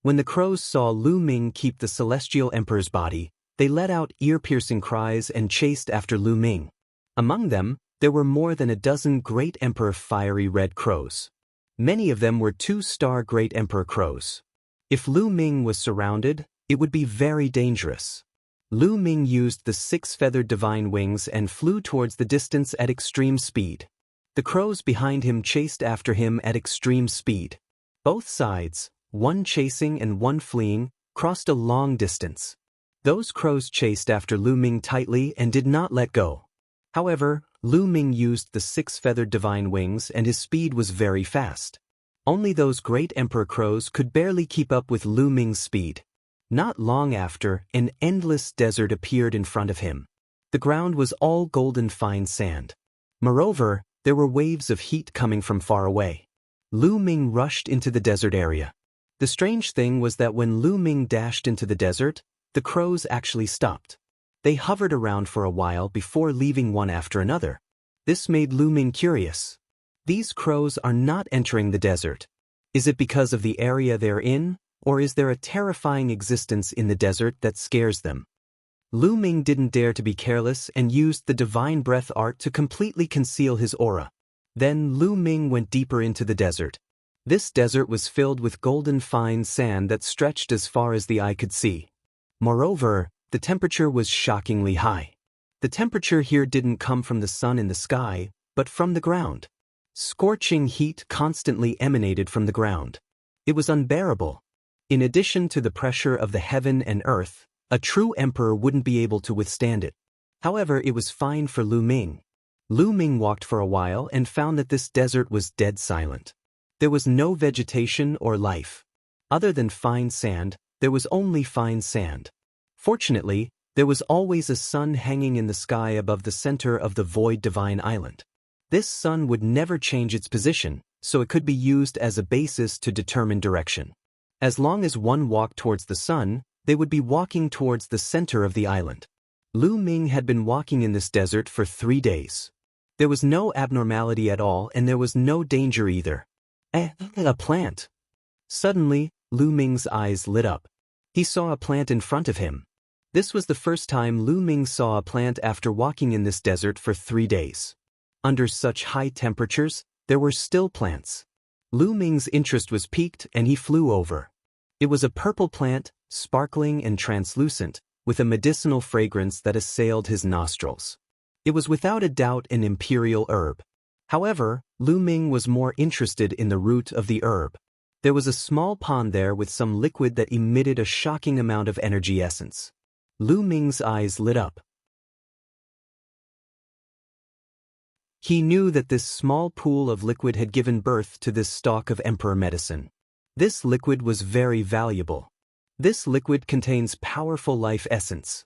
When the crows saw Lu Ming keep the celestial emperor's body, they let out ear-piercing cries and chased after Lu Ming. Among them, there were more than a dozen great emperor fiery red crows. Many of them were two-star great emperor crows. If Lu Ming was surrounded, it would be very dangerous. Lu Ming used the six-feathered divine wings and flew towards the distance at extreme speed. The crows behind him chased after him at extreme speed. Both sides, one chasing and one fleeing, crossed a long distance. Those crows chased after Lu Ming tightly and did not let go. However, Lu Ming used the six-feathered divine wings and his speed was very fast. Only those great emperor crows could barely keep up with Lu Ming's speed. Not long after, an endless desert appeared in front of him. The ground was all golden fine sand. Moreover, there were waves of heat coming from far away. Lu Ming rushed into the desert area. The strange thing was that when Lu Ming dashed into the desert, the crows actually stopped. They hovered around for a while before leaving one after another. This made Lu Ming curious. These crows are not entering the desert. Is it because of the area they're in, or is there a terrifying existence in the desert that scares them? Lu Ming didn't dare to be careless and used the divine breath art to completely conceal his aura. Then Lu Ming went deeper into the desert. This desert was filled with golden fine sand that stretched as far as the eye could see. Moreover, the temperature was shockingly high. The temperature here didn't come from the sun in the sky, but from the ground. Scorching heat constantly emanated from the ground. It was unbearable. In addition to the pressure of the heaven and earth, a true emperor wouldn't be able to withstand it. However, it was fine for Lu Ming. Lu Ming walked for a while and found that this desert was dead silent. There was no vegetation or life. Other than fine sand, there was only fine sand. Fortunately, there was always a sun hanging in the sky above the center of the void divine island. This sun would never change its position, so it could be used as a basis to determine direction. As long as one walked towards the sun, they would be walking towards the center of the island. Lu Ming had been walking in this desert for 3 days. There was no abnormality at all and there was no danger either. A plant. Suddenly, Lu Ming's eyes lit up. He saw a plant in front of him. This was the first time Lu Ming saw a plant after walking in this desert for 3 days. Under such high temperatures, there were still plants. Lu Ming's interest was piqued and he flew over. It was a purple plant, sparkling and translucent, with a medicinal fragrance that assailed his nostrils. It was without a doubt an imperial herb. However, Lu Ming was more interested in the root of the herb. There was a small pond there with some liquid that emitted a shocking amount of energy essence. Lu Ming's eyes lit up. He knew that this small pool of liquid had given birth to this stalk of emperor medicine. This liquid was very valuable. This liquid contains powerful life essence.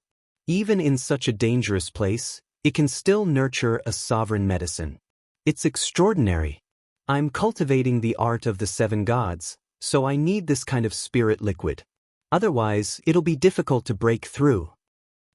Even in such a dangerous place, it can still nurture a sovereign medicine. It's extraordinary. I'm cultivating the art of the 7 gods, so I need this kind of spirit liquid. Otherwise, it'll be difficult to break through.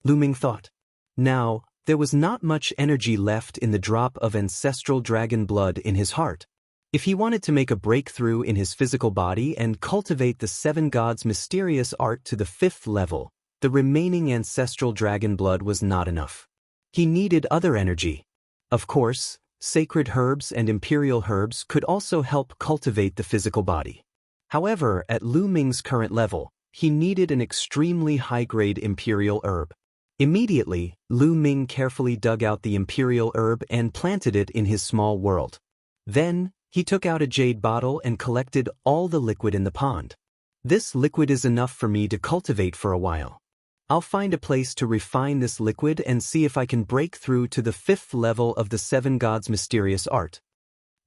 Lu Ming thought. Now, there was not much energy left in the drop of ancestral dragon blood in his heart. If he wanted to make a breakthrough in his physical body and cultivate the 7 gods' mysterious art to the 5th level, the remaining ancestral dragon blood was not enough. He needed other energy. Of course, sacred herbs and imperial herbs could also help cultivate the physical body. However, at Lu Ming's current level, he needed an extremely high-grade imperial herb. Immediately, Lu Ming carefully dug out the imperial herb and planted it in his small world. Then, he took out a jade bottle and collected all the liquid in the pond. This liquid is enough for me to cultivate for a while. I'll find a place to refine this liquid and see if I can break through to the 5th level of the 7 gods' mysterious art.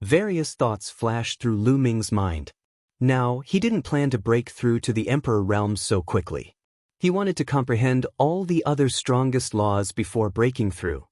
Various thoughts flashed through Lu Ming's mind. Now, he didn't plan to break through to the emperor realm so quickly. He wanted to comprehend all the other strongest laws before breaking through.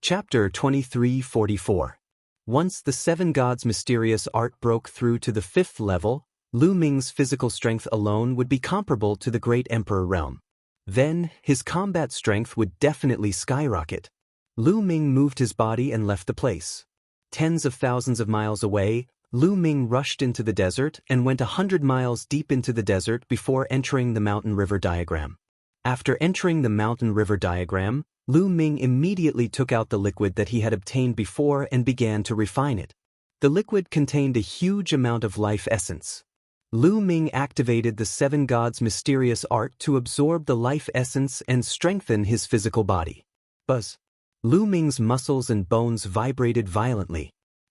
Chapter 2344. Once the seven gods' mysterious art broke through to the fifth level, Lu Ming's physical strength alone would be comparable to the great emperor realm. Then, his combat strength would definitely skyrocket. Lu Ming moved his body and left the place. Tens of thousands of miles away, Lu Ming rushed into the desert and went 100 miles deep into the desert before entering the mountain river diagram. After entering the mountain river diagram, Lu Ming immediately took out the liquid that he had obtained before and began to refine it. The liquid contained a huge amount of life essence. Lu Ming activated the seven gods' mysterious art to absorb the life essence and strengthen his physical body. Buzz! Lu Ming's muscles and bones vibrated violently.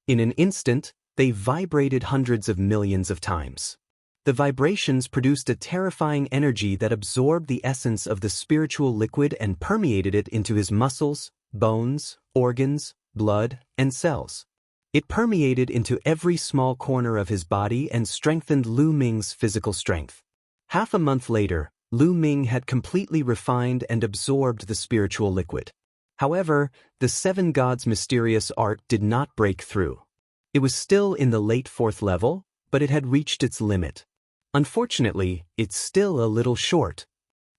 In an instant, they vibrated hundreds of millions of times. The vibrations produced a terrifying energy that absorbed the essence of the spiritual liquid and permeated it into his muscles, bones, organs, blood, and cells. It permeated into every small corner of his body and strengthened Lu Ming's physical strength. Half a month later, Lu Ming had completely refined and absorbed the spiritual liquid. However, the seven gods' mysterious art did not break through. It was still in the late fourth level, but it had reached its limit. Unfortunately, it's still a little short.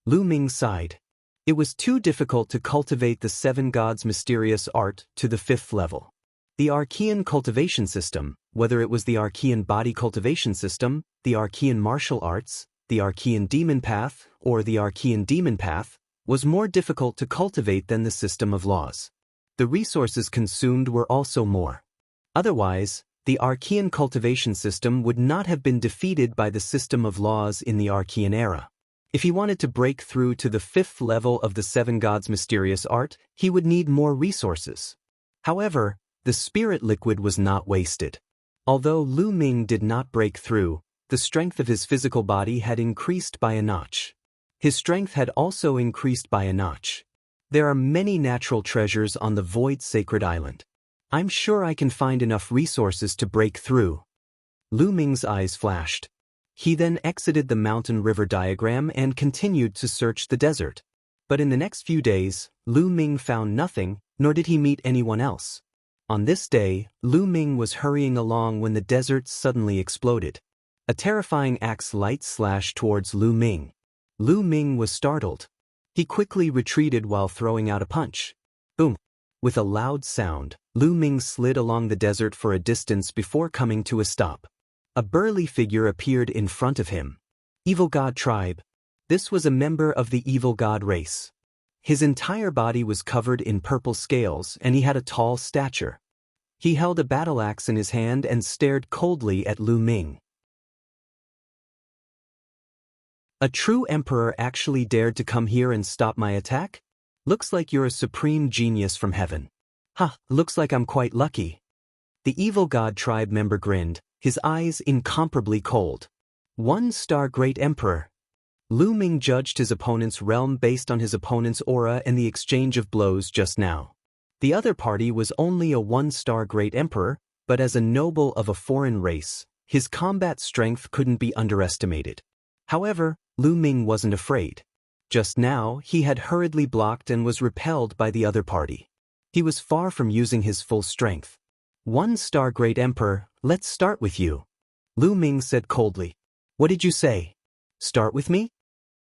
Lu Ming sighed. It was too difficult to cultivate the seven gods' mysterious art to the fifth level. The Archean cultivation system, whether it was the Archean body cultivation system, the Archean martial arts, the Archean demon path, or the Archean demon path, was more difficult to cultivate than the system of laws. The resources consumed were also more. Otherwise, the Archean cultivation system would not have been defeated by the system of laws in the Archean era. If he wanted to break through to the fifth level of the seven gods' mysterious art, he would need more resources. However, the spirit liquid was not wasted. Although Lu Ming did not break through, the strength of his physical body had increased by a notch. His strength had also increased by a notch. There are many natural treasures on the Void Sacred Island. I'm sure I can find enough resources to break through. Lu Ming's eyes flashed. He then exited the mountain river diagram and continued to search the desert. But in the next few days, Lu Ming found nothing, nor did he meet anyone else. On this day, Lu Ming was hurrying along when the desert suddenly exploded. A terrifying axe light slashed towards Lu Ming. Lu Ming was startled. He quickly retreated while throwing out a punch. Boom! With a loud sound, Lu Ming slid along the desert for a distance before coming to a stop. A burly figure appeared in front of him. Evil God Tribe. This was a member of the Evil God race. His entire body was covered in purple scales and he had a tall stature. He held a battle axe in his hand and stared coldly at Lu Ming. A true emperor actually dared to come here and stop my attack? Looks like you're a supreme genius from heaven. Looks like I'm quite lucky. The Evil God Tribe member grinned, his eyes incomparably cold. 1-star Great Emperor. Lu Ming judged his opponent's realm based on his opponent's aura and the exchange of blows just now. The other party was only a 1-star Great Emperor, but as a noble of a foreign race, his combat strength couldn't be underestimated. However, Lu Ming wasn't afraid. Just now, he had hurriedly blocked and was repelled by the other party. He was far from using his full strength. 1-star Great Emperor, let's start with you. Lu Ming said coldly. What did you say? Start with me?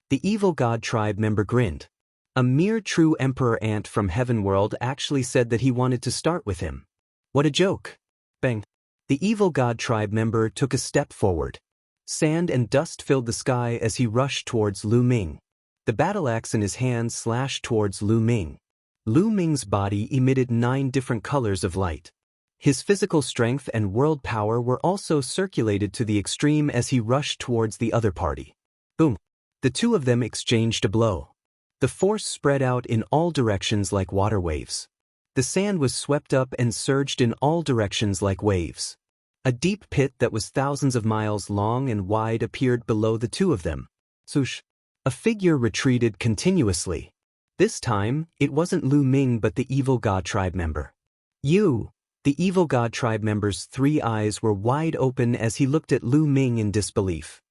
The Evil God Tribe member grinned. A mere true Emperor Ant from Heaven World actually said that he wanted to start with him. What a joke. Bang. The Evil God Tribe member took a step forward. Sand and dust filled the sky as he rushed towards Lu Ming. The battle axe in his hand slashed towards Lu Ming. Lu Ming's body emitted 9 different colors of light. His physical strength and world power were also circulated to the extreme as he rushed towards the other party. Boom! The two of them exchanged a blow. The force spread out in all directions like water waves. The sand was swept up and surged in all directions like waves. A deep pit that was thousands of miles long and wide appeared below the two of them. Swoosh! A figure retreated continuously. This time, it wasn't Lu Ming but the Evil God Tribe member. You! The Evil God Tribe member's 3 eyes were wide open as he looked at Lu Ming in disbelief.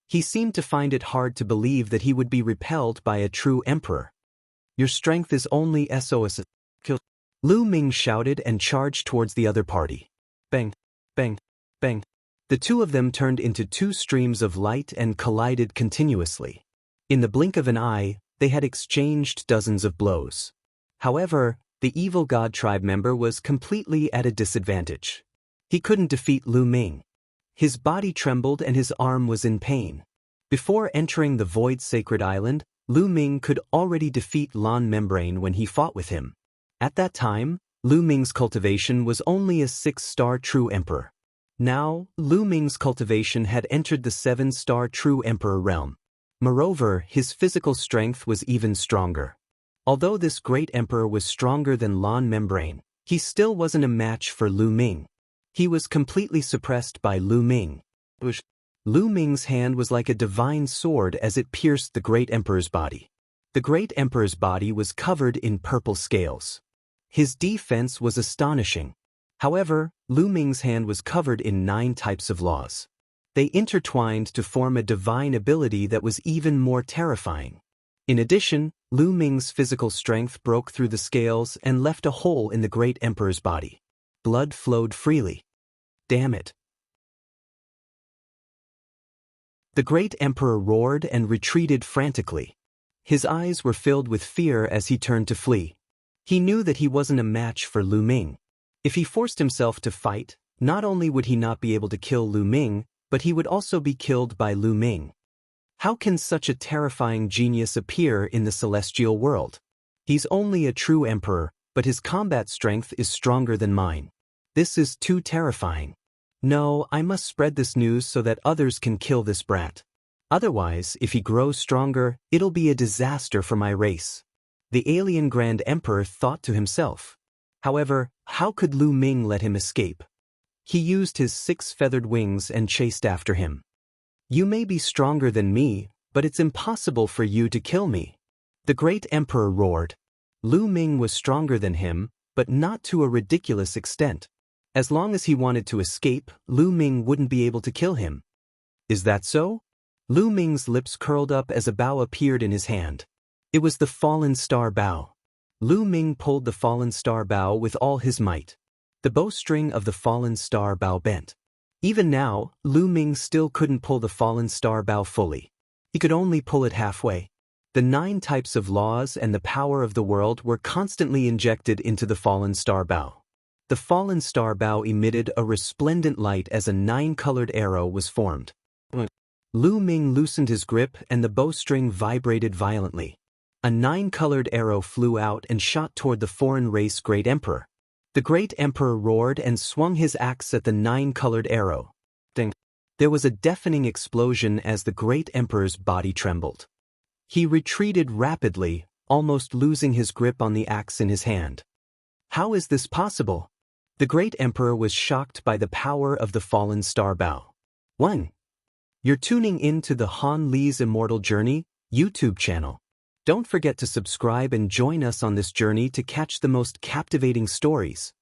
He seemed to find it hard to believe that he would be repelled by a true emperor. Your strength is only SOS. Lu Ming shouted and charged towards the other party. Bang, bang, bang. The two of them turned into two streams of light and collided continuously. In the blink of an eye, they had exchanged dozens of blows. However, the evil god tribe member was completely at a disadvantage. He couldn't defeat Lu Ming. His body trembled and his arm was in pain. Before entering the Void Sacred Island, Lu Ming could already defeat Lan Membrane when he fought with him. At that time, Lu Ming's cultivation was only a 6-star True Emperor. Now, Lu Ming's cultivation had entered the 7-star True Emperor realm. Moreover, his physical strength was even stronger. Although this great emperor was stronger than Lan Membrane, he still wasn't a match for Lu Ming. He was completely suppressed by Lu Ming. Lu Ming's hand was like a divine sword as it pierced the great emperor's body. The great emperor's body was covered in purple scales. His defense was astonishing. However, Lu Ming's hand was covered in 9 types of laws. They intertwined to form a divine ability that was even more terrifying. In addition, Lu Ming's physical strength broke through the scales and left a hole in the great emperor's body. Blood flowed freely. Damn it. The great emperor roared and retreated frantically. His eyes were filled with fear as he turned to flee. He knew that he wasn't a match for Lu Ming. If he forced himself to fight, not only would he not be able to kill Lu Ming, but he would also be killed by Lu Ming. How can such a terrifying genius appear in the celestial world? He's only a true emperor, but his combat strength is stronger than mine. This is too terrifying. No, I must spread this news so that others can kill this brat. Otherwise, if he grows stronger, it'll be a disaster for my race. The alien Grand Emperor thought to himself. However, how could Lu Ming let him escape? He used his 6 feathered wings and chased after him. You may be stronger than me, but it's impossible for you to kill me. The great emperor roared. Lu Ming was stronger than him, but not to a ridiculous extent. As long as he wanted to escape, Lu Ming wouldn't be able to kill him. Is that so? Lu Ming's lips curled up as a bow appeared in his hand. It was the Fallen Star Bow. Lu Ming pulled the Fallen Star Bow with all his might. The bowstring of the Fallen Star Bow bent. Even now, Lu Ming still couldn't pull the Fallen Star Bow fully. He could only pull it halfway. The 9 types of laws and the power of the world were constantly injected into the Fallen Star Bow. The Fallen Star Bow emitted a resplendent light as a 9-colored arrow was formed. Lu Ming loosened his grip and the bowstring vibrated violently. A 9-colored arrow flew out and shot toward the foreign race Great Emperor. The Great Emperor roared and swung his axe at the 9-colored arrow. Ding! There was a deafening explosion as the Great Emperor's body trembled. He retreated rapidly, almost losing his grip on the axe in his hand. How is this possible? The Great Emperor was shocked by the power of the Fallen Star Bow. 1. You're tuning in to the Han Li's Immortal Journey YouTube channel. Don't forget to subscribe and join us on this journey to catch the most captivating stories.